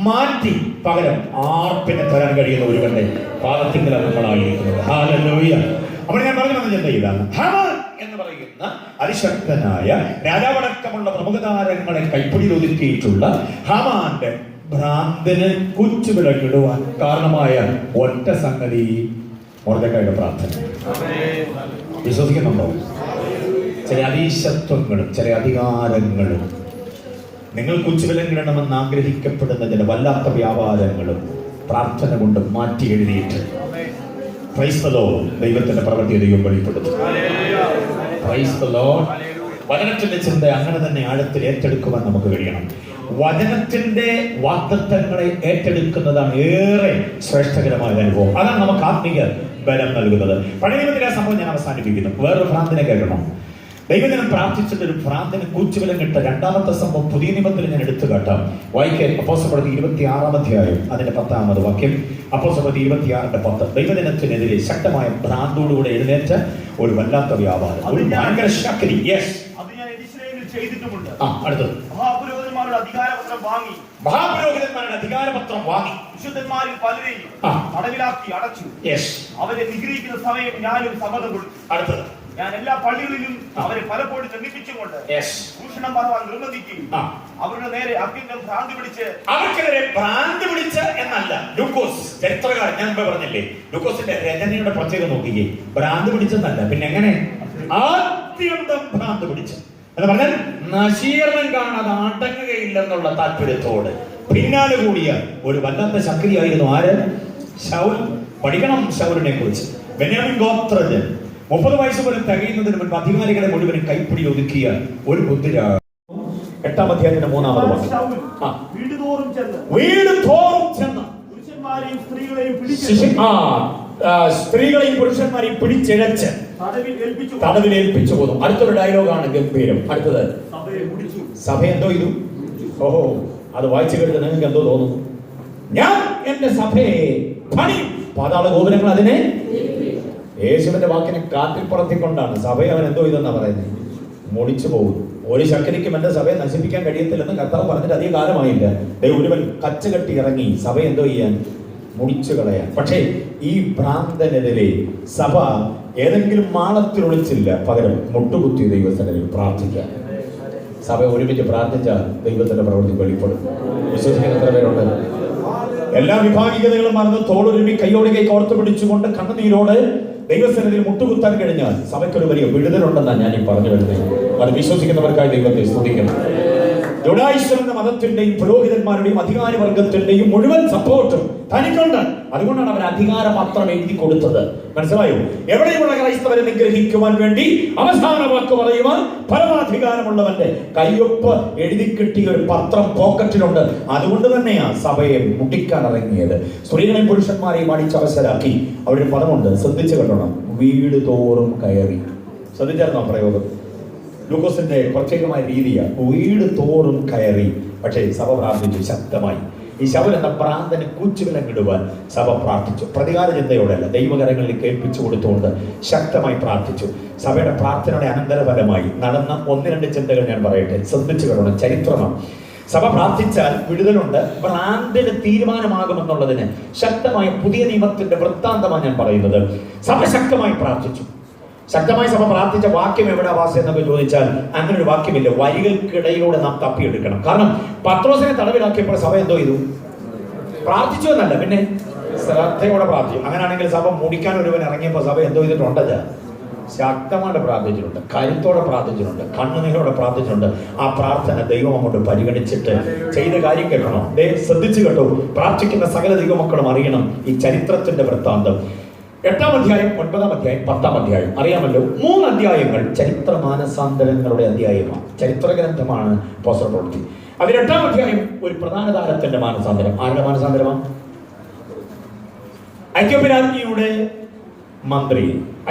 മാറ്റി പകരം ആർപ്പിനെ തരാൻ കഴിയുന്ന ഒരുവന്റെ പാദത്തിങ്കലാണ് നമ്മളായിരിക്കുന്നത്. ഹല്ലേലൂയ. അപ്പോൾ ഞാൻ പറഞ്ഞു വന്ന ചിന്ത ഇതാണ്, ഹാമാൻ എന്ന് പറയുന്ന അതിശക്തനായ രാജാവടക്കമുള്ള പ്രമുഖ താരങ്ങളെ കൈപ്പിടിയിൽ ഒതുക്കിയിട്ടുള്ള ഹാമാന്റെ ഭ്രാന്തന് കുച്ചുവിലക്കിടുവാൻ കാരണമായ ഒറ്റ സംഗതി മൊർദെഖായിയുടെ പ്രാർത്ഥന. വിശ്വസിക്കുന്നുണ്ടോ? ചില അതീശത്വങ്ങളും ചില അധികാരങ്ങളും നിങ്ങൾ കുച്ചുവിലങ്ങിടണമെന്ന് ആഗ്രഹിക്കപ്പെടുന്ന ചില വല്ലാത്ത വ്യാപാരങ്ങളും പ്രാർത്ഥന കൊണ്ട് മാറ്റി എഴുതിയിട്ട് പ്രൈസ് ദി ലോർഡ് ദൈവത്തിന്റെ പ്രവൃത്തി ദൈവം വെളിപ്പെടുത്തും. Price the Lord. വചനത്തിന്റെ ചിന്ത അങ്ങനെ തന്നെ ആഴത്തിൽ ഏറ്റെടുക്കുവാൻ നമുക്ക് കഴിയണം. വചനത്തിന്റെ വാഗ്ദത്തങ്ങളെ ഏറ്റെടുക്കുന്നതാണ് ഏറെ ശ്രേഷ്ഠകരമായ അനുഭവം. അതാണ് നമുക്ക് ആത്മീയ ബലം നൽകുന്നത്. പഴയ നിയമത്തിലെ ആ സംഭവം ഞാൻ അവസാനിപ്പിക്കുന്നു. വേറൊരു ഭ്രാന്തിനെ കേൾക്കണം. ദൈവജനം പ്രാർത്ഥിച്ചിട്ട് ഒരു ഭ്രാന്തന് കൂച്ചുവിലം കിട്ട രണ്ടാമത്തെ സംഭവം പുതിയ നിയമത്തിൽ ഞാൻ എടുത്തു കാട്ടാം. വായിക്കാൻ അപ്പോസ്തലപ്രവൃത്തി 26-ാം അധ്യായം അതിന്റെ 10-ാമത് വാക്യം. അപ്പോസ്തലപ്രവൃത്തി 26:10. ദൈവജനത്തിനെതിരെ ശക്തമായ ഭ്രാന്തോടുകൂടെ എഴുന്നേറ്റ ഒരു വല്ലാത്ത വ്യാപാരം, ഒരു ഭയങ്കര ശക്തി. യെസ്, അത് ഞാൻ യെരൂശലേമിൽ ചെയ്തിട്ടുമുണ്ട്. അടുത്തത് മഹാപുരോഹിതന്മാരുടെ അധികാരപത്രം വാങ്ങി വിശുദ്ധന്മാരിൽ പലരെയും തടവിലാക്കി അടച്ചു. അവരെ നിഗ്രഹിക്കുന്ന സമയം ഞാനും സമ്മതം കൊടുത്തു. അടുത്തത്, ഞാൻ എല്ലാ പള്ളികളിലും അവരെ പലപ്പോഴും ദണ്ഡിപ്പിച്ചുകൊണ്ട് ഭൂഷണം പറയാൻ നിർബന്ധിക്കുകയും അവരുടെ നേരെ അത്യന്തം അവർക്കെതിരെ ഭ്രാന്തി പിടിച്ച് എന്നല്ല. ലൂക്കോസ് ചരിത്രകാരൻ ഞാൻ പറഞ്ഞില്ലേ, ലൂക്കോസിന്റെ രചനയുടെ പ്രത്യേകത നോക്കിയേ. ഭ്രാന്തി പിടിച്ചെന്നല്ല, പിന്നെ എങ്ങനെ? ആദ്യന്തം ഭ്രാന്തി പിടിച്ച് എന്ന് പറഞ്ഞാൽ നശീകരണം കാണാതെ അടങ്ങുകയില്ലെന്നുള്ള താല്പര്യത്തോട് പിന്നാലെ കൂടിയ ഒരു വല്ലാത്ത ശക്തിയായിരുന്നു ആര്? ശൗൽ. പഠിക്കണം ശൗലിനെ കുറിച്ച്. ബെന്യാമിൻ ഗോത്രജൻ 30 വയസ്സ് പോലും തികയുന്നതിന് മുൻപ് അധികാരികളെ മുഴുവനും കൈപ്പിടി ഒതുക്കിയ ഒരു കുതിര. 8-ാം അധ്യായത്തിന്റെ 3-ാമത് വാക്യം. വീട് തോറും ചെന്ന് പുരുഷന്മാരെയും സ്ത്രീകളെയും പുരുഷന്മാരെയും പിടിച്ചിഴച്ച് തടവിൽ ഏൽപ്പിച്ചു പോന്നു. അടുത്തൊരു ഡയലോഗാണ് ഗംഭീരം. അടുത്തത്, സഭ എന്തോ ഇതു. ഓഹോ, അത് വായിച്ചു കേട്ടിട്ട് നിങ്ങൾക്ക് എന്തോ തോന്നുന്നു? ഞാൻ എന്റെ സഭയെ പണിയും, പാതാള ഗോപുരങ്ങൾ അതിനെ. യേശുവിന്റെ വാക്കിനെ കാറ്റിൽ പറത്തിക്കൊണ്ടാണ് സഭയെ അവൻ എന്തോ ഇതെന്നാ പറയുന്നത്, മുടിച്ചു പോകും. ഒരു ശക്തിക്കും എന്റെ സഭയെ നശിപ്പിക്കാൻ കഴിയത്തില്ലെന്ന് കർത്താവ് പറഞ്ഞിട്ട് അധിക കാലമായില്ല. ഒരുവൻ കച്ചുകെട്ടി ഇറങ്ങി സഭ എന്തോ ചെയ്യാൻ, മുടിച്ചു കളയാൻ. പക്ഷേ ഈ ഭ്രാന്തനെതിരെ സഭ ഏതെങ്കിലും മാളത്തിൽ ഒളിച്ചില്ല, പകരം മുട്ടുകുത്തി ദൈവസന്നിധിയിൽ പ്രാർത്ഥിക്കാൻ. സഭ ഒരുമിച്ച് പ്രാർത്ഥിച്ച ദൈവത്തിന്റെ പ്രവൃത്തി വെളിപ്പെടും. വിശ്വസിക്കുന്ന എത്ര പേരുണ്ട്? എല്ലാ വിഭാഗീയതകളും മറന്ന് തോളൊരുമി കൈയോട് കൈ കോർത്ത് പിടിച്ചുകൊണ്ട് കണ്ണുനീരോട് ദൈവസന്നിധിയിൽ മുട്ടുകുത്താൻ കഴിഞ്ഞാൽ സഭയ്ക്കൊരു വലിയ വിടുതലുണ്ടെന്നാണ് ഞാൻ ഈ പറഞ്ഞു വരുന്നത്. അത് വിശ്വസിക്കുന്നവർക്കായി ദൈവത്തെ സ്തുതിക്കണം. ജുഡായിസം മതത്തിന്റെയും പുരോഹിതന്മാരുടെയും അധികാരവർഗത്തിന്റെയും മുഴുവൻ സപ്പോർട്ടും തനിക്കുണ്ട്. അതുകൊണ്ടാണ് അവർ അധികാരപത്രം എഴുതി കൊടുത്തത്. മനസ്സിലായോ? എവിടെയുള്ള ക്രൈസ്തവരെ നിഗ്രഹിക്കുവാൻ വേണ്ടി അവസാന വാക്ക് പറയുവാൻ പരമാധികാരമുള്ളവന്റെ കയ്യൊപ്പ് എഴുതി കിട്ടിയ ഒരു പത്രം പോക്കറ്റിലുണ്ട്. അതുകൊണ്ട് തന്നെയാണ് സഭയെ മുട്ടിക്കാൻ ഇറങ്ങിയത്. സ്ത്രീകളെയും പുരുഷന്മാരെയും അടിച്ചവസരാക്കി. അവിടെ ഒരു പദമുണ്ട്, ശ്രദ്ധിച്ചു കണ്ടോണം. വീട് തോറും കയറി. ശ്രദ്ധിച്ചായിരുന്നോ പ്രയോഗം? ലൂക്കോസിന്റെ പ്രത്യേകമായ രീതിയാണ്. വീട് തോറും കയറി. പക്ഷേ സഭ പ്രാർത്ഥിച്ചു ശക്തമായി. ഈ ശൗൽ എന്ന ഭ്രാന്തന് കൂച്ചുവിലങ്ങിടുവാൻ സഭ പ്രാർത്ഥിച്ചു. പ്രതികാര ചിന്തയോടെയല്ല, ദൈവകരങ്ങളിൽ കേൾപ്പിച്ചു കൊടുത്തുകൊണ്ട് ശക്തമായി പ്രാർത്ഥിച്ചു. സഭയുടെ പ്രാർത്ഥനയുടെ അനന്തരഫലമായി നടന്ന 1-2 ചിന്തകൾ ഞാൻ പറയട്ടെ, ശ്രദ്ധിച്ചു കേൾക്കണം. ചരിത്രമാണ്. സഭ പ്രാർത്ഥിച്ചാൽ വിടുതലുണ്ട്, ഭ്രാന്തിന് തീരുമാനമാകുമെന്നുള്ളതിന് ശക്തമായ പുതിയ നിയമത്തിന്റെ വൃത്താന്തമാണ് ഞാൻ പറയുന്നത്. സഭ ശക്തമായി പ്രാർത്ഥിച്ചു. ശക്തമായി സഭ പ്രാർത്ഥിച്ച വാക്യം എവിടെ വാസം എന്നൊക്കെ ചോദിച്ചാൽ അങ്ങനെ ഒരു വാക്യമില്ല. വരികൾക്കിടയിലൂടെ നാം തപ്പിയെടുക്കണം. കാരണം പത്രോസിനെ തടവിലാക്കിയപ്പോൾ സഭ എന്തോ ചെയ്തു? പ്രാർത്ഥിച്ചു എന്നല്ല, പിന്നെ ശ്രദ്ധയോടെ പ്രാർത്ഥിച്ചു. അങ്ങനെയാണെങ്കിൽ സഭ മുടിക്കാൻ ഒരുവൻ ഇറങ്ങിയപ്പോൾ സഭ എന്തോ ചെയ്തിട്ടുണ്ടത്? ശക്തമായിട്ട് പ്രാർത്ഥിച്ചിട്ടുണ്ട്, കരുത്തോടെ പ്രാർത്ഥിച്ചിട്ടുണ്ട്, കണ്ണുനീരോടെ പ്രാർത്ഥിച്ചിട്ടുണ്ട്. ആ പ്രാർത്ഥന ദൈവം അങ്ങോട്ട് പരിഗണിച്ചിട്ട് ചെയ്ത കാര്യം കേൾക്കണം. ശ്രദ്ധിച്ചു കേട്ടോ. പ്രാർത്ഥിക്കുന്ന സകല ദൈവമക്കളും അറിയണം ഈ ചരിത്രത്തിന്റെ വൃത്താന്തം. 8-ാം അധ്യായം, 9-ാം അധ്യായം, 10-ാം അധ്യായം അറിയാമല്ലോ. 3 അധ്യായങ്ങൾ ചരിത്ര മാനസാന്തരങ്ങളുടെ അധ്യായമാണ്. ചരിത്ര ഗ്രന്ഥമാണ് അപ്പോസ്തല പ്രവൃത്തി. അതിൽ 8-ാം അധ്യായം ഒരു പ്രധാന താരത്തിന്റെ മാനസാന്തരം. ആരുടെ മാനസാന്തരമാണ്? ഐക്യോപ്യ രാജ്ഞിയുടെ മന്ത്രി,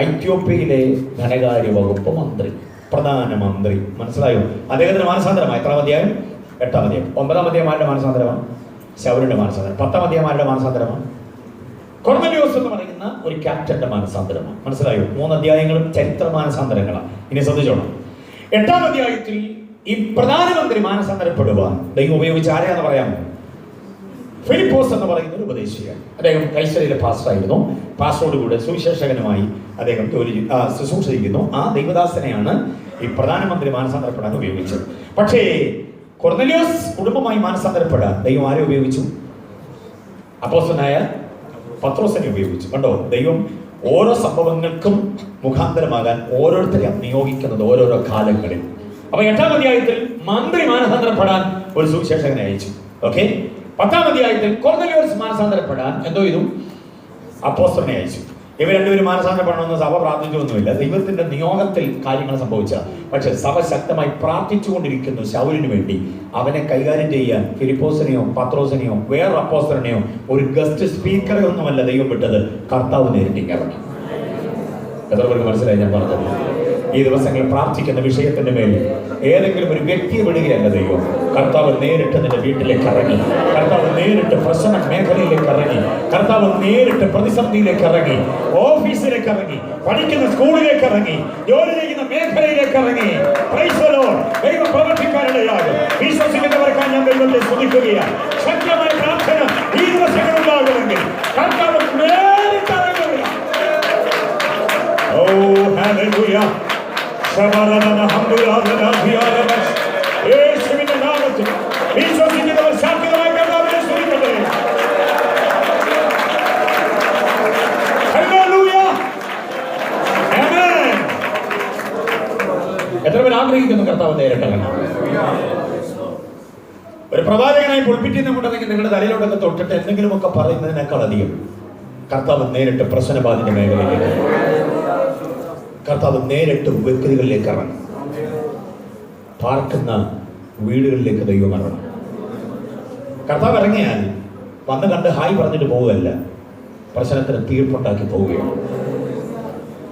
ഐക്യോപ്യയിലെ ധനകാര്യ വകുപ്പ് മന്ത്രി, പ്രധാനമന്ത്രി. മനസ്സിലായോ? അദ്ദേഹത്തിന്റെ മാനസാന്തരമാണ്. 8-ാം അധ്യായം, 8-ാം അധ്യായം. 9-ാം അധ്യായം ആരുടെ മാനസാന്തരമാണ്? ശൗലിന്റെ മാനസാന്തരം. 10-ാം അധ്യായം ആരുടെ മാനസാന്തരമാണ്? കൊർന്നലിയോസ് എന്ന് പറയുന്ന ഒരു ക്യാപ്റ്റന്റെ മാനസാന്തരമാണ്. മനസ്സിലായോ? 3 അധ്യായങ്ങളും ചരിത്ര മാനസാന്തരങ്ങളാണ്. ഇനി ശ്രദ്ധിച്ചോണം. 8-ാം അധ്യായത്തിൽ ഈ പ്രധാനമന്ത്രി മാനസാന്തരപ്പെടുവാൻ ദൈവം ഉപയോഗിച്ച ആരെയാന്ന് പറയാമോ? ഫിലിപ്പോസ് എന്ന് പറയുന്ന ഒരു ഉപദേശിയാണ്. അദ്ദേഹം കൈസരയിലെ പാസ്റ്ററായിരുന്നു. പാസ്റ്ററോടുകൂടെ സുവിശേഷകനുമായി അദ്ദേഹം ശുശ്രൂഷ ചെയ്യുന്നു. ആ ദൈവദാസനെയാണ് ഈ പ്രധാനമന്ത്രി മാനസാന്തരപ്പെടാൻ ഉപയോഗിച്ചത്. പക്ഷേ കൊർന്നലിയോസ് കുടുംബമായി മാനസാന്തരപ്പെടാൻ ദൈവം ആരെ ഉപയോഗിച്ചു? അപ്പോസ്തലനായ പത്രോസിനെ ഉപയോഗിച്ചു. കണ്ടോ, ദൈവം ഓരോ സംഭവങ്ങൾക്കും മുഖാന്തരമാകാൻ ഓരോരുത്തരെയും നിയോഗിക്കുന്നത് ഓരോരോ കാലങ്ങളിൽ. അപ്പൊ 8-ാം അധ്യായത്തിൽ മന്ത്രി മാനസാന്തരപ്പെടാൻ ഒരു സുവിശേഷകനെ അയച്ചു. ഓക്കെ, 10-ാം അധ്യായത്തിൽ കൊർന്നലിയോസ് മാനസാന്തരപ്പെടാൻ എന്തോ ഇതും അപ്പോസ്തലനെ അയച്ചു. ഇവർ രണ്ടുപേരും മാനസാന്തരപ്പെടണമെന്ന് സഭ പ്രാർത്ഥിച്ചൊന്നുമില്ല. ദൈവത്തിന്റെ നിയോഗത്തിൽ കാര്യങ്ങൾ സംഭവിച്ച. പക്ഷെ സഭ ശക്തമായി പ്രാർത്ഥിച്ചുകൊണ്ടിരിക്കുന്നു ശൗലിന് വേണ്ടി. അവനെ കൈകാര്യം ചെയ്യാൻ ഫിലിപ്പോസിനെയോ പത്രോസിനെയോ വേറെ അപ്പോസ്തലനെയോ ഒരു ഗസ്റ്റ് സ്പീക്കറെ ഒന്നുമല്ല ദൈവം വിട്ടത്, കർത്താവ് നേരിട്ട് ഇറങ്ങി. എത്ര പേർക്ക് മനസ്സിലായി ഞാൻ പറഞ്ഞത്? ഈ ദിവസങ്ങളിൽ പ്രാർത്ഥിക്കുന്ന വിഷയത്തിന്റെ മേൽ ഏതെങ്കിലും ഒരു വ്യക്തിയെ വിടുകയല്ല ദൈവം. കർത്താവ് നേരിട്ട് നിന്റെ വീട്ടിലേക്ക് ഇറങ്ങി. കർത്താവ് നേരിട്ട് പ്രശ്ന മേഖലയിലേക്ക് ഇറങ്ങി. കർത്താവ് നേരിട്ട് പ്രതിസന്ധിയിലേക്ക് ഇറങ്ങി. ഓഫീസിലേക്ക് ഇറങ്ങി. പഠിക്കുന്ന സ്കൂളിലേക്ക് ഇറങ്ങി. ജോലി ചെയ്യുന്ന മേഖലയിലേക്ക് ഇറങ്ങി. ദൈവം പ്രവർത്തിക്കാനിടയാകും. വിശ്വസിക്കുന്നവർക്കായി ഞാൻ ദൈവത്തെ സ്തുതിക്കുകയാണ്. ശക്തമായ പ്രാർത്ഥന ഈ ദിവസങ്ങൾ ഉണ്ടാകുമെങ്കിൽ കർത്താവ് നേരിട്ട് ഇറങ്ങുക. ഓ ഹല്ലേലൂയ. യേശുവിന്റെ നാമത്തിൽ വിശ്വസിക്കുന്നവർ ശക്തമായി കർത്താവിനെ സ്തുതിക്കട്ടെ. ഹല്ലേലൂയ. ആമേൻ. എത്ര പേർ ആഗ്രഹിക്കുന്നു കർത്താവ് നേരിട്ടണം? ഒരു പ്രവാചകനായി പുൾപിറ്റിൽ നിന്നുണ്ടെങ്കിൽ നിങ്ങളുടെ തലയിലോട്ടൊക്കെ തൊട്ടിട്ട് എന്തെങ്കിലുമൊക്കെ പറയുന്നതിനേക്കാൾ അധികം കർത്താവ് നേരിട്ട് പ്രശ്നബാധിത മേഖലയിലേക്ക്, കർത്താവ് നേരിട്ട് വ്യക്തികളിലേക്ക് ഇറങ്ങും. പാർക്കുന്ന വീടുകളിലേക്ക് ദൈവം ഇറങ്ങും. കർത്താവ് ഇറങ്ങിയാൽ വന്ന് കണ്ട് ഹായ് പറഞ്ഞിട്ട് പോവുകയല്ല, പ്രശ്നത്തിന് തീർപ്പുണ്ടാക്കി പോവുകയാണ്.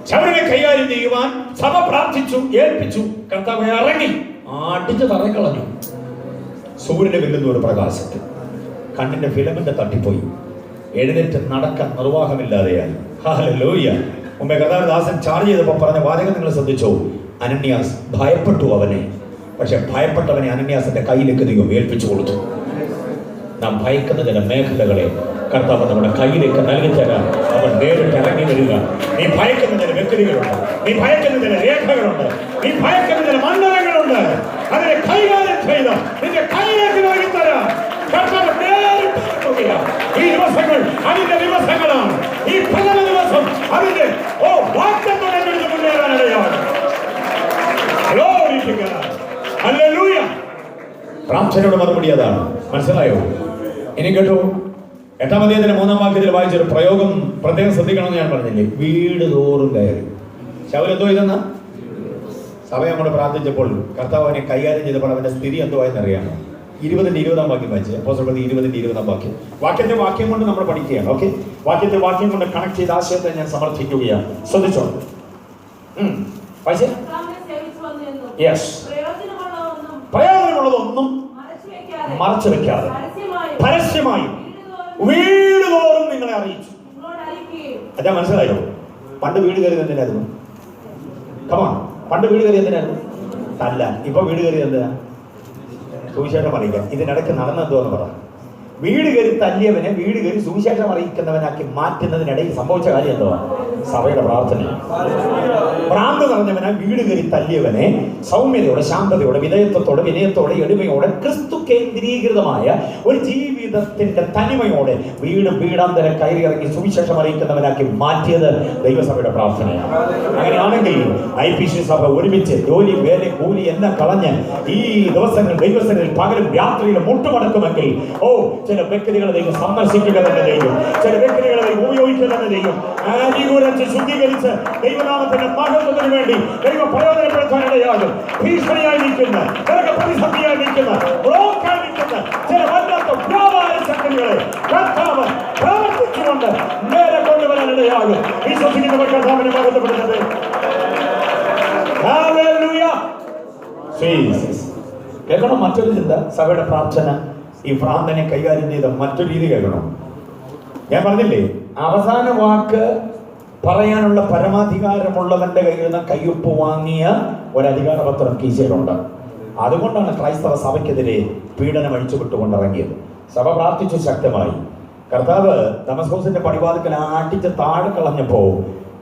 ശൗലിനെ കൈകാര്യം ചെയ്യുവാൻ സഭ പ്രാർത്ഥിച്ചു, ഏൽപ്പിച്ചു. കർത്താവ് ഇറങ്ങി അടിച്ചു തറക്കളഞ്ഞു. സൂര്യനെ വെല്ലുന്ന ഒരു പ്രകാശത്തിൽ കണ്ണിന്റെ ഫിലമെന്റ് തട്ടിപ്പോയി. എഴുന്നേറ്റ് നടക്കാൻ നിർവാഹമില്ലാതെയായി. ഹല്ലേലൂയ. മുമ്പേ കർത്താവിദാസൻ ചാർജ് ചെയ്തപ്പോൾ പറഞ്ഞ വാചകം നിങ്ങൾ ശ്രദ്ധിച്ചോ? അനന്യാസ് ഭയപ്പെട്ടു അവനെ. പക്ഷെ ഭയപ്പെട്ടവനെ അനന്യാസിന്റെ കയ്യിലേക്ക് ദൈവം ഏൽപ്പിച്ചു കൊടുത്തു. നാം ഭയക്കുന്ന ചില മേഖലകളെ കർത്താവ് നമ്മുടെ കയ്യിലേക്ക് നൽകി തരാൻ അവൻ നേരിട്ട് ഇറങ്ങി വരിക. നീ ഭയക്കുന്ന ചില വ്യക്തികളുണ്ട്, നീ ഭയക്കുന്ന ചില രേഖകളുണ്ട്, നീ ഭയക്കുന്ന ചില മണ്ഡലങ്ങളുണ്ട്. അതിനെ കൈകാര്യം ചെയ്ത് നിന്റെ കയ്യിലേക്ക് നൽകി തരാൻ കർത്താവ് നേരിട്ട് ഇറങ്ങുക. ഈ ദിവസങ്ങൾ അതിന്റെ ദിവസങ്ങളാണ്. ഈ പ്രഥമ ദിവസം അതിന്റെ വാഗ്ദത്തങ്ങൾ മുന്നേറാനിടയാണ്. ഹല്ലേലൂയ. പ്രാർത്ഥനയുടെ മറുപടി അതാണ്. മനസ്സിലായോ? ഇനി കേട്ടോ, 8-ാം അധ്യായത്തിന്റെ 3-ാം വാക്യത്തിൽ വായിച്ചൊരു പ്രയോഗം പ്രത്യേകം ശ്രദ്ധിക്കണമെന്ന് ഞാൻ പറഞ്ഞില്ലേ? വീട് തോറും കയറി. ശൗൽ എന്തോ ഇതെന്ന സഭ അങ്ങോട്ട് പ്രാർത്ഥിച്ചപ്പോൾ കർത്താവ് അവനെ കൈകാര്യം ചെയ്തപ്പോൾ അവന്റെ സ്ഥിതി എന്തോ ആയെന്നറിയാമോ? 20-ാം വാക്യം വായിച്ചത്. അപ്പോസ്തലപ്രവൃത്തി 20-ാം വാക്യം. വാക്യം കൊണ്ട് നമ്മൾ പഠിക്കുകയാണ്. ഓക്കെ, വാക്യം കൊണ്ട് കണക്ട് ചെയ്ത ആശയത്തെ ഞാൻ സമർത്ഥിക്കുകയാണ്. ശ്രദ്ധിച്ചോ? പ്രയോജനമുള്ളതൊന്നും മറച്ചു വെക്കാതെ പരസ്യമായി വീടുതോറും നിങ്ങളെ അറിയിച്ചു. അതാ മനസ്സിലായോ? പണ്ട് വീട് കയറി എന്തിനായിരുന്നു? പണ്ട് വീട് കയറി എന്തിനായിരുന്നു? അല്ല, ഇപ്പൊ വീട് കയറി എന്തിനാ? സുവിശേഷം അറിയിക്കാൻ. ഇതിനിടയ്ക്ക് നടന്നെന്തോന്ന് പറ. വീട് കയറി തല്ലിയവനെ വീട് കയറി സുവിശേഷം അറിയിക്കുന്നവനാക്കി മാറ്റുന്നതിനിടയിൽ സംഭവിച്ച കാര്യം എന്തുവാ? സഭയുടെ പ്രാർത്ഥന. ഭ്രാന്ത് നിറഞ്ഞവനെ വീട് കയറി തല്ലിയവനെ സൗമ്യതയോടെ, ശാന്തതയോടെ, വിധേയത്വത്തോടെ, വിനയത്തോടെ, എളിമയോടെ, ക്രിസ്തു കേന്ദ്രീകൃതമായ ഒരു ജീവിതത്തിന്റെ തനിമയോടെ വീടാന്തര കയറി ഇറങ്ങി സുവിശേഷം അറിയിക്കുന്നവനാക്കി മാറ്റിയത് ദൈവസഭയുടെ പ്രാർത്ഥനയാണ്. അങ്ങനെയാണെങ്കിൽ IPC സഭ ഒരുമിച്ച് ജോലി, വേല, കൂലി എല്ലാം കളഞ്ഞ് ഈ ദിവസങ്ങൾ ദൈവസഭയിൽ പകലും രാത്രിയിലും മുട്ടുമടക്കുമെങ്കിൽ ചില വ്യക്തികളെ ദൈവം സന്ദർശിക്കുക തന്നെ ചെയ്യും. ചില വ്യക്തികളെ ദൈവം ഉപയോഗിക്കുക തന്നെ ചെയ്യും. അനുകൂലിച്ച് ശുദ്ധീകരിച്ച് ദൈവനാമത്തിന്റെ മഹത്വത്തിന് വേണ്ടി ദൈവം പ്രയോജനപ്പെടുത്താനിടയാകും. ഭീഷണിയായി നിൽക്കുന്ന, പ്രതിസന്ധിയായി നിൽക്കുന്ന, ബ്ലോക്കായി നിൽക്കുന്ന ചില വല്ലാത്ത വ്യാപാര ശക്തികളെ കർത്താവ് പ്രവർത്തിച്ചുകൊണ്ട് നേരെ കൊണ്ടുവരാനിടയാകും. വിശ്വസിക്കുന്നവർ കർത്താവിനെ മഹത്വപ്പെടുന്നത്. കേൾക്കണം മറ്റൊരു ചിന്ത. സഭയുടെ പ്രാർത്ഥന ഈ ഭ്രാന്തനെ കൈകാര്യം ചെയ്ത മറ്റൊരു രീതി കേൾക്കണം. ഞാൻ പറഞ്ഞില്ലേ, അവസാന വാക്ക് പറയാനുള്ള പരമാധികാരമുള്ളവന്റെ കയ്യിൽ നിന്ന് കയ്യൊപ്പ് വാങ്ങിയ ഒരധികാരപത്രം കീശയിലുണ്ട്. അതുകൊണ്ടാണ് ക്രൈസ്തവ സഭയ്ക്കെതിരെ പീഡനം അഴിച്ചുവിട്ടുകൊണ്ടിറങ്ങിയത്. സഭ പ്രാർത്ഥിച്ചു ശക്തമായി. കർത്താവ് ദമസ്കോസിന്റെ പടിവാതിക്കൽ ആട്ടിച്ച് താഴെ കളഞ്ഞപ്പോ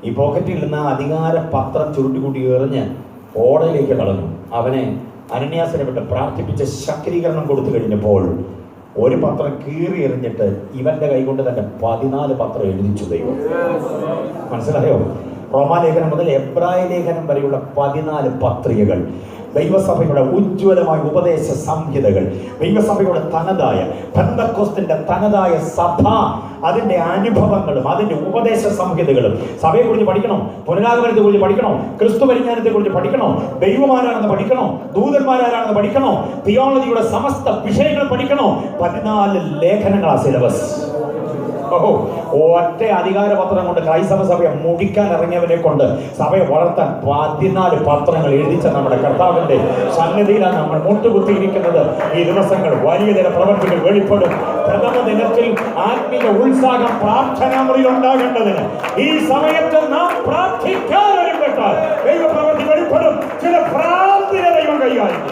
ഈ പോക്കറ്റിൽ നിന്ന് അധികാര പത്രം ചുരുട്ടിക്കൂട്ടി എറിഞ്ഞ് ഓടയിലേക്ക് കളഞ്ഞു. അവനെ അനന്യാസിനെ വിട്ട് പ്രാർത്ഥിപ്പിച്ച് ശക്തീകരണം കൊടുത്തു കഴിഞ്ഞപ്പോൾ ഒരു പത്രം കീറി എറിഞ്ഞിട്ട് ഇവന്റെ കൈകൊണ്ട് തന്നെ 14 പത്രം എഴുതിച്ചു ദൈവം. മനസ്സിലായോ? റോമാലേഖനം മുതൽ എബ്രായ ലേഖനം വരെയുള്ള 14 പത്രികകൾ, ദൈവസഭയുടെ ഉജ്ജ്വലമായ ഉപദേശ സംഹിതകൾ, ദൈവസഭയുടെ തനതായ പെന്തക്കോസ്തിന്റെ തനതായ സഭ, അതിന്റെ അനുഭവങ്ങളും അതിന്റെ ഉപദേശ സംഹിതകളും. സഭയെക്കുറിച്ച് പഠിക്കണോ? പുനരാഗമനത്തെ കുറിച്ച് പഠിക്കണോ? ക്രിസ്തു പരിജ്ഞാനത്തെ കുറിച്ച് പഠിക്കണോ? ദൈവമാരാണെന്ന് പഠിക്കണോ? ദൂതന്മാരാണെന്ന് പഠിക്കണോ? തിയോളജിയുടെ സമസ്ത വിഷയങ്ങൾ പഠിക്കണോ? 14 ലേഖനങ്ങളാ സിലബസ്. ഒറ്റ അധികാരപത്രം കൊണ്ട് ക്രൈസ്തവ സഭയെ മുടിക്കാൻ ഇറങ്ങിയവനെ കൊണ്ട് സഭയെ വളർത്താൻ 14 പത്രങ്ങൾ എഴുതിച്ച നമ്മുടെ കർത്താവിന്റെ സന്നിധിയിലാണ് നമ്മൾ മുട്ടുകുത്തിയിരിക്കുന്നത്. ഈ ദിവസങ്ങൾ വലിയ ചില പ്രവർത്തികൾ വെളിപ്പെടും. പ്രഥമ ദിനത്തിൽ ആത്മീയ ഉത്സാഹം പ്രാർത്ഥനാമുറിയിൽ ഉണ്ടാകേണ്ടതിന് ഈ സമയത്ത് നാം പ്രാർത്ഥിക്കാൻ ഒരുപ്പെട്ടാൽ ദൈവപ്രവൃത്തി വെളിപ്പെടും. ചില ഭ്രാന്തിനെ ദൈവം കൈകാര്യം.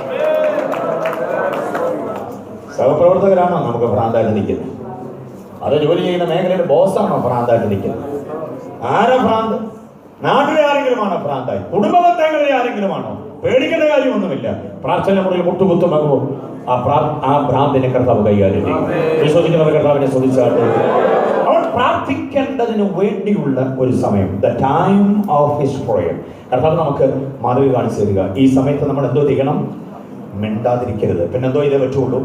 സഹപ്രവർത്തകരാണോ നമുക്ക് ഭ്രാന്തായിട്ട് നിൽക്കുന്നത്? അത് ജോലി ചെയ്യുന്ന മേഖലയിൽ ബോസാണോ ഭ്രാന്തായിട്ട് നിൽക്കുന്നത്? ആരാ ഭ്രാന്ത്? നാട്ടിലെ ആരെങ്കിലും ആണോ ഭ്രാന്തായി? കുടുംബ ബന്ധങ്ങളിലെ ആരെങ്കിലും ആണോ? പേടിക്കേണ്ട കാര്യമൊന്നുമില്ല. പ്രാർത്ഥന മുറിയിൽ മുട്ടുകുത്തുമാകുമോ ആ ഭ്രാന്തിനെ കർത്താവ് കൈകാര്യം ചെയ്യും. വിശ്വസിക്കുന്നവർ കർത്താവിനെ ശ്രദ്ധിച്ചാട്ട് അവൻ പ്രാർത്ഥിക്കേണ്ടതിന് വേണ്ടിയുള്ള ഒരു സമയം, the time of his prayer. കർത്താവ് നമുക്ക് മാതൃക കാണിച്ചു തരിക. ഈ സമയത്ത് നമ്മൾ എന്തോ ചെയ്യണം? മിണ്ടാതിരിക്കരുത്. പിന്നെന്തോ ഇതേ പറ്റുള്ളൂ?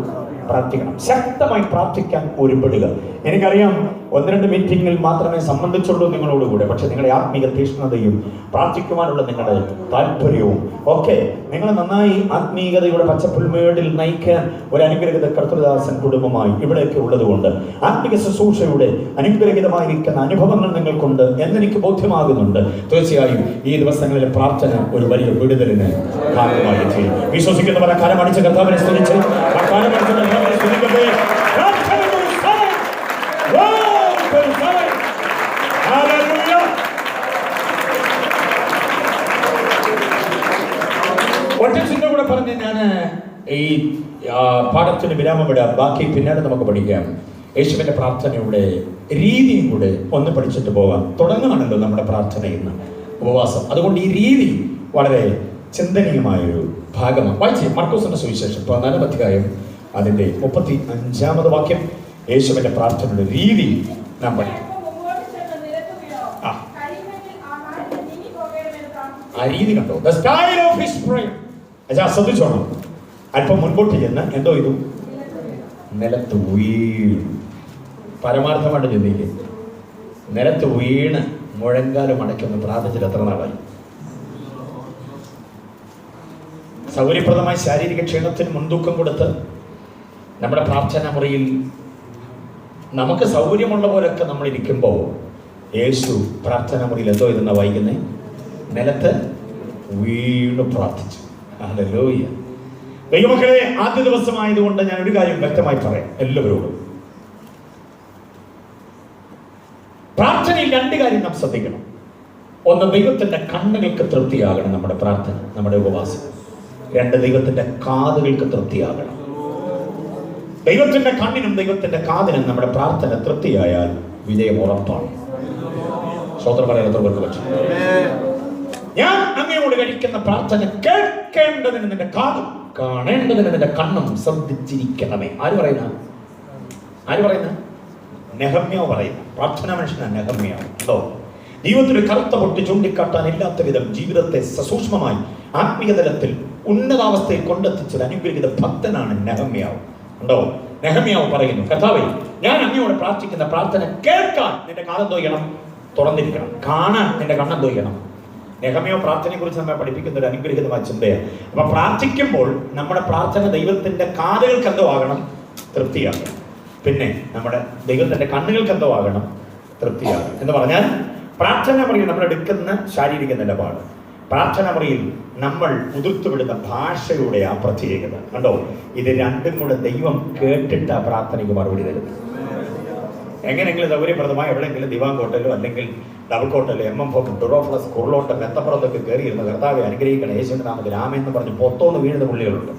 പ്രാർത്ഥിക്കണം. ശക്തമായി പ്രാർത്ഥിക്കാൻ ഒരുപ്പെടുക. എനിക്കറിയാം 1-2 മീറ്റിംഗിൽ മാത്രമേ സംബന്ധിച്ചുള്ളൂ നിങ്ങളോടുകൂടെ. പക്ഷെ നിങ്ങളുടെ ആത്മീയ തീഷ്ണതയും പ്രാർത്ഥിക്കുവാനുള്ള നിങ്ങളുടെ താല്പര്യവും ഒക്കെ നിങ്ങളെ നന്നായി ആത്മീയതയുടെ പച്ചപ്പുൽമേടിൽ നയിക്കാൻ ഒരു അനുഗ്രഹിത കർത്തൃദാസൻ കുടുംബമായി ഇവിടെയൊക്കെ ഉള്ളതുകൊണ്ട് ആത്മീയ ശുശ്രൂഷയുടെ അനുഗ്രഹിതമായിരിക്കുന്ന അനുഭവങ്ങൾ നിങ്ങൾക്കുണ്ട് എന്നെനിക്ക് ബോധ്യമാകുന്നുണ്ട്. തീർച്ചയായും ഈ ദിവസങ്ങളിലെ പ്രാർത്ഥന ഒരു വലിയ വിടുതലിന് ഭാഗമായി ചെയ്യും. വിശ്വസിക്കുന്നവരെ കാലമടിച്ച് കർത്താവിനെ സ്തുതിച്ച് ഒറ്റ ചിന്ത കൂടെ പറഞ്ഞ് ഞാൻ ഈ പാഠത്തിന് വിരാമമിടാം. ബാക്കി പിന്നീട് നമുക്ക് പഠിക്കാം. യേശുവിന്റെ പ്രാർത്ഥനയുടെ രീതിയും കൂടെ ഒന്ന് പഠിച്ചിട്ട് പോകാം. തുടങ്ങുകയാണല്ലോ നമ്മുടെ പ്രാർത്ഥന ഇന്ന്, ഉപവാസം. അതുകൊണ്ട് ഈ രീതി വളരെ ചിന്തനീയമായൊരു ഭാഗമാണ്. വായിച്ച് മർക്കോസിന്റെ സുവിശേഷം 14-ാം അധ്യായം അതിന്റെ 35-ാമത് വാക്യം. യേശുവിന്റെ പ്രാർത്ഥനയുടെ രീതി നാം പഠിക്കും. ആ രീതി കണ്ടോ? The style of his prayer. ശ്രദ്ധിച്ചോണം. അല്പം മുൻപോട്ട് ചെന്ന് എന്തോ ഇതും നിലത്ത് വീണ്, പരമാർത്ഥമായിട്ട് ചിന്തിക്കും, നിലത്ത് വീണ് മുഴങ്കാലം അടയ്ക്കൊന്ന് പ്രാർത്ഥിച്ചിട്ട് എത്ര നാളായി? സൗകര്യപ്രദമായ ശാരീരിക ക്ഷീണത്തിന് മുൻതൂക്കം കൊടുത്ത് നമ്മുടെ പ്രാർത്ഥനാ മുറിയിൽ നമുക്ക് സൗകര്യമുള്ള പോലൊക്കെ നമ്മൾ ഇരിക്കുമ്പോൾ യേശു പ്രാർത്ഥനാ മുറിയിൽ എന്തോ ഇരുന്ന വൈകുന്നേ നിലത്ത് വീണ്ടും പ്രാർത്ഥിച്ചു. ഹല്ലേലൂയ. ദൈവമക്കളെ, ആദ്യ ദിവസമായതുകൊണ്ട് ഞാൻ ഒരു കാര്യം വ്യക്തമായി പറയാം എല്ലാവരോടും. പ്രാർത്ഥനയിൽ 2 കാര്യം നാം ശ്രദ്ധിക്കണം. ഒന്ന്, ദൈവത്തിന്റെ കണ്ണുകൾക്ക് തൃപ്തിയാകണം നമ്മുടെ പ്രാർത്ഥന, നമ്മുടെ ഉപവാസം. 2, ദൈവത്തിന്റെ കാതുകൾക്ക് തൃപ്തിയാകണം. ദൈവത്തിന്റെ കണ്ണിനും ദൈവത്തിന്റെ കാതിനും നമ്മുടെ പ്രാർത്ഥന തൃപ്തിയായാൽ വിജയം ഉറപ്പാണ്. സ്വതന്ത്രം പറയാത്തവർക്ക് പറ്റും. ഞാൻ അങ്ങയോട് കഴിക്കുന്ന പ്രാർത്ഥന കേൾക്കേണ്ടതിന് നിന്റെ കാതും കാണേണ്ടതിന് നിന്റെ കണ്ണും ശ്രദ്ധിച്ചിരിക്കണമേ. ആര് പറയുന്ന? നെഹമ്യാവ് പറയുന്ന പ്രാർത്ഥനാ മനുഷ്യനാണ് നെഹമ്യാവ്. ഉണ്ടോ? ജീവിതത്തിൽ കറുത്ത പൊട്ടി ചൂണ്ടിക്കാട്ടാൻ ഇല്ലാത്ത വിധം ജീവിതത്തെ സസൂക്ഷ്മമായി ആത്മീയ തലത്തിൽ ഉന്നതാവസ്ഥയിൽ കൊണ്ടെത്തിച്ചൊരു അനുഗ്രഹിത ഭക്തനാണ് നെഹമ്യാവ്. ഉണ്ടോ? നെഹമ്യാവ് പറയുന്നു, കർത്താവേ, ഞാൻ അങ്ങയോട് പ്രാർത്ഥിക്കുന്ന പ്രാർത്ഥന കേൾക്കാൻ നിന്റെ കാതെന്തോ ചെയ്യണം? തുറന്നിരിക്കണം. കാണാൻ നിന്റെ കണ്ണെന്തോ ചെയ്യണം? നെഹമ്യാവ് പ്രാർത്ഥനയെ കുറിച്ച് നമ്മെ പഠിപ്പിക്കുന്ന ഒരു അനുഗ്രഹിതമായ ചിന്തയാണ്. അപ്പൊ പ്രാർത്ഥിക്കുമ്പോൾ നമ്മുടെ പ്രാർത്ഥന ദൈവത്തിന്റെ കാതുകൾക്ക് എന്തോ ആകണം? തൃപ്തിയാകണം. പിന്നെ നമ്മുടെ ദൈവത്തിന്റെ കണ്ണുകൾക്ക് എന്തോ ആകണം? തൃപ്തിയാകണം. എന്ന് പറഞ്ഞാൽ പ്രാർത്ഥന മുറിയിൽ നമ്മൾ എടുക്കുന്ന ശാരീരിക നിലപാട്, പ്രാർത്ഥന മുറിയിൽ നമ്മൾ ഉതിർത്തുവിടുന്ന ഭാഷയുടെ ആ പ്രത്യേകത കണ്ടോ? ഇത് 2ഉം കൂടെ ദൈവം കേട്ടിട്ട് ആ പ്രാർത്ഥനയ്ക്ക് മറുപടി തരുന്നു. എങ്ങനെയെങ്കിലും സൗകര്യപ്രദമായി എവിടെയെങ്കിലും ദിവാൻ ഹോട്ടലോ അല്ലെങ്കിൽ ഡബിൾ ഹോട്ടലോ MM ഡുറോഫ്ലസ് കുർലോട്ടം എത്തപ്പുറത്തൊക്കെ കയറിയിരുന്ന കർത്താവെ അനുഗ്രഹിക്കണം യേശുവിന്റെ നാമത്തിൽ ആമേൻ എന്ന് പറഞ്ഞ് പൊത്തോന്ന് വീഴുന്ന പുള്ളികളുണ്ട്.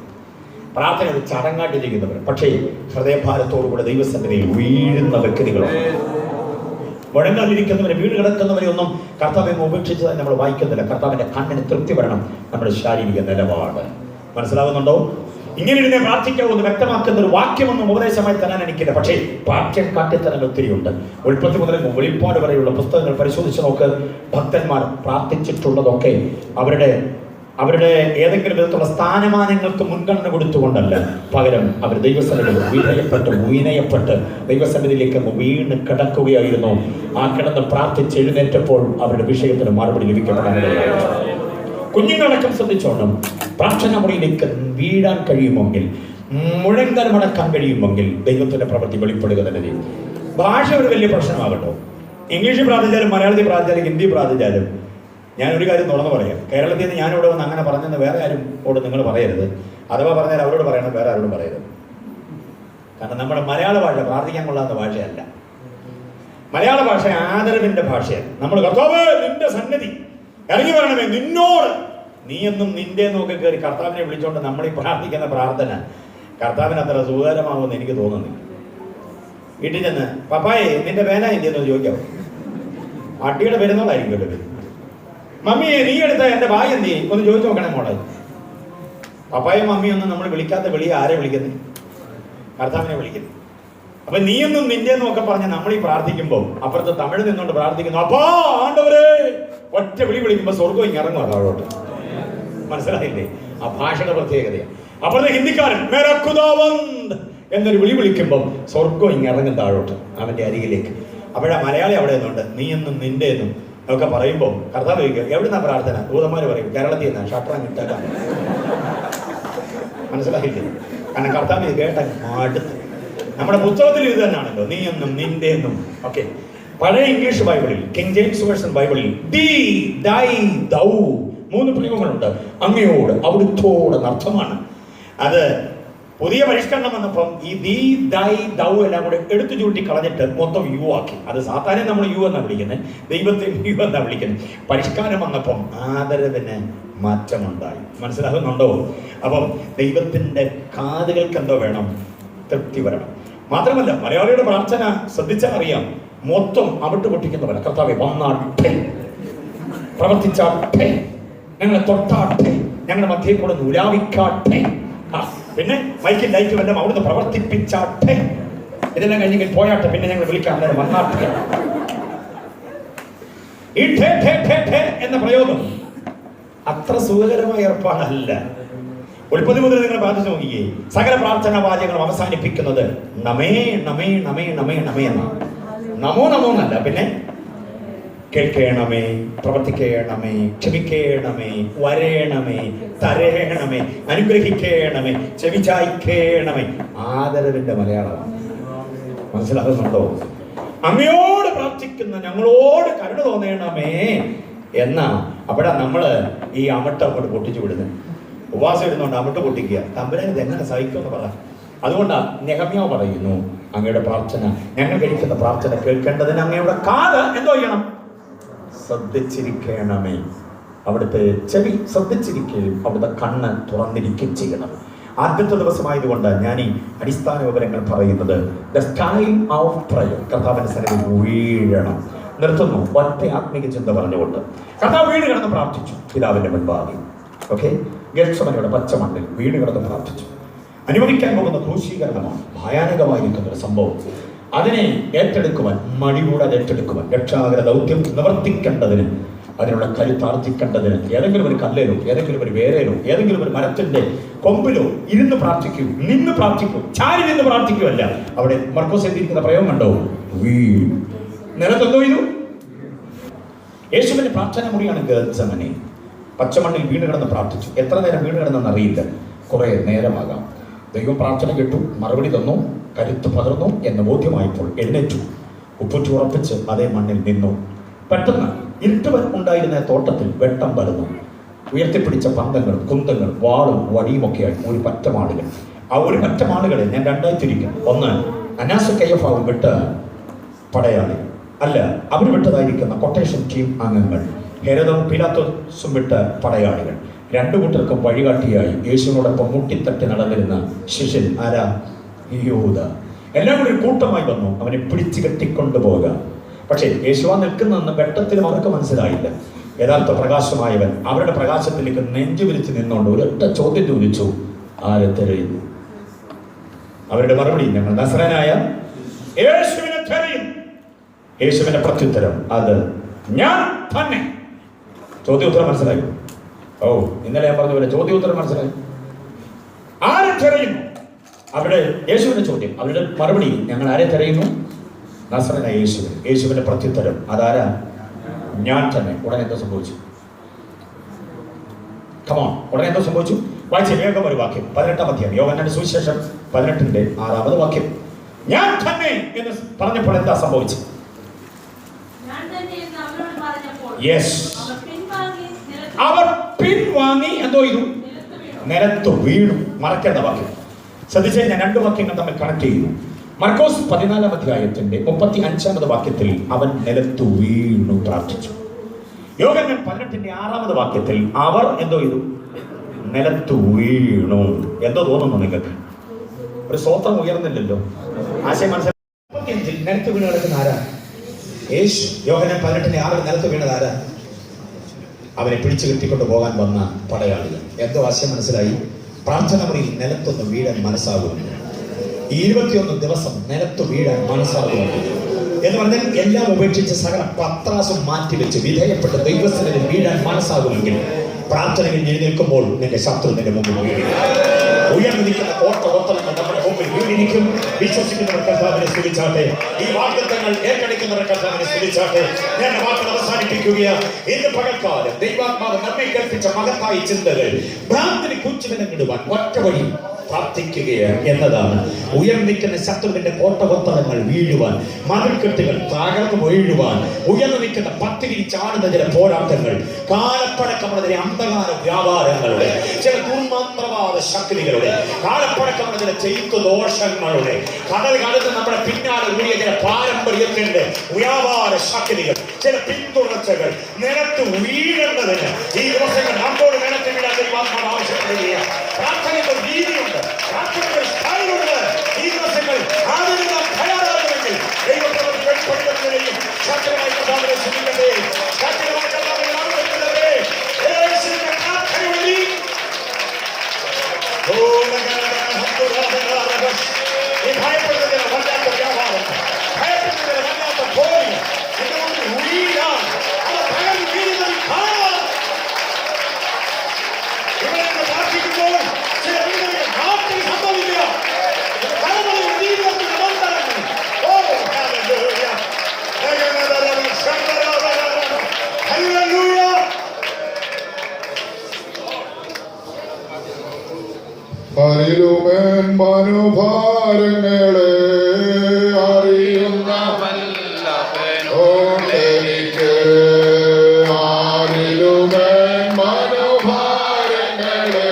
പ്രാർത്ഥന ഒരു ചടങ്ങായിട്ട് ചെയ്യുന്നവർ. പക്ഷേ ഹൃദയഭാരത്തോടുകൂടെ ദൈവസന്നിധിയിൽ വീഴുന്ന വ്യക്തികളുണ്ട്. മുഴങ്ങാതിരിക്കുന്നവരെ, വീട് കിടക്കുന്നവരെ ഒന്നും കർത്താവിനെ ഉപേക്ഷിച്ചതായി നമ്മൾ വായിക്കുന്നില്ല. കർത്താവിന്റെ കണ്ണിന് തൃപ്തി വരണം നമ്മുടെ ശാരീരിക നിലപാട്. മനസ്സിലാവുന്നുണ്ടോ? ഇങ്ങനെ ഇരുന്നേ പ്രാർത്ഥിക്കാവുന്ന വ്യക്തമാക്കുന്ന ഒരു വാക്യമൊന്നും ഉപദേശമായി തരാൻ എനിക്കില്ല. പക്ഷേ വാക്യം കാട്ടിത്തരാൻ ഒത്തിരിയുണ്ട്. ഉൽപ്പത്തി മുതൽ വെളിപ്പാട് വരെയുള്ള പുസ്തകങ്ങൾ പരിശോധിച്ച് നോക്ക്. ഭക്തന്മാർ പ്രാർത്ഥിച്ചിട്ടുള്ളതൊക്കെ അവരുടെ ഏതെങ്കിലും വിധത്തിലുള്ള സ്ഥാനമാനങ്ങൾക്ക് മുൻഗണന കൊടുത്തുകൊണ്ടല്ല, പകരം അവർ ദൈവസന്നിധിയിൽ വിനയപ്പെട്ട് ദൈവസന്നിധിയിലേക്ക് വീണ് കിടക്കുകയായിരുന്നു. ആ കിടന്ന് പ്രാർത്ഥിച്ച് എഴുന്നേറ്റപ്പോൾ അവരുടെ വിഷയത്തിന് മറുപടി ലഭിക്കപ്പെടാനിടയായിരുന്നു. കുഞ്ഞുങ്ങളടക്കം ശ്രദ്ധിച്ചോണം. പ്രാർത്ഥന മുറിയിലേക്ക് വീഴാൻ കഴിയുമെങ്കിൽ, മുഴങ്കൽ മടക്കാൻ കഴിയുമെങ്കിൽ ദൈവത്തിന്റെ പ്രവൃത്തി വെളിപ്പെടുക തന്നെ ചെയ്യും. ഭാഷ ഒരു വലിയ പ്രശ്നമാകട്ടോ. ഇംഗ്ലീഷ് പ്രാർത്ഥിച്ചാലും മലയാളത്തിൽ പ്രാർത്ഥിച്ചാലും ഹിന്ദി പ്രാർത്ഥിച്ചാലും ഞാനൊരു കാര്യം തുറന്നു പറയാം. കേരളത്തിൽ നിന്ന് ഞാനിവിടെ വന്ന് അങ്ങനെ പറഞ്ഞെന്ന് വേറെ ആരോട് നിങ്ങൾ പറയരുത്. അഥവാ പറഞ്ഞാൽ അവരോട് പറയണം, വേറെ ആരോടും പറയരുത്. കാരണം നമ്മുടെ മലയാള ഭാഷ പ്രാർത്ഥിക്കാൻ കൊള്ളാത്ത ഭാഷയല്ല. മലയാള ഭാഷ ആദരവിന്റെ ഭാഷയാണ്. നമ്മൾ കർത്താവേ നിന്റെ സന്നിധി ഇറങ്ങി വരണമേ, നിന്നോട് നീ എന്നും നിന്റെ നോക്കി കയറി കർത്താവിനെ വിളിച്ചുകൊണ്ട് നമ്മൾ ഈ പ്രാർത്ഥിക്കുന്ന പ്രാർത്ഥന കർത്താവിന് അത്ര സുഖകരമാകുമെന്ന് എനിക്ക് തോന്നുന്നില്ല. വീട്ടിൽ ചെന്ന് പപ്പായെ നിന്റെ പേന എന്തെന്ന് ചോദിക്കാവോ? അട്ടിയുടെ പെരുന്നോളായിരിക്കുമല്ലോ പേര്. മമ്മിയെ നീ എടുത്ത എന്റെ ഭാഗ്യം എന്തി ഒന്ന് ചോദിച്ചു നോക്കണേ മോളെ. പപ്പായും മമ്മിയൊന്നും നമ്മൾ വിളിക്കാത്ത വിളിയെ ആരെ വിളിക്കുന്നത്? കർത്താവിനെ വിളിക്കുന്നു. അപ്പൊ നീയൊന്നും നിന്റെന്നും ഒക്കെ പറഞ്ഞ് നമ്മൾ ഈ പ്രാർത്ഥിക്കുമ്പോൾ അപ്പുറത്ത് തമിഴ് നിന്നുകൊണ്ട് പ്രാർത്ഥിക്കുന്നു, അപ്പാ ആണ്ടവരെ ഒറ്റ വിളിക്കുമ്പോ സ്വർഗം ഇങ്ങ് ഇറങ്ങുക താഴോട്ട്. മനസ്സിലായില്ലേ? ആ ഭാഷയുടെ പ്രത്യേകതയാണ്. അപ്പുറത്തെ ഹിന്ദിക്കാരൻ എന്നൊരു വിളിക്കുമ്പോൾ സ്വർഗം ഇങ്ങ് ഇറങ്ങും താഴോട്ട് അവന്റെ അരികിലേക്ക്. അപ്പോഴാ മലയാളി അവിടെ നിന്നുണ്ട് നീയെന്നും നിന്റെ എന്നും ഒക്കെ പറയുമ്പോൾ കർത്താവ് ചോദിക്കുക എവിടുന്നാ പ്രാർത്ഥന? ദൂതന്മാര് പറയും കേരളത്തിൽ നിന്നാ ഷട്ടറാൻ കിട്ടാൻ. മനസ്സിലായില്ലേ? കാരണം കർത്താവ് കേട്ട അടുത്ത് നമ്മുടെ പുസ്തകത്തിൽ ഇത് തന്നെയാണല്ലോ, നീ എന്നും നിന്റെ എന്നും ഒക്കെ. പഴയ ഇംഗ്ലീഷ് ബൈബിളിൽ, കിങ് ജെയിംസ് വേർഷൻ ബൈബിളിൽ ദീ ദൈ ദൗ 3 പ്രയോഗങ്ങളുണ്ട്. അങ്ങയോട്, അവിടുത്തോട് എന്നർത്ഥമാണ്. അത് പുതിയ പരിഷ്കരണം വന്നപ്പം ഈ ദീ ദൈ ദൗ എല്ലാം കൂടെ എടുത്തു ചൂട്ടി കളഞ്ഞിട്ട് മൊത്തം യു ആക്കി. അത് സാധാരണ നമ്മൾ യു എന്നാണ് വിളിക്കുന്നത്, ദൈവത്തെ യു എന്നാണ് വിളിക്കുന്നത്. പരിഷ്കാരം വന്നപ്പം ആദരവിന് മാറ്റമുണ്ടായി. മനസ്സിലാകുന്നുണ്ടോ? അപ്പം ദൈവത്തിന്റെ കാതുകൾക്ക് എന്തോ വേണം? തൃപ്തി വരണം. മാത്രമല്ല മലയാളിയുടെ പ്രാർത്ഥന ശ്രദ്ധിച്ചാൽ അറിയാം, മൊത്തം അവിട്ട് പൊട്ടിക്കുന്നവരെ കർത്താവെ വന്നാട്ടെ, പ്രവർത്തിച്ചാട്ടെ, ഞങ്ങളെ തൊട്ടാട്ടെ, ഞങ്ങളുടെ മധ്യേ കൂടെ ഉലാവിക്കാട്ടെ, പിന്നെ മൈക്കിൽ ലൈറ്റ് വല്ലതും അവിടുന്ന് പ്രവർത്തിപ്പിച്ചാട്ടെ, ഇതെല്ലാം കഴിഞ്ഞെങ്കിൽ പോയാട്ടെ, പിന്നെ ഞങ്ങൾ വിളിക്കാൻ നേരം വന്നാട്ടെ. ഈ എന്ന പ്രയോഗം അത്ര സുഖകരമായ ഏർപ്പാടല്ല. ഉൽപ്പത്തി മുതൽ നിങ്ങൾ പ്രാർത്ഥിച്ചു നോക്കിയേ, സകല പ്രാർത്ഥനാ വാചകങ്ങളും അവസാനിപ്പിക്കുന്നത് നമേ നമേ നമേ നമേ നമേ എന്നാണ്. നമോ നമോ എന്നല്ല, പിന്നെ കേൾക്കണമേ, പ്രവർത്തിക്കണമേ, ക്ഷമിക്കണമേ, വരേണമേ, തരേണമേ, അനുഗ്രഹിക്കണമേ, ചെവിചായ്ക്കണമേ. ആദരവിന്റെ മലയാളമാണ്. മനസ്സിലാകുന്നുണ്ടോ? അങ്ങയോട് പ്രാർത്ഥിക്കുന്ന ഞങ്ങളോട് കരുണ തോന്നണമേ എന്നാ. അപ്പോഴാ നമ്മള് ഈ അമട്ട അങ്ങോട്ട് പൊട്ടിച്ചു വിടുന്നത്. ഉപവാസം ഇടുന്നുണ്ട് അമട്ട് പൊട്ടിക്കുക. തമ്പുരാൻ ഇത് എങ്ങനെ സഹിക്കുമെന്ന് പറ. അതുകൊണ്ടാണ് നെഹമ്യാവ് പറയുന്നു, അങ്ങയുടെ പ്രാർത്ഥന, ഞങ്ങൾ കഴിക്കുന്ന പ്രാർത്ഥന കേൾക്കേണ്ടതിന് അങ്ങയുടെ കാത് എന്തോ ചെയ്യണം? ശ്രദ്ധിച്ചിരിക്കണമേ. അവിടുത്തെ ചെവി ശ്രദ്ധിച്ചിരിക്കുകയും അവിടുത്തെ കണ്ണ് തുറന്നിരിക്കുകയും ചെയ്യണം. ആദ്യത്തെ ദിവസമായതുകൊണ്ട് ഞാൻ ഈ അടിസ്ഥാന വിവരങ്ങൾ പറയുന്നത്. ദ ടൈം ഓഫ് പ്രയർ, കർത്താവിന്റെ സന്നിധിയിൽ വീഴണം. നിർത്തുന്നു ഒറ്റ ആത്മീക ചിന്ത പറഞ്ഞുകൊണ്ട്. കർത്താവ് വീട് കിടന്ന് പ്രാർത്ഥിച്ചു പിതാവിന്റെ മുൻപാകെ. ഓക്കെ, ഗെത്സമനയുടെ പച്ചമണ്ണിൽ വീട് കിടന്ന് പ്രാർത്ഥിച്ചു. അനുഭവിക്കാൻ പോകുന്ന ക്രൂശീകരണമാണ്, ഭയാനകമായിരിക്കുന്ന ഒരു സംഭവം. അതിനെ ഏറ്റെടുക്കുവാൻ, മടികൂടെ അത് ഏറ്റെടുക്കുവാൻ, രക്ഷാകര ദൗത്യം നിവർത്തിക്കേണ്ടതിന്, അതിനുള്ള കരുത്താർജിക്കേണ്ടതിന് ഏതെങ്കിലും ഒരു കല്ലേലോ, ഏതെങ്കിലും ഒരു വേരയിലോ, ഏതെങ്കിലും ഒരു മരത്തിന്റെ കൊമ്പിലോ ഇരുന്ന് പ്രാർത്ഥിക്കൂ, നിന്ന് പ്രാർത്ഥിക്കൂ, ചാരി നിന്ന് പ്രാർത്ഥിക്കുമല്ല. അവിടെ മർക്കോസ് എഴുതിയിരിക്കുന്ന പ്രയോഗം കണ്ടോ? വീഴും. നിലത്തെന്തോ ചെയ്തു? യേശുവിന്റെ പ്രാർത്ഥന മുറിയാണ് ഗെത്സമനെ. പച്ചമണ്ണിൽ വീണ് കിടന്ന് പ്രാർത്ഥിച്ചു. എത്ര നേരം വീണ് കിടന്നെന്ന് അറിയില്ല, കുറെ നേരമാകാം. ദൈവം പ്രാർത്ഥന കേട്ടു, മറുപടി തന്നു, കരുത്ത് പകർന്നു എന്ന് ബോധ്യമായപ്പോൾ എഴുന്നേറ്റു, ഉപ്പുറ്റി ഉറപ്പിച്ച് അതേ മണ്ണിൽ നിന്നു. പെട്ടെന്ന് ഇരുട്ടുവൻ ഉണ്ടായിരുന്ന തോട്ടത്തിൽ വെട്ടം പരന്നു. ഉയർത്തിപ്പിടിച്ച പന്തങ്ങളും കുന്തങ്ങളും വാളും വടിയുമൊക്കെയായി ഒരു പറ്റം ആളുകൾ. ആ ഒരു പറ്റം ആളുകളെ ഞാൻ രണ്ടായി തിരിക്കും. ഒന്ന്, അനാസ് കയ്യഫാവും വിട്ട പടയാളി, അല്ല അവർ വിട്ടതായിരിക്കുന്ന കൊട്ടേഷൻ ടീം അംഗങ്ങൾ. ഹെരോദും പിലാത്തോസും വിട്ട പടയാളികൾ. രണ്ടു കൂട്ടർക്കും വഴികാട്ടിയായി യേശുവിനോടൊപ്പം മുട്ടിത്തട്ടി നടന്നിരുന്ന ശിഷ്യൻ ആരാ? യൂദ. എല്ലാം കൂടി ഒരു കൂട്ടമായി വന്നു അവനെ പിടിച്ചു കെട്ടിക്കൊണ്ടുപോകുക. പക്ഷേ യേശുവ നിൽക്കുന്നതെന്ന് വെട്ടത്തിലും അവർക്ക് മനസ്സിലായില്ല. യഥാർത്ഥ പ്രകാശമായവൻ അവരുടെ പ്രകാശത്തിലേക്ക് നെഞ്ചു വിരിച്ച് നിന്നുകൊണ്ട് ഒരൊറ്റ ചോദ്യം ചോദിച്ചു, ആരെ തിരയുന്നു? അവരുടെ മറുപടി, ഞങ്ങൾ നസറേനായ യേശുവിനെ തിരയും. യേശുവിന്റെ പ്രത്യുത്തരം, അത് ഞാൻ തന്നെ. ചോദ്യോത്തരം മനസ്സിലായി? ഓ, ഇന്നലെ ഞാൻ പറഞ്ഞ പോലെ ചോദ്യോത്തരം മനസ്സിലായി. ആരെ തിരയുന്നു? അവിടെ യേശുവിന്റെ ചോദ്യം, അവരുടെ മറുപടി, ഞങ്ങൾ ആരെ തിരയുന്നു? നസറേനായ യേശുവിന്. യേശുവിന്റെ പ്രത്യുത്തരം, അതാരാ? ഞാൻ തന്നെ. ഉടനെ എന്താ സംഭവിച്ചു? കമോൺ, ഉടനെ എന്താ സംഭവിച്ചു? വായിച്ച വേഗം ഒരു വാക്യം, 18-ാം അധ്യായം യോഹന്നാന്റെ സുവിശേഷം 18-ന്റെ 6-ാമത് വാക്യം. ഞാൻ തന്നെ എന്ന് പറഞ്ഞപ്പോൾ എന്താ സംഭവിച്ചത്? യെസ്, അവർ പിൻവാങ്ങി എന്തോ ചെയ്തു? നിലത്ത് വീണു. മറക്കേണ്ട വാക്യം ശ്രദ്ധിച്ചാൽ ഞാൻ 2 വാക്യങ്ങൾ തമ്മിൽ കണക്ട് ചെയ്യുന്നു. മർക്കോസ് 14-ാം അധ്യായത്തിന്റെ 35-ാമത് വാക്യത്തിൽ അവൻ നിലത്തു വീണു പ്രാർത്ഥിച്ചു. യോഹന്നാൻ 18-ന്റെ 6-ാമത് വാക്യത്തിൽ അവർ എന്തോ ചെയ്തു? നിലത്തു വീണു. എന്തോ തോന്നുന്നു നിങ്ങൾക്ക്? ഒരു സ്വത്രം ഉയർന്നില്ലല്ലോ. ആശയം മനസ്സിലാക്കി. 35-ൽ നിലത്ത് വീണ് കിടക്കുന്ന ആരാ? യേശു. യോഹന്നാൻ 18-ന്റെ 6-ൽ നിലത്ത് വീണത് ആരാ? അവനെ പിടിച്ചു കെട്ടിക്കൊണ്ട് പോകാൻ വന്ന പടയാളികൾ. എന്തോ ആശയം മനസ്സിലായി? പ്രാർത്ഥന മുറിയിൽ നിലത്തൊന്ന് വീഴാൻ മനസ്സാകുന്നു. 21 ദിവസം നിലത്ത് വീഴാൻ മനസ്സാകുന്നു എന്ന് പറഞ്ഞാൽ എല്ലാം ഉപേക്ഷിച്ച് സകല പത്രാസും മാറ്റിവെച്ച് വിധേയപ്പെട്ട് ദൈവസ്ഥനിൽ വീഴാൻ മനസ്സാകുമെങ്കിൽ പ്രാർത്ഥനയിൽ എഴുന്നേൽക്കുമ്പോൾ നിന്റെ ശത്രു നിന്റെ മുമ്പിൽ വീഴും. ഉയർന്നു നിൽക്കുന്ന ഓട്ടങ്ങൾ നമ്മുടെ മുമ്പിൽ വീണിരിക്കും. വിശ്വസിക്കുന്നവർ കർത്താവിനെ സ്തുതിച്ചാട്ടെ. ഈ വാഗ്ദത്തങ്ങൾ ഏറ്റെടുക്കുന്നവർ കർത്താവിനെ സ്തുതിച്ചാട്ടെ. ഞാൻ വാർത്ത അവസാനിപ്പിക്കുകയാണ്. ഇന്ന് പകൽക്കാലം ദൈവാത്മാവ് നമ്മെ കൽപ്പിച്ച മഹത്തായ ചിന്തകൾ ഭ്രാന്തിന് കുഞ്ചിടങ്ങിടുവാൻ ഒറ്റ വഴി പ്രാർത്ഥിക്കുക എന്നതാണ്. ഉയർന്നിരിക്കുന്ന ശത്രുവിന്റെ കോട്ടകൊത്തളങ്ങൾ വീഴുവാൻ, മതിൽക്കെട്ടുകൾ തകർന്നു വീഴുവാൻ, ഉയർന്നു നിൽക്കുന്ന പത്തിരി ചാടുന്ന ചില പോരാട്ടങ്ങൾ, കാലപ്പഴക്കമുള്ള ചില അന്ധകാര വ്യാപാരങ്ങളുടെ, ചില ദുർമന്ത്രവാദ ശക്തികളുടെ, കാലപ്പഴക്കമുള്ള ചില ചെയ്തു ദോഷങ്ങളുടെ, കടൽ കടന്ന് നമ്മുടെ പിന്നാലെ കൂടിയ ചില പാരമ്പര്യത്തിന്റെ വ്യാപാര ശക്തികൾ, ചില പിന്തുടർച്ചകൾ നിലത്ത് വീഴേണ്ടതിന് ഈ ദിവസങ്ങൾ നമ്മോട് നിലത്ത് വീഴാൻ ദൈവാത്മാവ് ആവശ്യപ്പെടുകയാണ്. പ്രാർത്ഥനയുടെ രീതിയുണ്ട്, പ്രാർത്ഥനയുടെ സ്ഥായിലുണ്ട്. ഈ ദിവസങ്ങൾ അതിന് നാം തയ്യാറാകുമെങ്കിൽ ദൈവപ്രവൃത്തി വെളിപ്പെടുത്തുന്നതിനെയും ശക്തമായി കർത്താവിനെ സ്തുതിക്കട്ടെ. ശക്തമായി കർത്താവിനെ നാമപ്പെടുത്തട്ടെ. യേശുവിന്റെ പ്രാർത്ഥനയുടെ രീതി. ഈ ഭയപ്പെടുന്നതിന് വല്ലാത്ത വ്യാപാരം, ഭയപ്പെടുന്നതിന് വല്ലാത്ത പോയി എന്തുകൊണ്ട് വീഴാൻ അവ തകർന്നു വീഴുന്നത് കാണാൻ ഇവിടെ നിന്ന് പ്രാർത്ഥിക്കുമ്പോൾ ചില വീടുകളിൽ നാട്ടിൽ സംഭവിക്കുക തലമുറയുടെ ജീവിതത്തിന്റെ ബന്ധങ്ങൾ. ഓ ഹല്ലേലൂയ, ഹല്ലേലൂയ. ഹല്ലേലൂയ. മനോഭാരങ്ങളെ അറിയുന്നവനിക്ക് ഹല്ലേലൂയ. മനോഭാരങ്ങളെ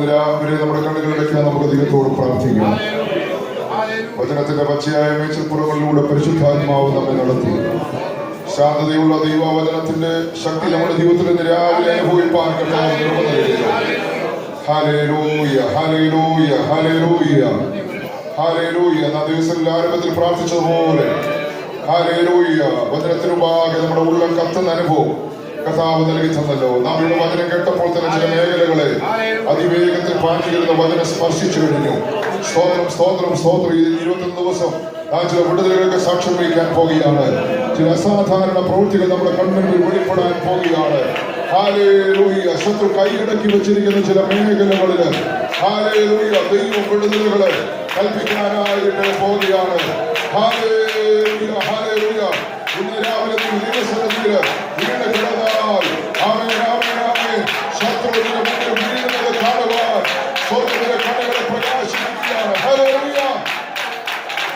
രാവിലെ നമ്മുടെ കണ്ണുകളിലേക്ക് നമുക്ക് ദൈവത്തോട് പ്രാർത്ഥിക്കാം. വചനത്തിന്റെ പച്ചയായ മേച്ചപ്പുറങ്ങളിലൂടെ പരിശുദ്ധാത്മാവ് നമ്മെ നടത്തി ശാന്തതയുള്ള ദൈവവചനത്തിന്റെ ശക്തി നമ്മുടെ ജീവിതത്തിൽ നിന്ന് രാവിലെ അനുഭവിപ്പാൻ ഹല്ലേലൂയ, ഹല്ലേലൂയ, ഹല്ലേലൂയ, ഹല്ലേലൂയ. നാം ദിവസത്തിന്റെ ആരംഭത്തിൽ പ്രാർത്ഥിച്ചതുപോലെ ഹല്ലേലൂയ, വചനത്തിനു മുമ്പാകെ നമ്മുടെ ഉള്ളം കത്തുന്ന അനുഭവം കർത്താവ് നൽകി തന്നല്ലോ. നാം ഇവിടെ വചനം കേട്ടപ്പോൾ തന്നെ ചില മേഖലകളെ അതിവേഗത്തിൽ പാഞ്ഞിരുന്ന വചനം സ്പർശിച്ചു കഴിഞ്ഞു. സ്തോത്രം, സ്തോത്രം, സ്തോത്രം. 21 ദിവസം നാം ചില വിടുതലുകൾക്ക് സാക്ഷ്യം വഹിക്കാൻ പോകുകയാണ്. ചില അസാധാരണ പ്രവൃത്തികൾ നമ്മുടെ കൺമുന്നിൽ വെളിപ്പെടാൻ പോകുകയാണ്. ഹല്ലേലൂയ. ശത്രു കൈയടക്കി വെച്ചിരിക്കുന്ന ചില മേഖലകളിൽ ഹല്ലേലൂയ ദൈവ വിടുതലുകളെ കൽപ്പിക്കാനായിട്ട് പോകുകയാണ്. ഹല്ലേലൂയ,